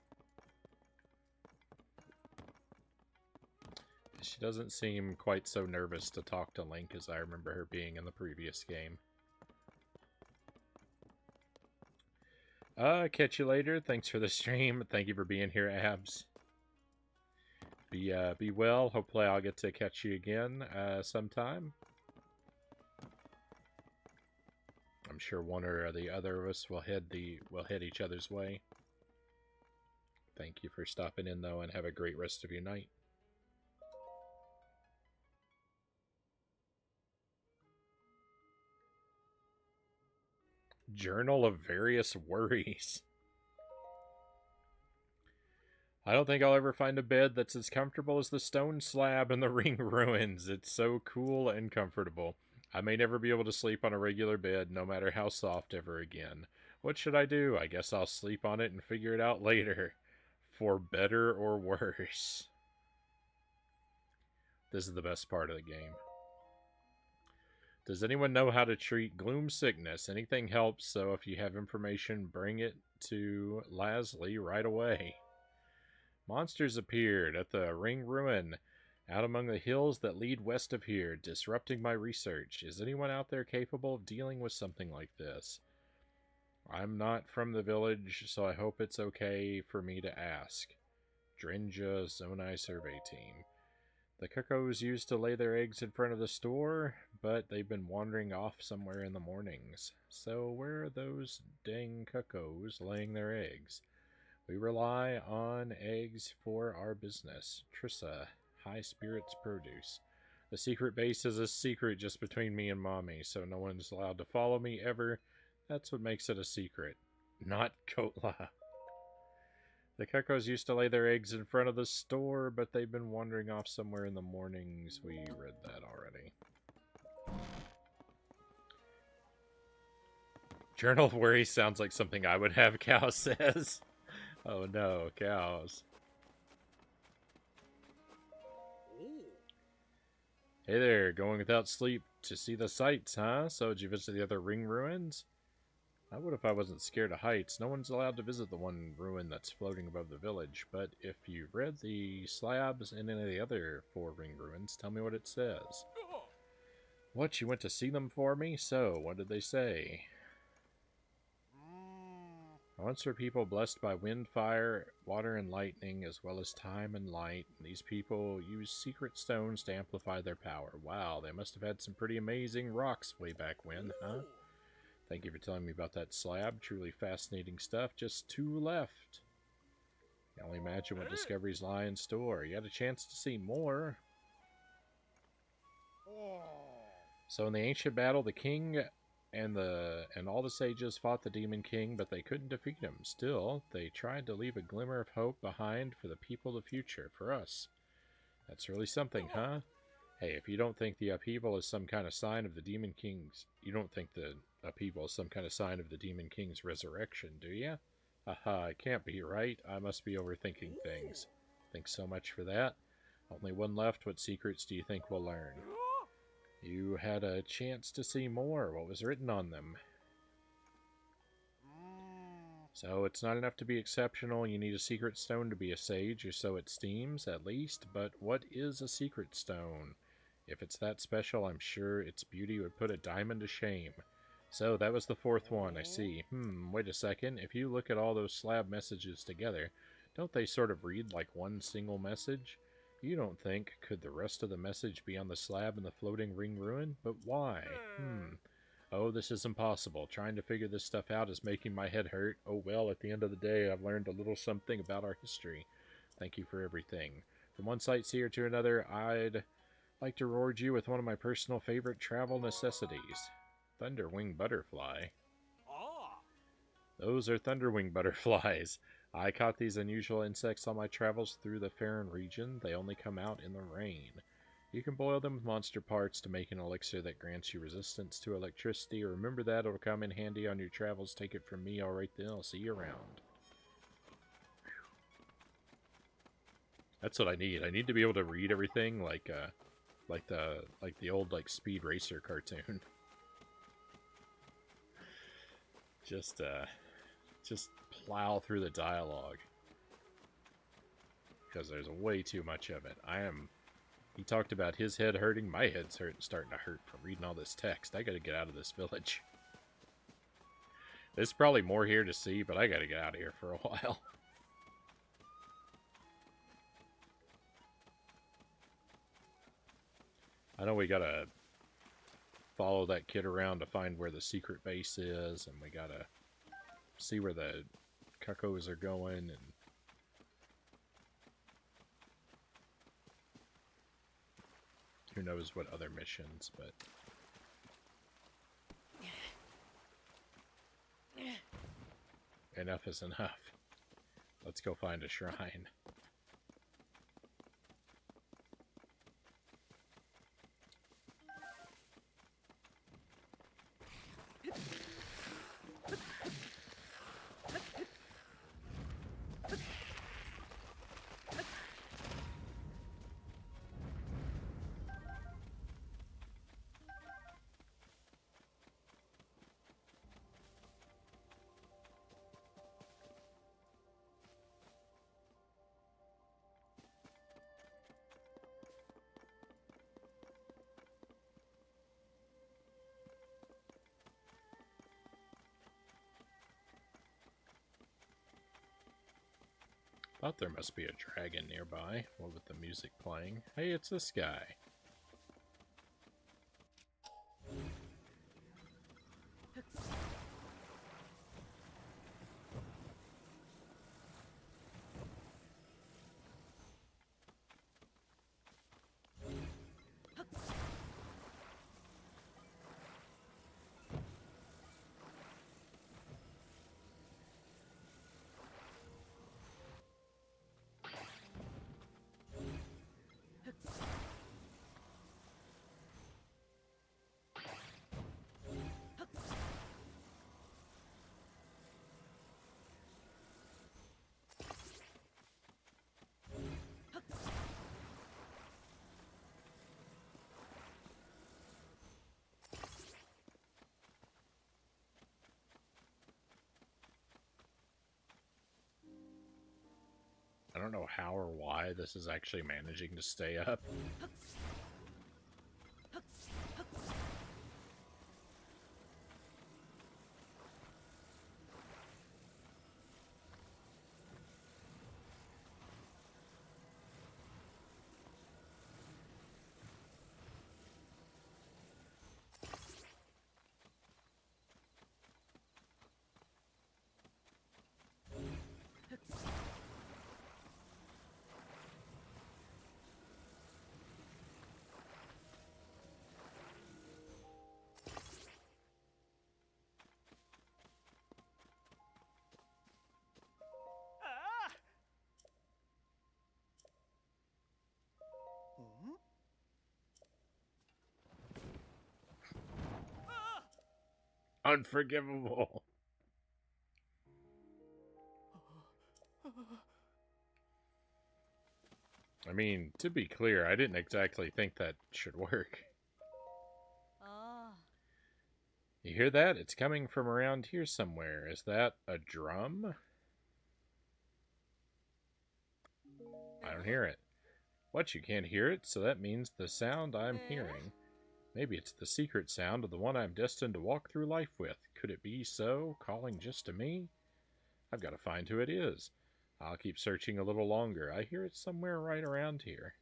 She doesn't seem quite so nervous to talk to Link as I remember her being in the previous game. Catch you later. Thanks for the stream. Thank you for being here, Abs. Be well. Hopefully I'll get to catch you again sometime. I'm sure one or the other of us will head each other's way. Thank you for stopping in though, and have a great rest of your night. Journal of Various Worries. I don't think I'll ever find a bed that's as comfortable as the stone slab in the Ring Ruins. It's so cool and comfortable. I may never be able to sleep on a regular bed, no matter how soft, ever again. What should I do? I guess I'll sleep on it and figure it out later. For better or worse. This is the best part of the game. Does anyone know how to treat gloom sickness? Anything helps, so if you have information, bring it to Lasley right away. Monsters appeared at the Ring Ruin, out among the hills that lead west of here, disrupting my research. Is anyone out there capable of dealing with something like this? I'm not from the village, so I hope it's okay for me to ask. Drenja Zonai Survey Team. The cuckoos used to lay their eggs in front of the store, but they've been wandering off somewhere in the mornings. So where are those dang cuckoos laying their eggs? We rely on eggs for our business. Trissa, High Spirits Produce. The secret base is a secret just between me and Mommy, so no one's allowed to follow me ever. That's what makes it a secret. Not Kotla. The cuckoos used to lay their eggs in front of the store, but they've been wandering off somewhere in the mornings. We read that already. Journal of Worry sounds like something I would have, Cow says. Oh no, cows. Hey there, going without sleep to see the sights, huh? So did you visit the other ring ruins? I would if I wasn't scared of heights. No one's allowed to visit the one ruin that's floating above the village, but if you've read the slabs in any of the other 4 ring ruins, tell me what it says. What, you went to see them for me? So, what did they say? Once were people blessed by wind, fire, water, and lightning, as well as time and light. These people used secret stones to amplify their power. Wow, they must have had some pretty amazing rocks way back when, huh? Thank you for telling me about that slab. Truly fascinating stuff. Just 2 left. I can only imagine what discoveries lie in store. You had a chance to see more. So in the ancient battle, the king and all the sages fought the Demon King, but they couldn't defeat him. Still, they tried to leave a glimmer of hope behind for the people of the future, for us. That's really something, huh? Hey, if you don't think the upheaval is some kind of sign of the Demon King's... You don't think the upheaval is some kind of sign of the Demon King's resurrection, do you? Haha, it can't be, right? I must be overthinking things. Thanks so much for that. Only one left. What secrets do you think we'll learn? You had a chance to see more. What was written on them? So it's not enough to be exceptional. You need a secret stone to be a sage, or so it seems, at least. But what is a secret stone? If it's that special, I'm sure its beauty would put a diamond to shame. So that was the 4th one, I see. Wait a second. If you look at all those slab messages together, don't they sort of read like one single message? You don't think, could the rest of the message be on the slab in the floating ring ruin? But why? Oh, this is impossible. Trying to figure this stuff out is making my head hurt. Oh well, at the end of the day, I've learned a little something about our history. Thank you for everything. From one sightseer to another, I'd like to reward you with one of my personal favorite travel necessities. Thunderwing butterfly. Those are thunderwing butterflies. I caught these unusual insects on my travels through the Farron region. They only come out in the rain. You can boil them with monster parts to make an elixir that grants you resistance to electricity. Remember that, it'll come in handy on your travels. Take it from me, alright then, I'll see you around. That's what I need. I need to be able to read everything like the old Speed Racer cartoon. Just plow through the dialogue. Because there's way too much of it. He talked about his head hurting. My head's starting to hurt from reading all this text. I gotta get out of this village. There's probably more here to see, but I gotta get out of here for a while. I know we gotta follow that kid around to find where the secret base is, and we gotta see where the cuckoos are going, and who knows what other missions, but enough is enough. Let's go find a shrine. Thought there must be a dragon nearby. What with the music playing? Hey, it's this guy. I don't know how or why this is actually managing to stay up. Unforgivable. I mean, to be clear, I didn't exactly think that should work. Oh. You hear that? It's coming from around here somewhere. Is that a drum? I don't hear it. What, you can't hear it? So that means the sound I'm hearing. Maybe it's the secret sound of the one I'm destined to walk through life with. Could it be so, calling just to me? I've got to find who it is. I'll keep searching a little longer. I hear it somewhere right around here.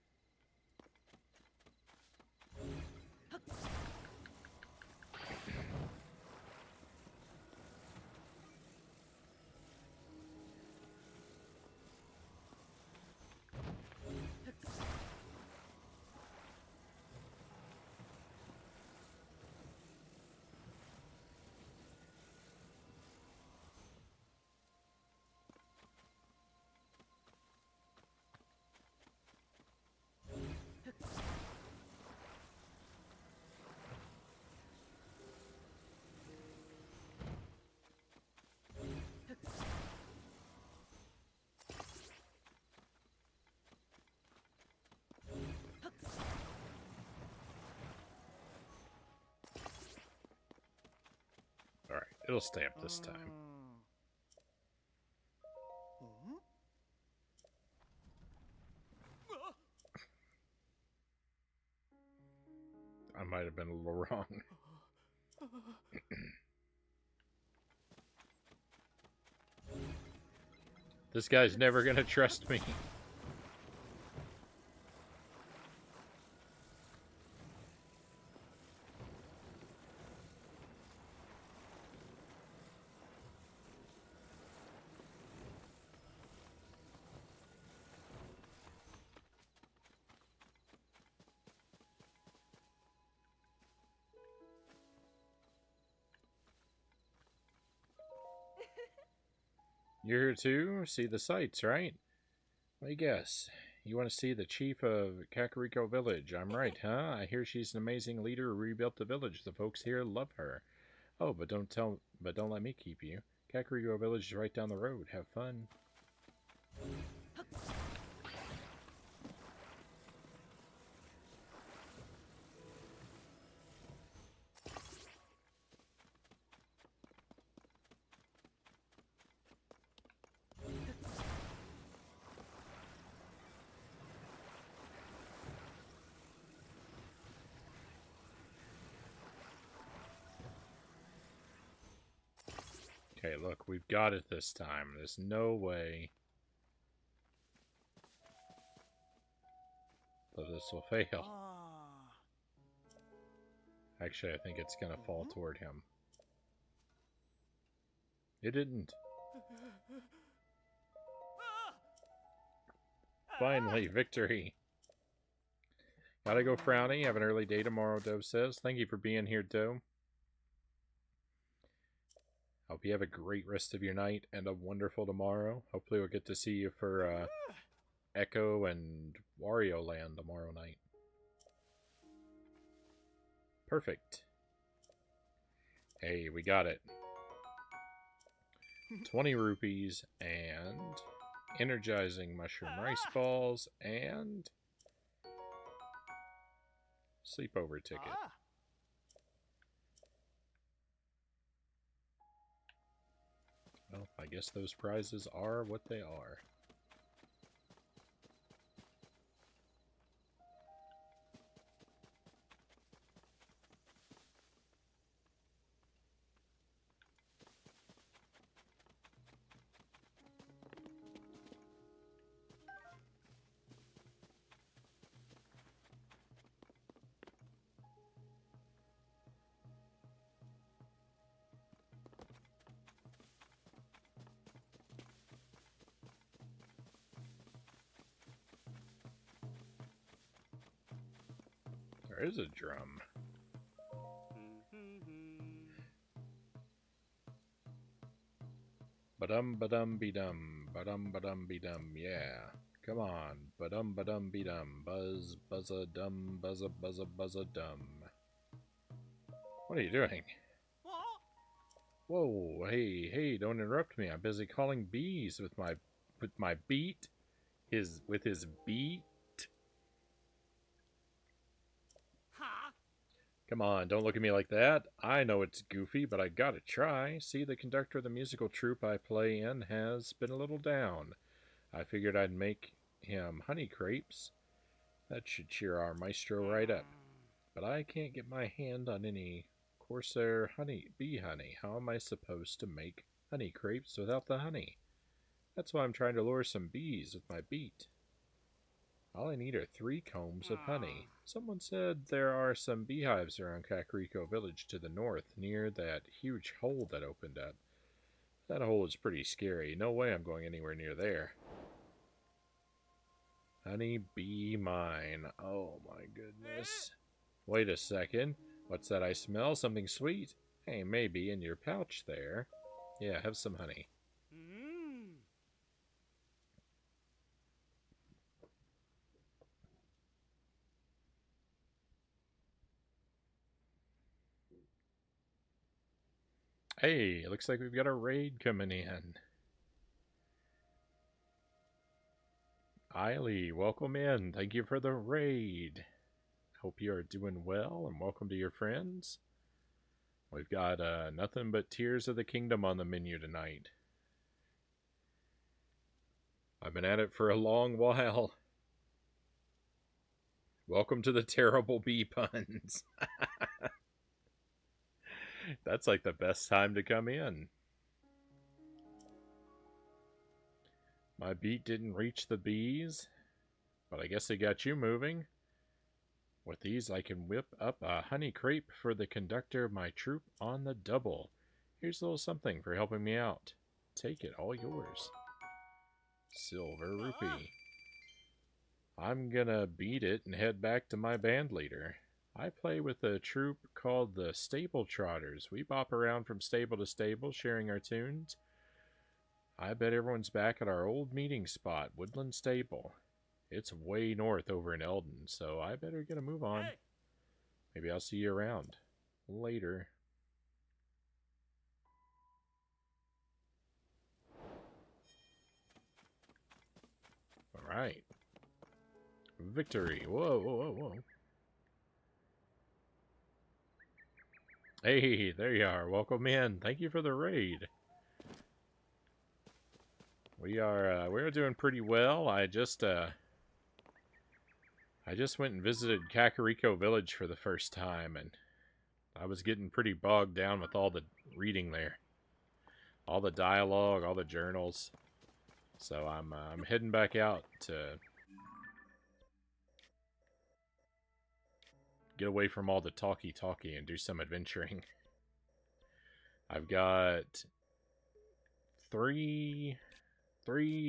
Alright, it'll stay up this time. I might have been a little wrong. This guy's never gonna trust me. You're here too? See the sights, right? Let me guess. You want to see the chief of Kakariko Village. I'm right, huh? I hear she's an amazing leader who rebuilt the village. The folks here love her. Oh, but don't let me keep you. Kakariko Village is right down the road. Have fun. Okay, look, we've got it this time. There's no way. this will fail. Ah. Actually, I think it's gonna fall toward him. It didn't. Finally, victory. Gotta go, Frownie. Have an early day tomorrow, Dove says. Thank you for being here, Dove. Hope you have a great rest of your night and a wonderful tomorrow. Hopefully we'll get to see you for Echo and Wario Land tomorrow night. Perfect. Hey, we got it. 20 rupees and energizing mushroom rice balls and sleepover ticket. Ah. Well, I guess those prizes are what they are. There is a drum. Ba-dum-ba-dum-be-dum. Ba-dum-ba-dum-be-dum. Yeah. Come on. Ba-dum-ba-dum-be-dum. Buzz, buzz-a-dum, buzz-a-buzz-a-buzz-a-dum. What are you doing? Whoa, hey, don't interrupt me. I'm busy calling bees with my beat. With his beat. Come on, don't look at me like that. I know it's goofy, but I gotta try. See, the conductor of the musical troupe I play in has been a little down. I figured I'd make him honey crepes. That should cheer our maestro right up. But I can't get my hand on any Corsair bee honey. How am I supposed to make honey crepes without the honey? That's why I'm trying to lure some bees with my beat. All I need are 3 combs of honey. Someone said there are some beehives around Kakariko Village to the north, near that huge hole that opened up. That hole is pretty scary. No way I'm going anywhere near there. Honey bee mine. Oh my goodness. Wait a second. What's that I smell? Something sweet? Hey, maybe in your pouch there. Yeah, have some honey. Hey, looks like we've got a raid coming in. Eiley, welcome in. Thank you for the raid. Hope you are doing well, and welcome to your friends. We've got nothing but Tears of the Kingdom on the menu tonight. I've been at it for a long while. Welcome to the terrible bee puns. That's like the best time to come in. My beat didn't reach the bees, but I guess it got you moving. With these, I can whip up a honey crepe for the conductor of my troupe on the double. Here's a little something for helping me out. Take it, all yours. Silver rupee. I'm gonna beat it and head back to my band leader. I play with a troupe called the Stable Trotters. We bop around from stable to stable, sharing our tunes. I bet everyone's back at our old meeting spot, Woodland Stable. It's way north over in Eldon, so I better get a move on. Hey. Maybe I'll see you around. Later. Alright. Victory. Whoa, whoa, whoa, whoa. Hey, there you are. Welcome in. Thank you for the raid. We're doing pretty well. I just went and visited Kakariko Village for the first time, and I was getting pretty bogged down with all the reading there. All the dialogue, all the journals. So I'm heading back out to get away from all the talky and do some adventuring. I've got three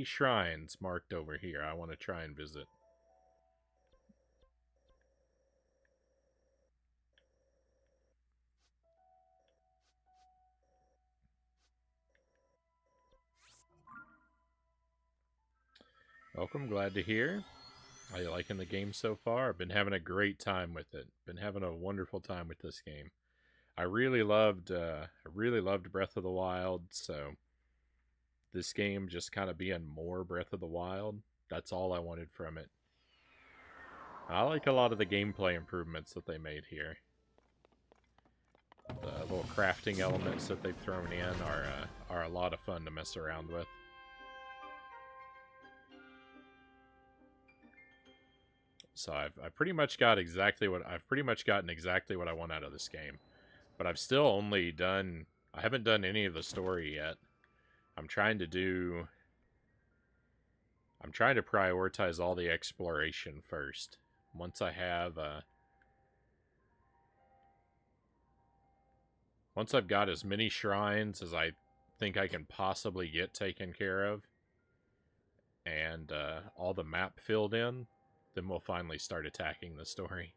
shrines marked over here I want to try and visit. Welcome, glad to hear. Are you liking the game so far? I've been having a great time with it. Been having a wonderful time with this game. I really loved Breath of the Wild, so this game just kind of being more Breath of the Wild, that's all I wanted from it. I like a lot of the gameplay improvements that they made here. The little crafting elements that they've thrown in are a lot of fun to mess around with. So I've pretty much got exactly what I've pretty much gotten exactly what I want out of this game. But I've still only done I haven't done any of the story yet. I'm trying to prioritize all the exploration first. Once I have once I've got as many shrines as I think I can possibly get taken care of, and all the map filled in, then we'll finally start attacking the story.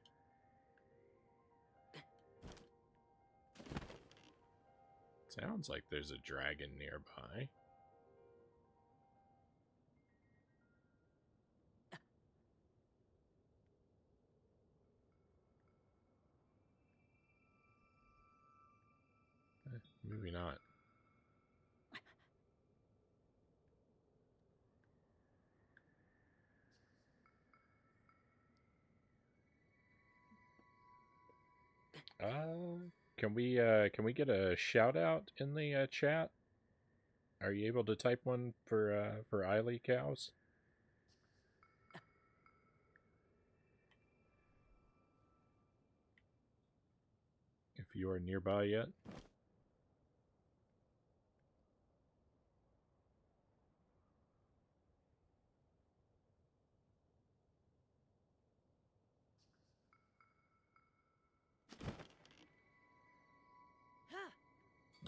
Sounds like there's a dragon nearby. Maybe not. Can we get a shout out in the chat? Are you able to type one for Eiley cows? If you are nearby yet.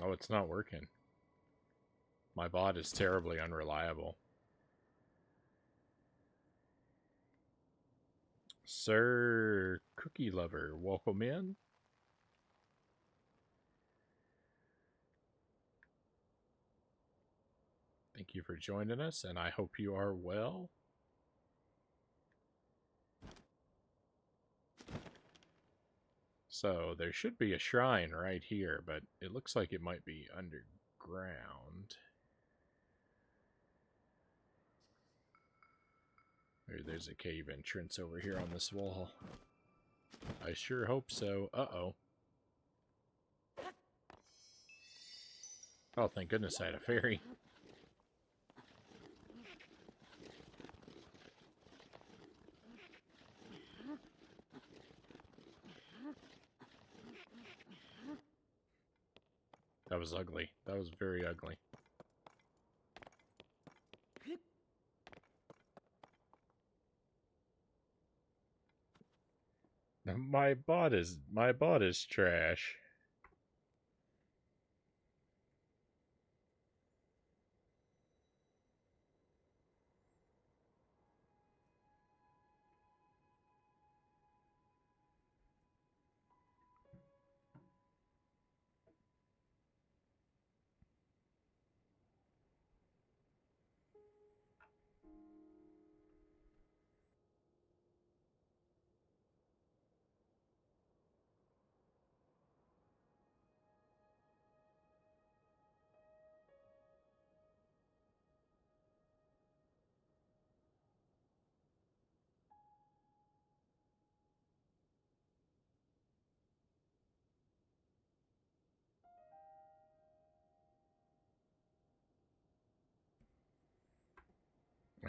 Oh, it's not working. My bot is terribly unreliable. Sir Cookie Lover, welcome in. Thank you for joining us, and I hope you are well. So, there should be a shrine right here, but it looks like it might be underground. Maybe there's a cave entrance over here on this wall. I sure hope so. Uh-oh. Oh, thank goodness I had a fairy. That was ugly. That was very ugly. My bot is trash.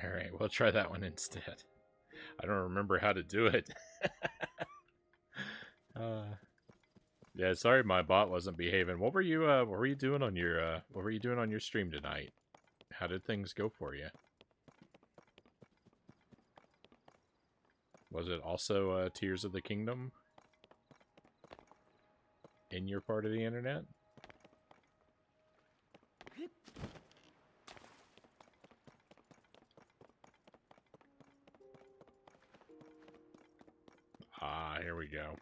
Alright, we'll try that one instead. I don't remember how to do it. Yeah, sorry my bot wasn't behaving. What were you doing on your stream tonight? How did things go for you? Was it also Tears of the Kingdom? in your part of the internet? Ah, here we go.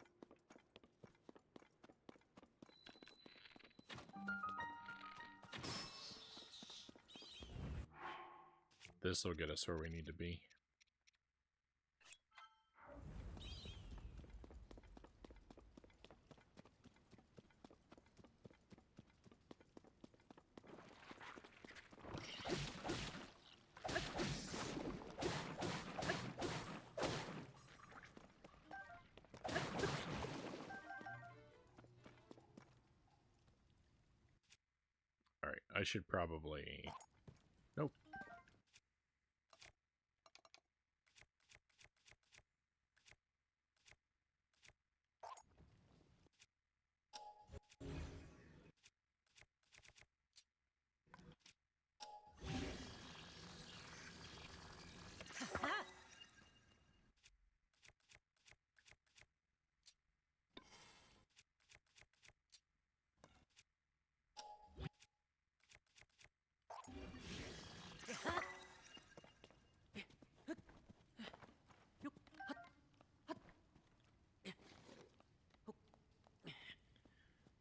This will get us where we need to be. Alright, I should probably... Nope.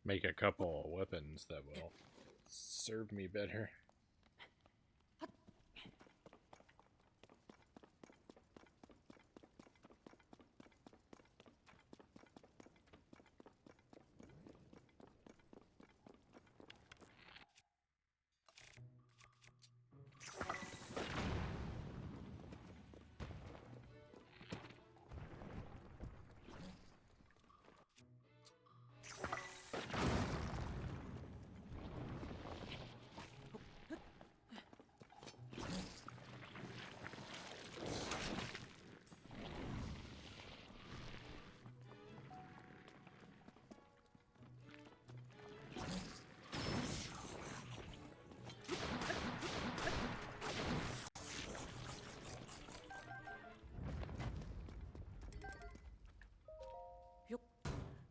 Make a couple weapons that will serve me better.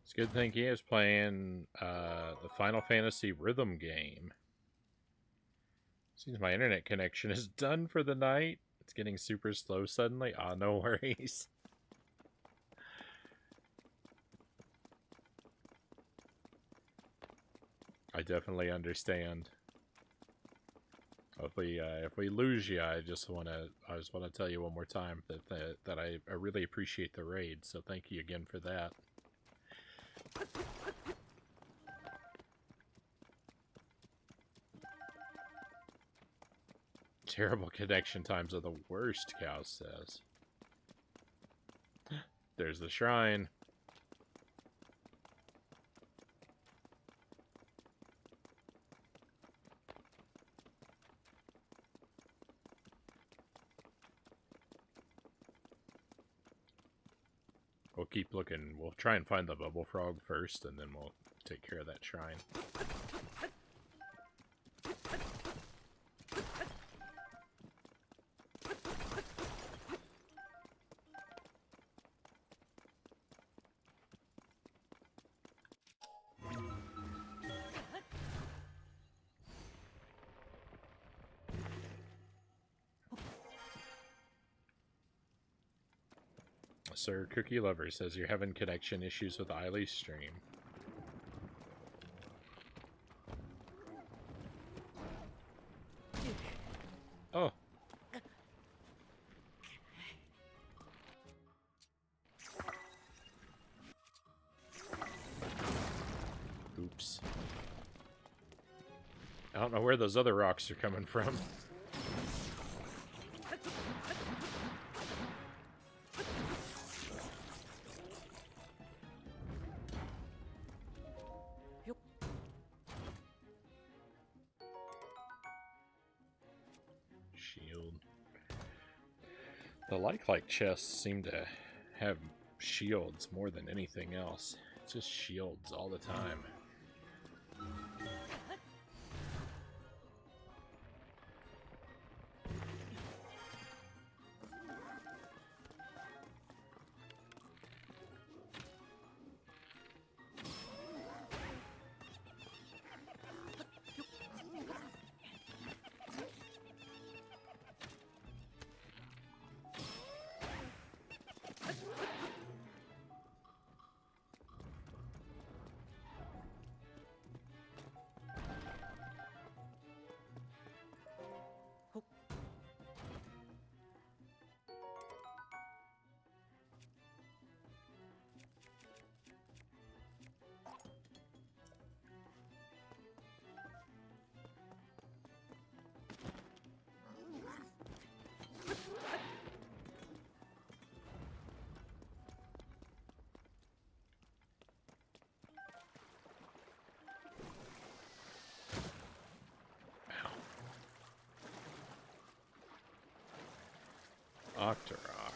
It's a good thing he is playing the Final Fantasy rhythm game. Seems my internet connection is done for the night. It's getting super slow suddenly. Ah, no worries. I definitely understand. If we lose you, I just want to tell you one more time that I really appreciate the raid. So thank you again for that. Terrible connection times are the worst, Cow says. There's the shrine. We'll keep looking. We'll try and find the bubble frog first, and then we'll take care of that shrine. Sir Cookie Lover says you're having connection issues with Eileen's stream. Oh. Oops. I don't know where those other rocks are coming from. The like chests seem to have shields more than anything else. It's just shields all the time. Octorok.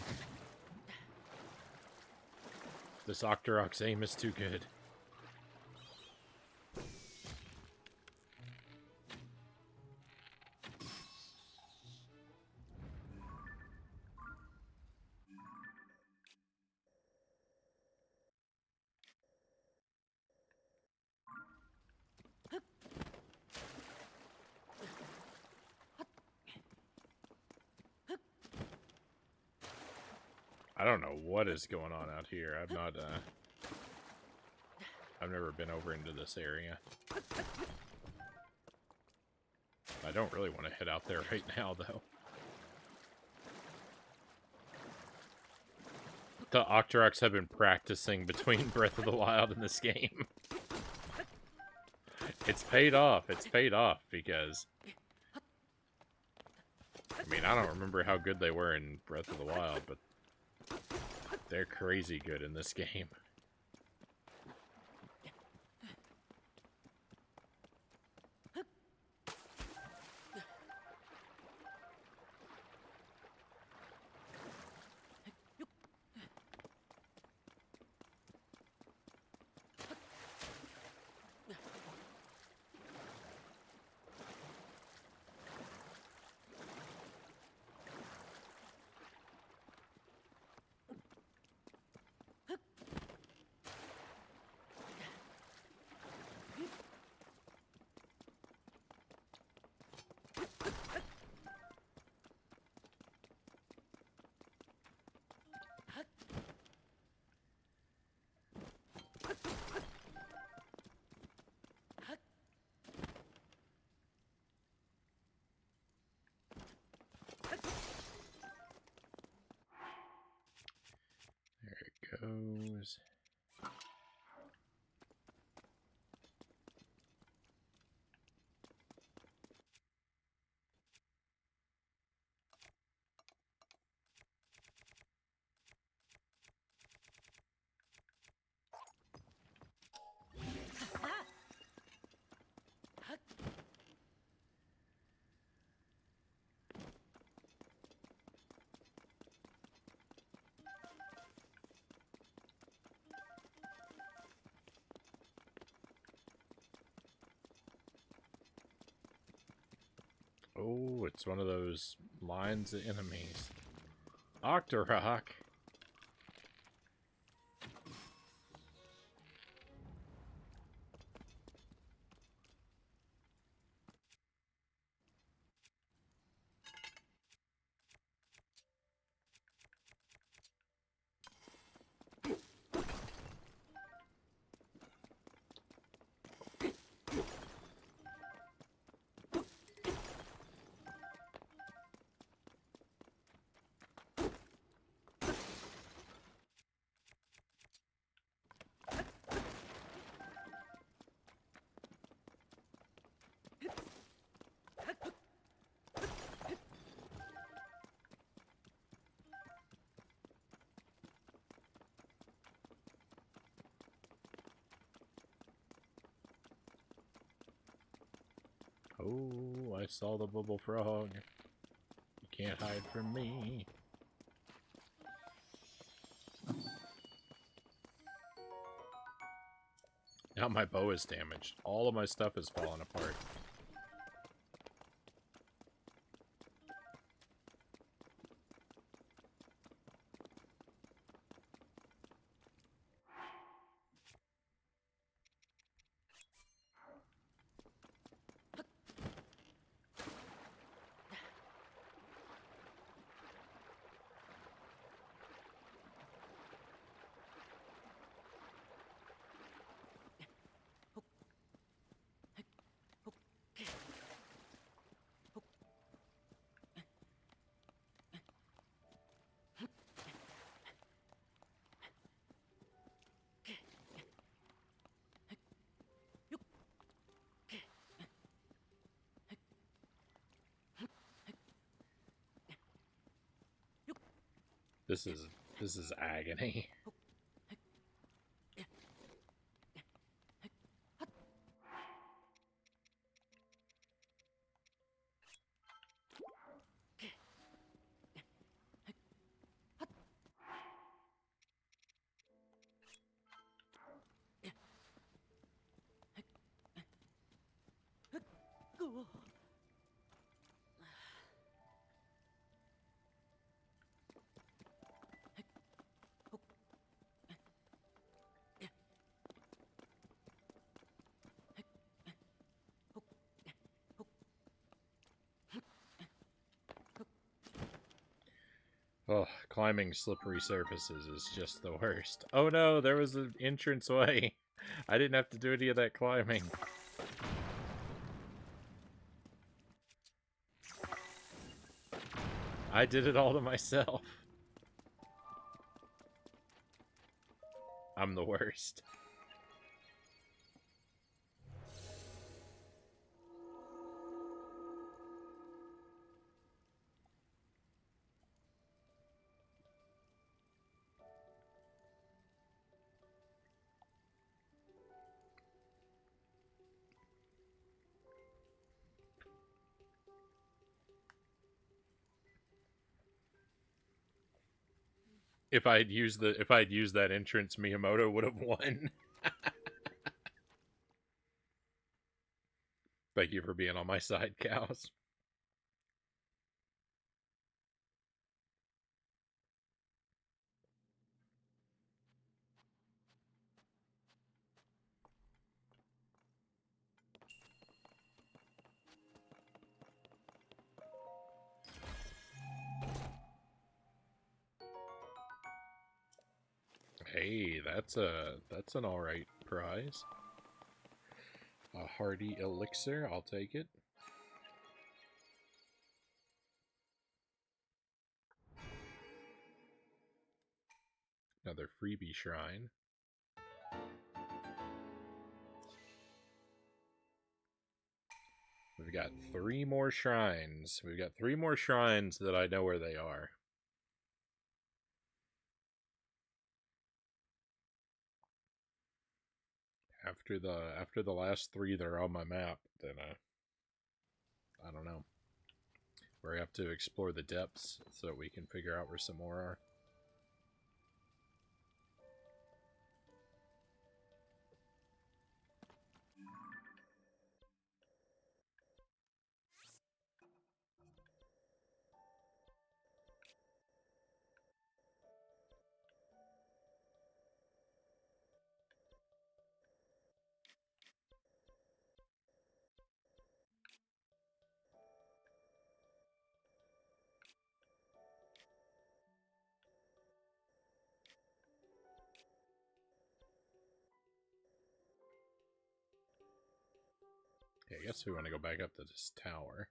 This Octorok's aim is too good. I don't know what is going on out here. I've never been over into this area. I don't really want to head out there right now, though. The Octoroks have been practicing between Breath of the Wild and this game. It's paid off. It's paid off because... I mean, I don't remember how good they were in Breath of the Wild, but they're crazy good in this game. Goes. Oh, it's one of those lines of enemies. Octorok! Oh, I saw the bubble frog. You can't hide from me. Now my bow is damaged. All of my stuff is falling apart. This is agony. Oh, climbing slippery surfaces is just the worst. Oh no, there was an entrance way. I didn't have to do any of that climbing. I did it all to myself. I'm the worst. If I'd used that entrance, Miyamoto would have won. Thank you for being on my side, cows. Hey, that's an alright prize. A hardy elixir, I'll take it. Another freebie shrine. We've got 3 more shrines. We've got 3 more shrines that I know where they are. After the last 3 that are on my map, then I don't know. We have to explore the depths so we can figure out where some more are. Okay, I guess we want to go back up to this tower.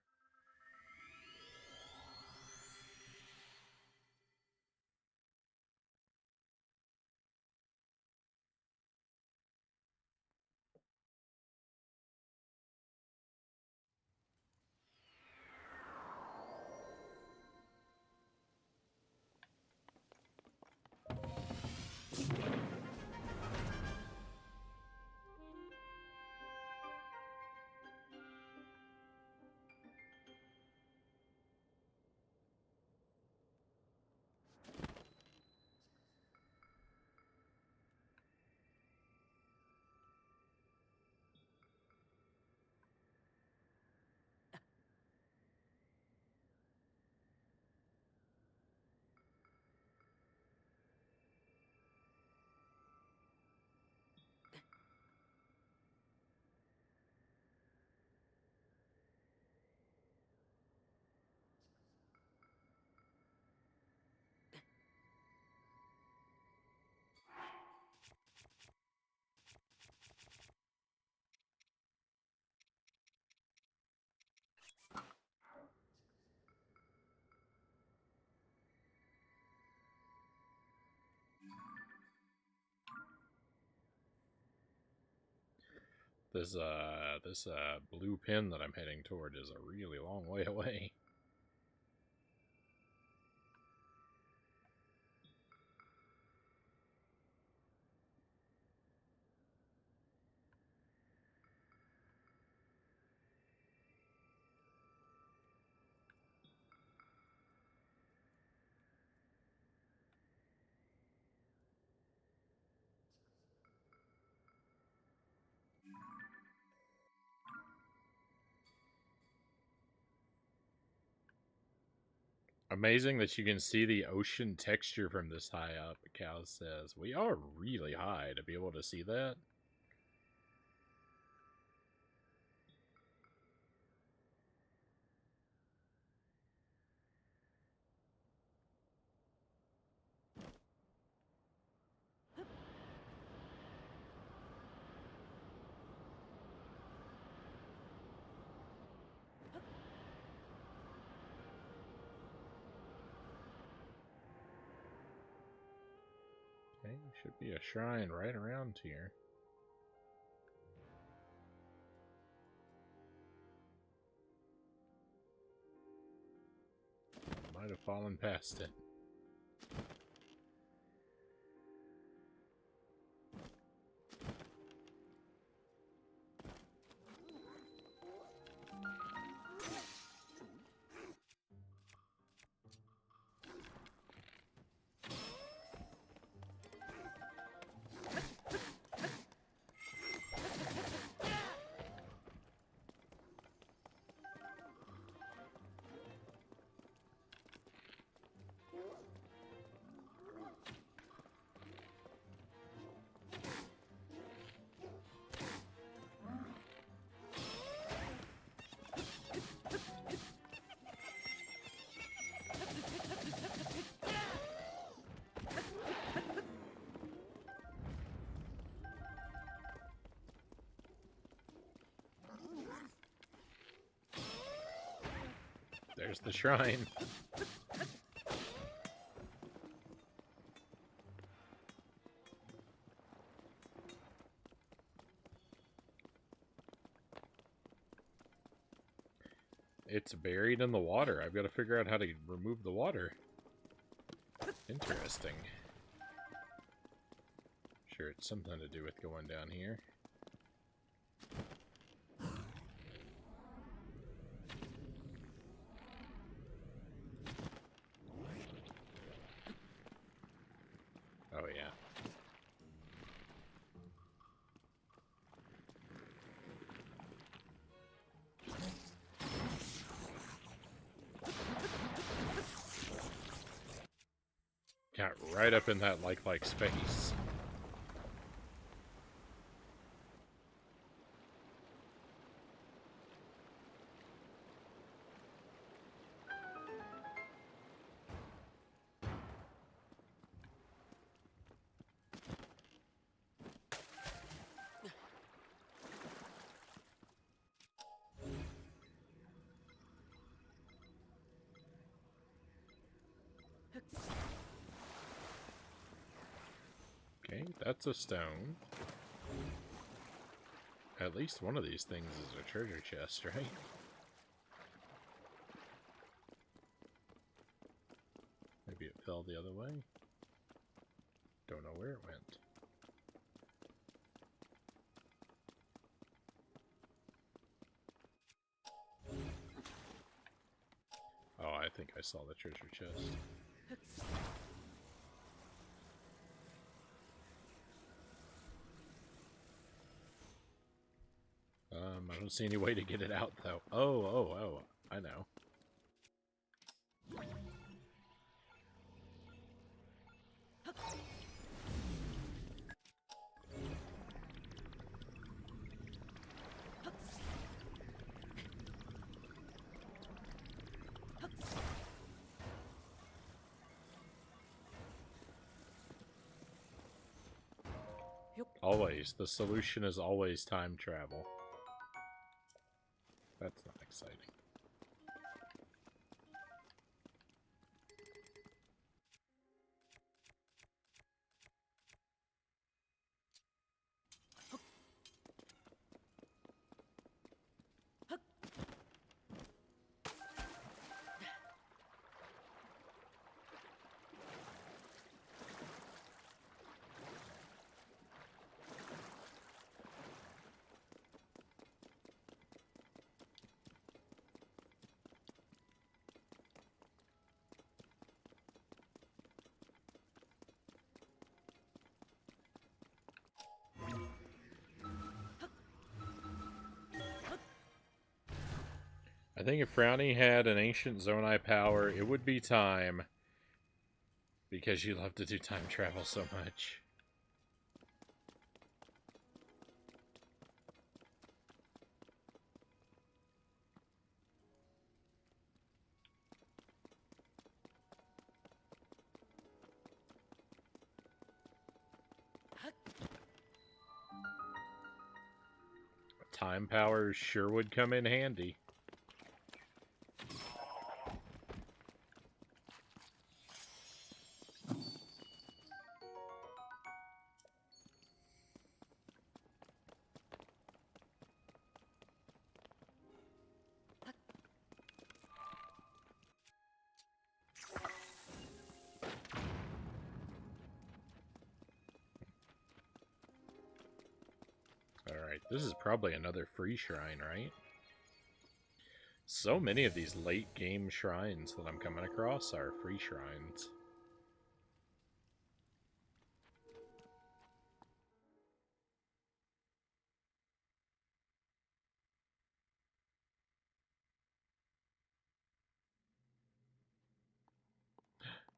This blue pin that I'm heading toward is a really long way away. Amazing that you can see the ocean texture from this high up, Cal says. We are really high to be able to see that. Okay, should be a shrine right around here. Might have fallen past it. There's the shrine. It's buried in the water. I've got to figure out how to remove the water. Interesting. Sure, it's something to do with going down here. Oh, yeah. Got right up in that like space. Okay, that's a stone. At least one of these things is a treasure chest, right? Maybe it fell the other way. Don't know where it went. Oh, I think I saw the treasure chest. I don't see any way to get it out, though. Oh, I know. Always. The solution is always time travel. That's not exciting. think if Frownie had an ancient Zonai power, it would be time. Because you love to do time travel so much. Time power sure would come in handy. Alright, this is probably another free shrine, right? So many of these late game shrines that I'm coming across are free shrines.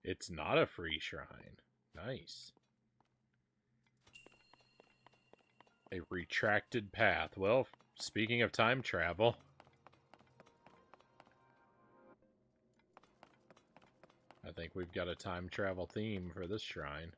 It's not a free shrine. Nice. A retracted path. Well, speaking of time travel... I think we've got a time travel theme for this shrine.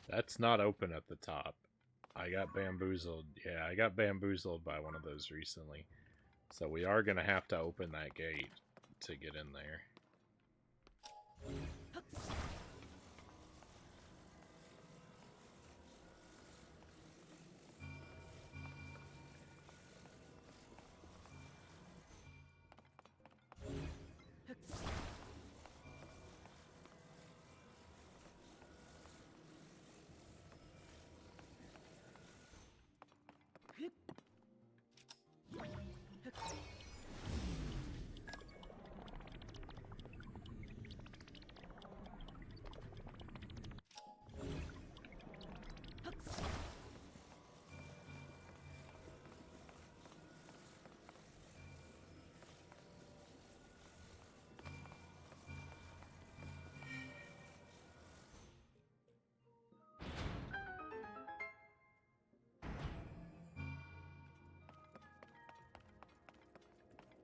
That's not open at the top. I got bamboozled. Yeah, I got bamboozled by one of those recently. So we are going to have to open that gate to get in there.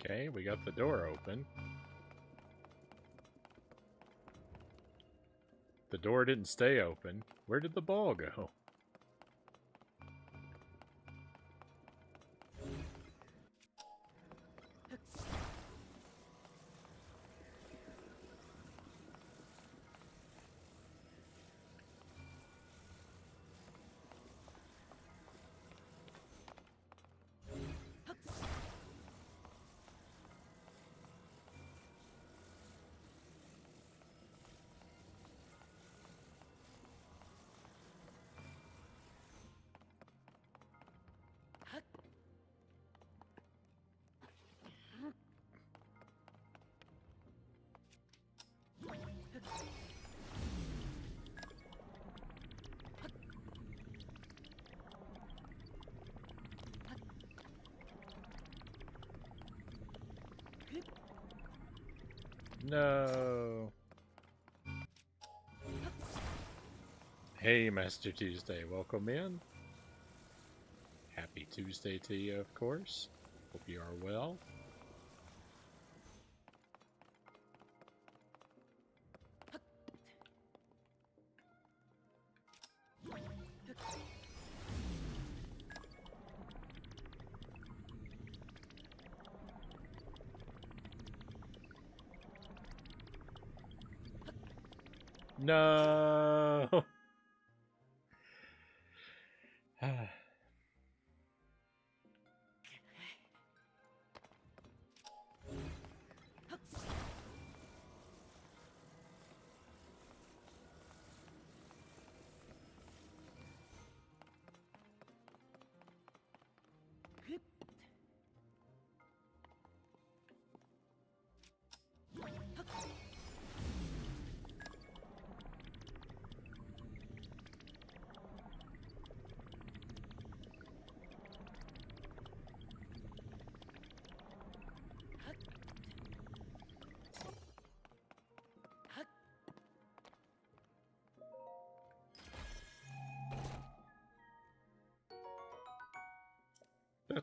Okay, we got the door open. The door didn't stay open. Where did the ball go? No. Hey, Master Tuesday, welcome in. Happy Tuesday to you, of course. Hope you are well. No.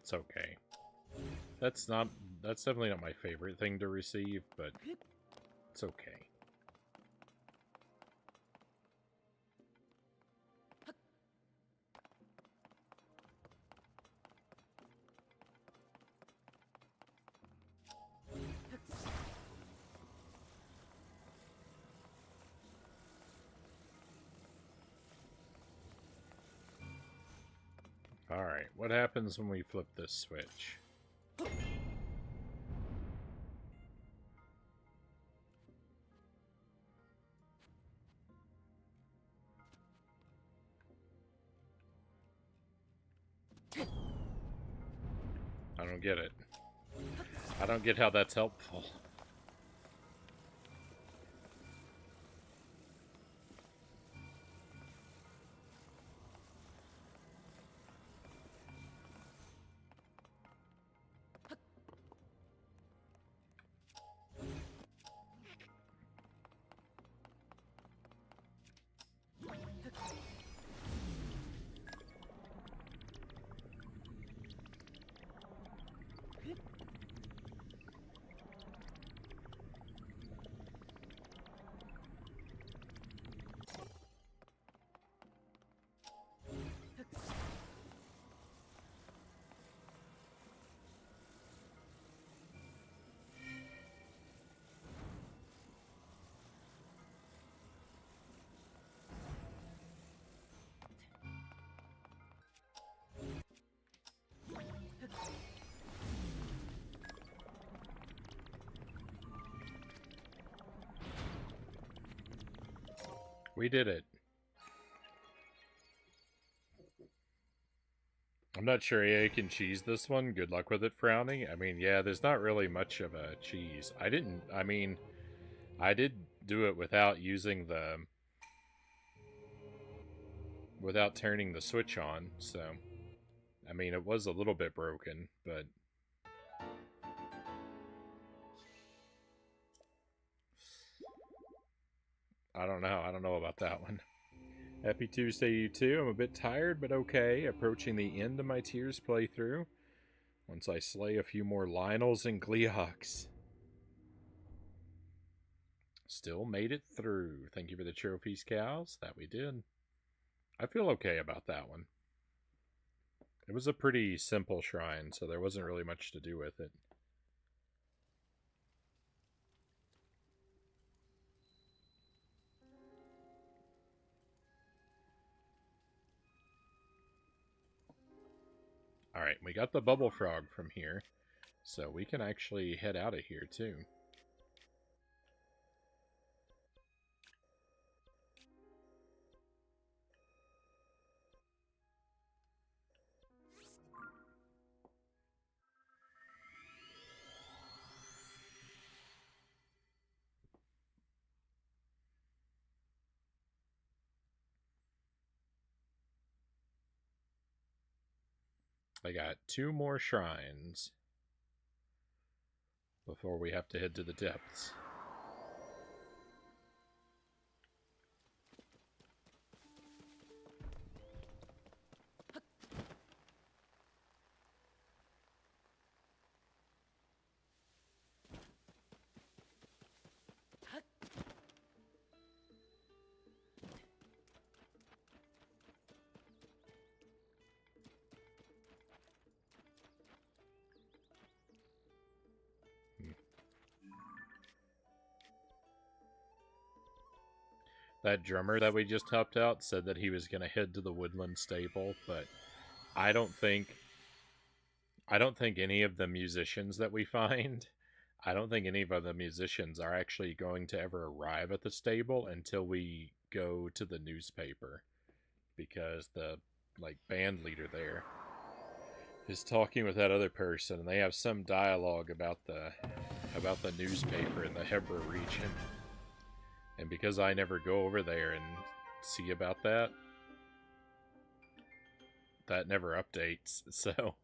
That's okay. That's definitely not my favorite thing to receive, but it's okay. Alright, what happens when we flip this switch? I don't get it. I don't get how that's helpful. We did it. I'm not sure you can cheese this one. Good luck with it, Frownie. I mean, yeah, there's not really much of a cheese. I did do it without using without turning the switch on, so, I mean, it was a little bit broken, but I don't know. I don't know about that one. Happy Tuesday, you too. I'm a bit tired, but okay. Approaching the end of my Tears playthrough. Once I slay a few more Lionels and Gleeoks. Still made it through. Thank you for the trophies, cows. That we did. I feel okay about that one. It was a pretty simple shrine, so there wasn't really much to do with it. Alright, we got the bubble frog from here, so we can actually head out of here too. I got 2 more shrines before we have to head to the depths. That drummer that we just helped out said that he was going to head to the woodland stable, but I don't think any of the musicians that we find, I don't think any of the musicians are actually going to ever arrive at the stable until we go to the newspaper, because the band leader there is talking with that other person, and they have some dialogue about the newspaper in the Hebra region. And because I never go over there and see about that, that never updates, so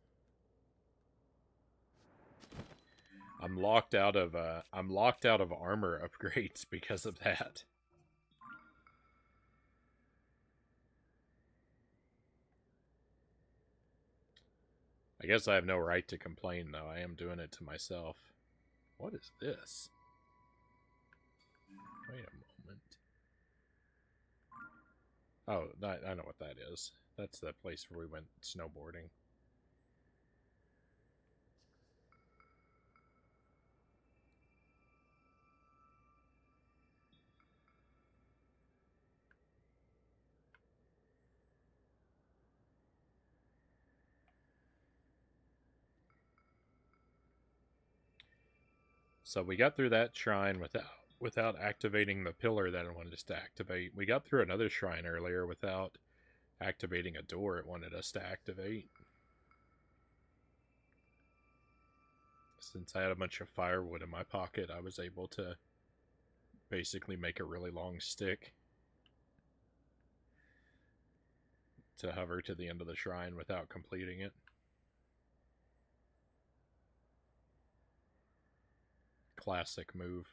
I'm locked out of armor upgrades because of that. I guess I have no right to complain, though. I am doing it to myself. What is this? Wait a moment. Oh, I know what that is. That's the place where we went snowboarding. So we got through that shrine without activating the pillar that it wanted us to activate. We got through another shrine earlier without activating a door it wanted us to activate. Since I had a bunch of firewood in my pocket, I was able to basically make a really long stick to hover to the end of the shrine without completing it. Classic move.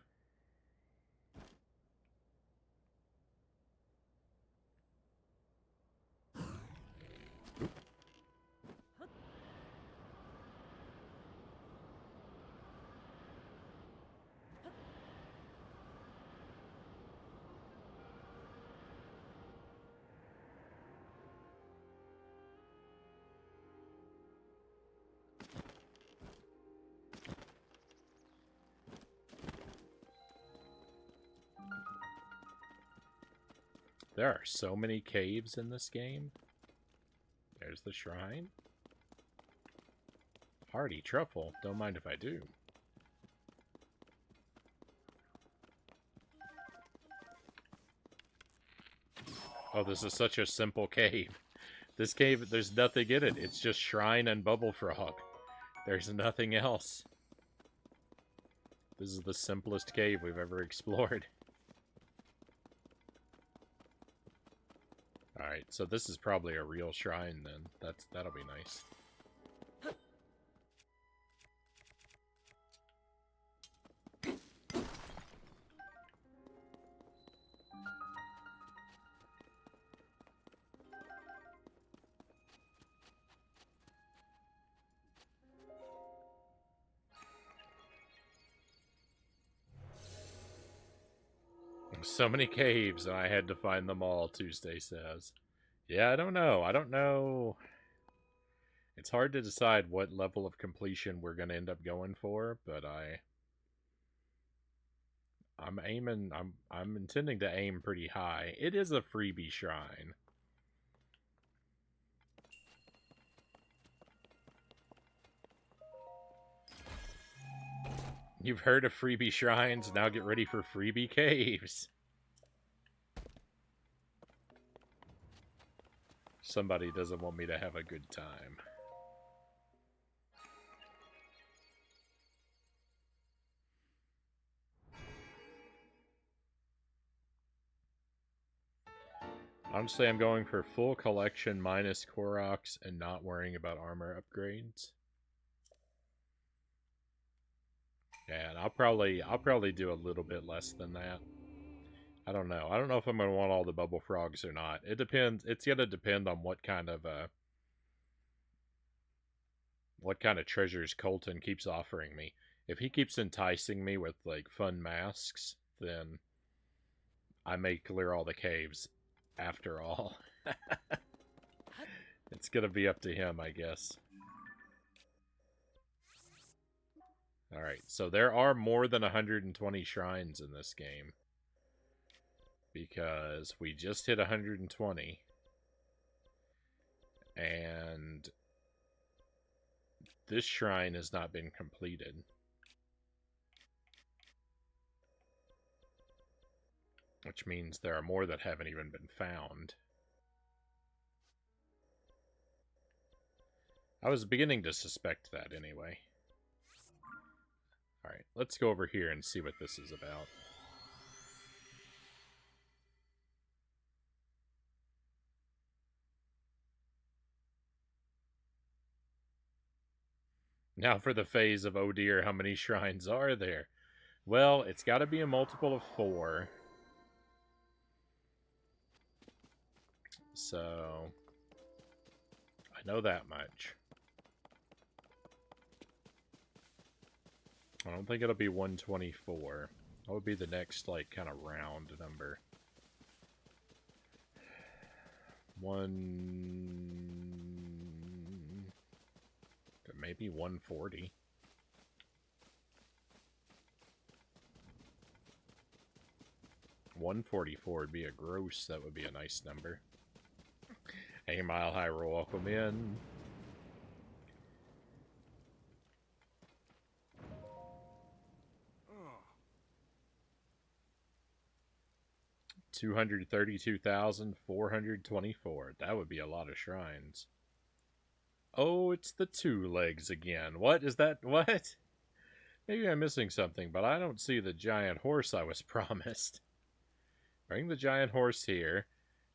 There are so many caves in this game. There's the shrine. Hardy truffle. Don't mind if I do. Oh, this is such a simple cave. This cave, there's nothing in it. It's just shrine and bubble frog. There's nothing else. This is the simplest cave we've ever explored. Alright, so this is probably a real shrine then. That'll be nice. So many caves, and I had to find them all, Tuesday says. Yeah, I don't know. I don't know. It's hard to decide what level of completion we're going to end up going for, but I'm intending to aim pretty high. It is a freebie shrine. You've heard of freebie shrines, now get ready for freebie caves. Somebody doesn't want me to have a good time. Honestly, I'm going for full collection minus Koroks and not worrying about armor upgrades. Yeah, and I'll probably do a little bit less than that. I don't know. I don't know if I'm gonna want all the bubble frogs or not. It depends. It's gonna depend on what kind of treasures Colton keeps offering me. If he keeps enticing me with like fun masks, then I may clear all the caves after all. It's gonna be up to him, I guess. Alright, so there are more than 120 shrines in this game. Because we just hit 120. And this shrine has not been completed. Which means there are more that haven't even been found. I was beginning to suspect that anyway. Alright, let's go over here and see what this is about. Now for the phase of, oh dear, how many shrines are there? Well, it's got to be a multiple of 4. So, I know that much. I don't think it'll be 124. That would be the next, like, kind of round number. Maybe 140. 144 would be a gross. That would be a nice number. Hey, Mile High, welcome in. $232,424. That would be a lot of shrines. Oh, it's the two legs again. What is that? What? Maybe I'm missing something, but I don't see the giant horse I was promised. Bring the giant horse here,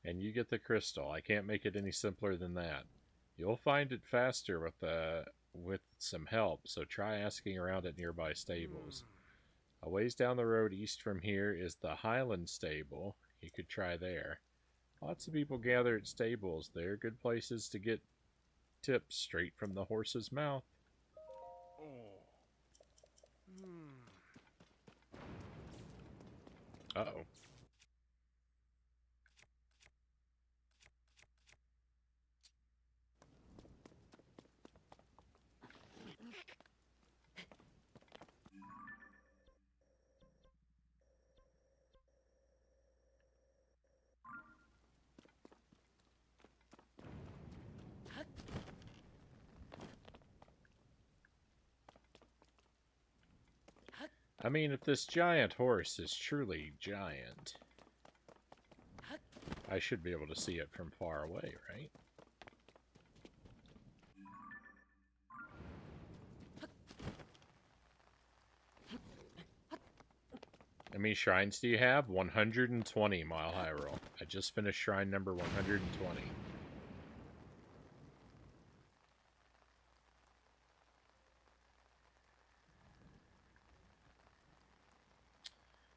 and you get the crystal. I can't make it any simpler than that. You'll find it faster with some help, so try asking around at nearby stables. A ways down the road east from here is the Highland Stable. You could try there. Lots of people gather at stables. They're good places to get tips straight from the horse's mouth. Uh-oh. I mean, if this giant horse is truly giant, I should be able to see it from far away, right? How many shrines do you have? 120, Mile High Roll. I just finished shrine number 120.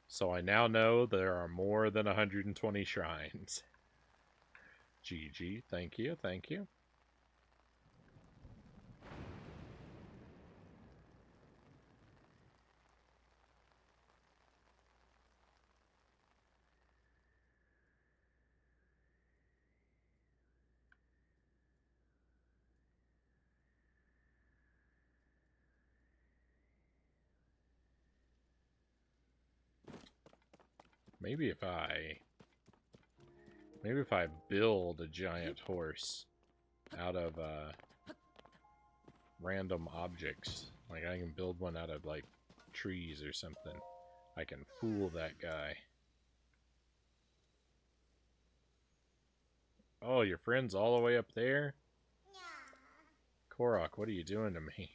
So I now know there are more than 120 shrines. GG, thank you, thank you. Maybe if I build a giant horse out of random objects, like I can build one out of like trees or something, I can fool that guy. Oh, your friend's all the way up there? Korok, what are you doing to me?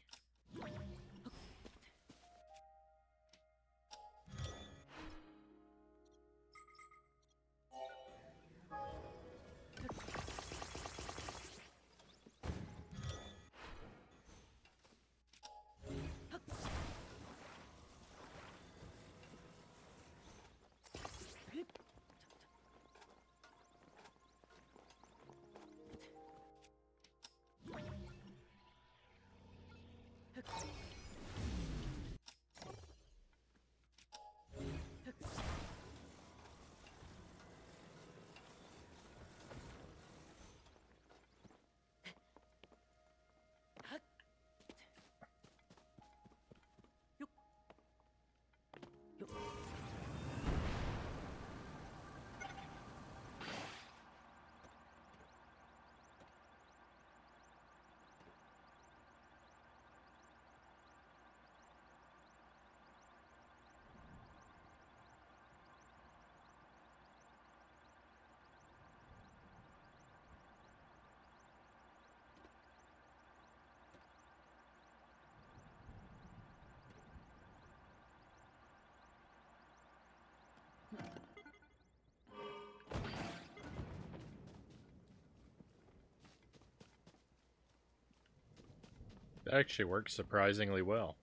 That actually works surprisingly well.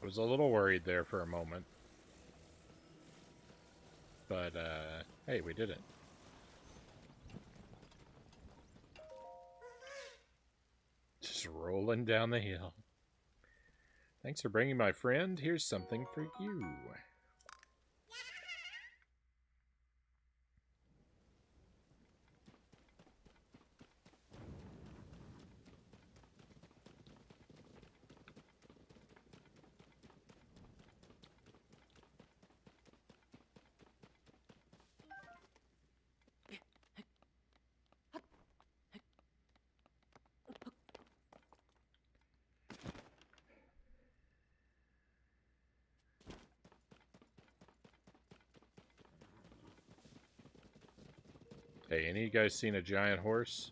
Was a little worried there for a moment. But, hey, we did it. Just rolling down the hill. Thanks for bringing my friend. Here's something for you. Hey, any of you guys seen a giant horse?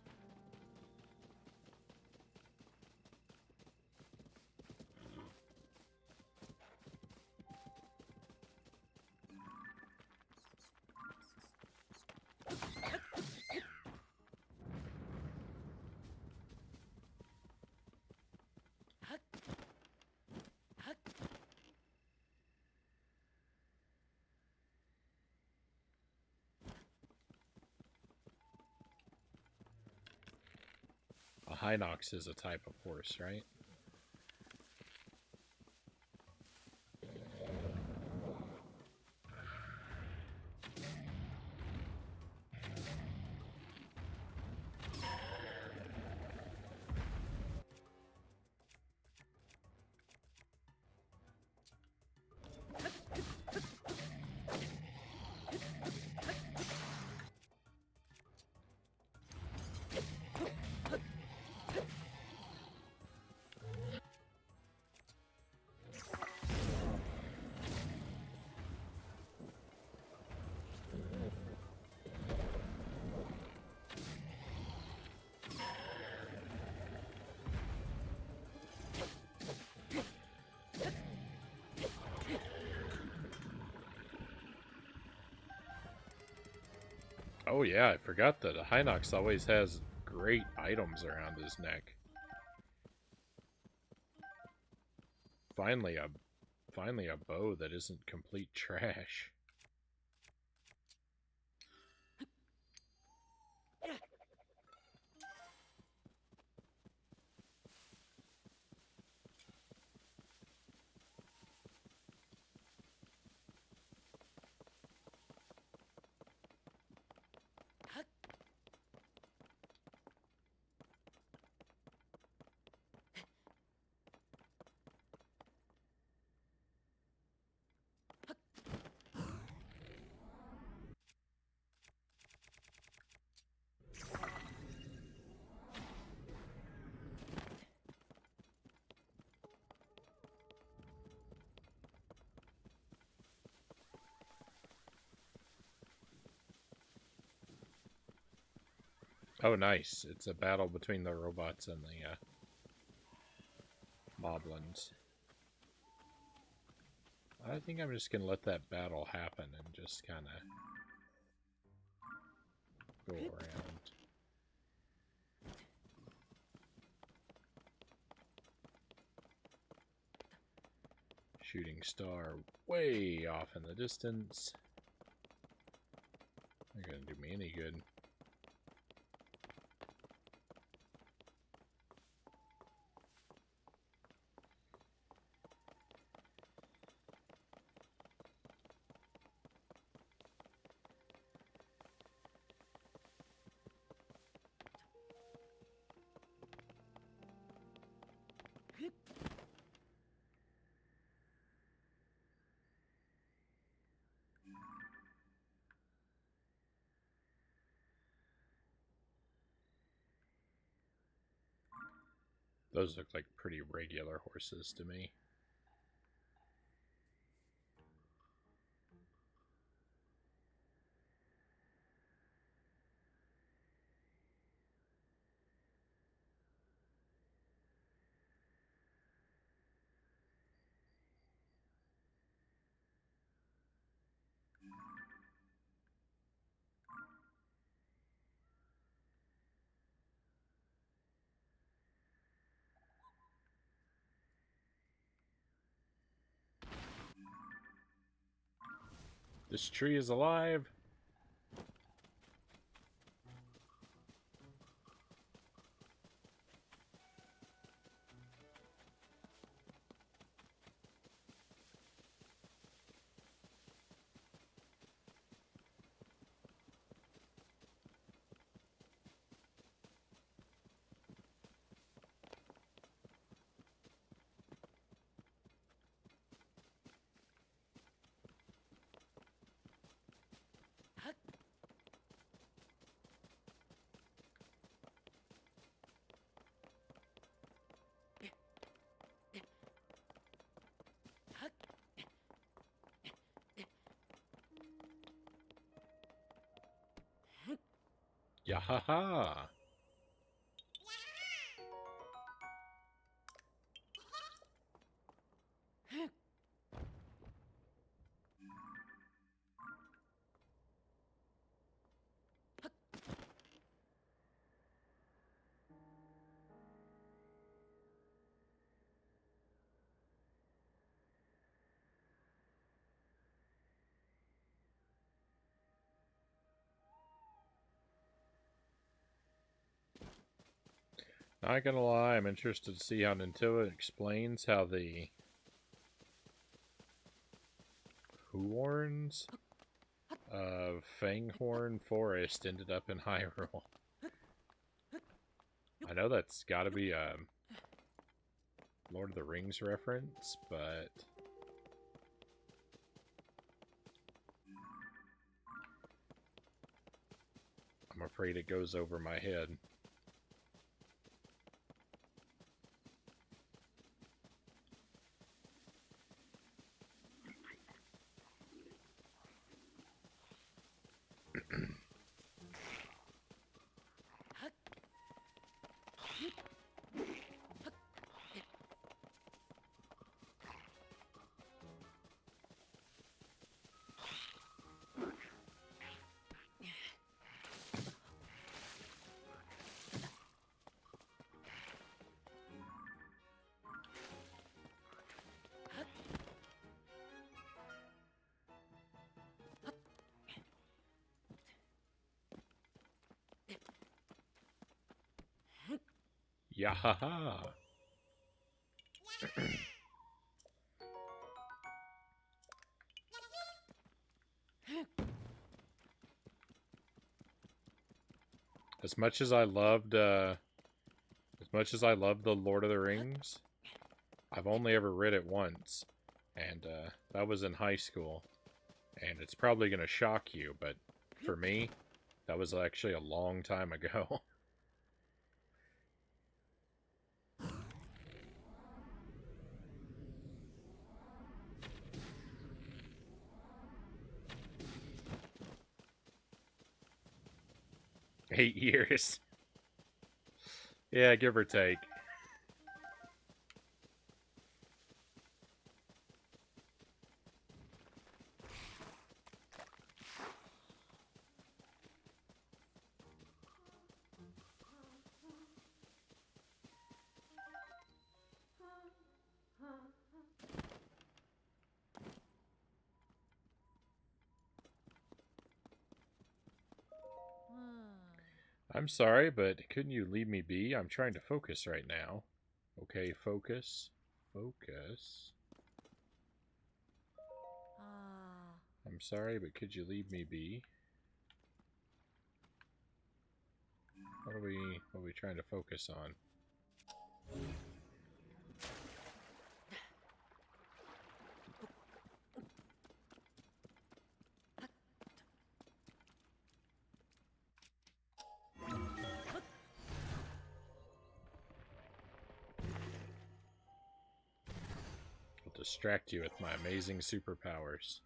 A Hinox is a type of horse, right? Oh yeah, I forgot that a Hinox always has great items around his neck. Finally a bow that isn't complete trash. Oh nice, it's a battle between the robots and the moblins. I think I'm just gonna let that battle happen and just kinda go around. Shooting star way off in the distance. Not gonna do me any good. Those look like pretty regular horses to me. This tree is alive. Yahaha! Not gonna lie, I'm interested to see how Nintendo explains how the horns of Fanghorn Forest ended up in Hyrule. I know that's gotta be a Lord of the Rings reference, but I'm afraid it goes over my head. Yahaha! As much as I loved the Lord of the Rings, I've only ever read it once, and that was in high school. And it's probably gonna shock you, but for me, that was actually a long time ago. 8 years. Yeah, give or take. I'm sorry, but couldn't you leave me be? I'm trying to focus right now. Okay, focus. Focus. I'm sorry, but could you leave me be? What are we trying to focus on? I'll distract you with my amazing superpowers.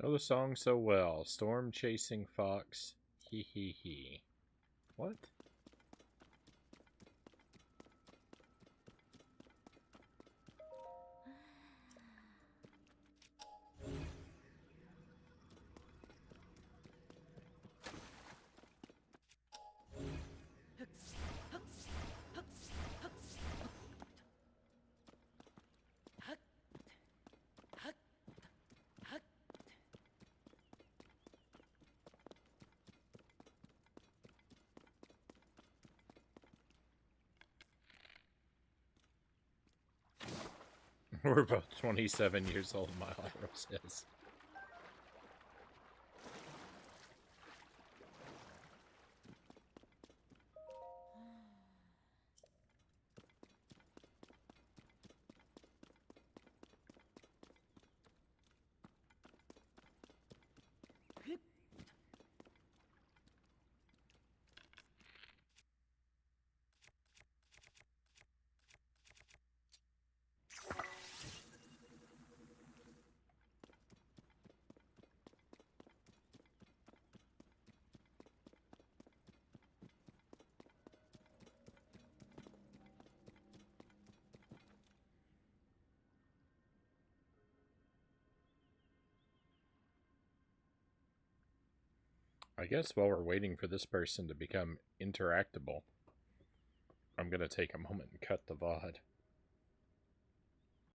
Know the song so well. Storm chasing fox. Hee hee hee. What? We're both 27 years old, Milo says. I guess while we're waiting for this person to become interactable, I'm going to take a moment and cut the VOD.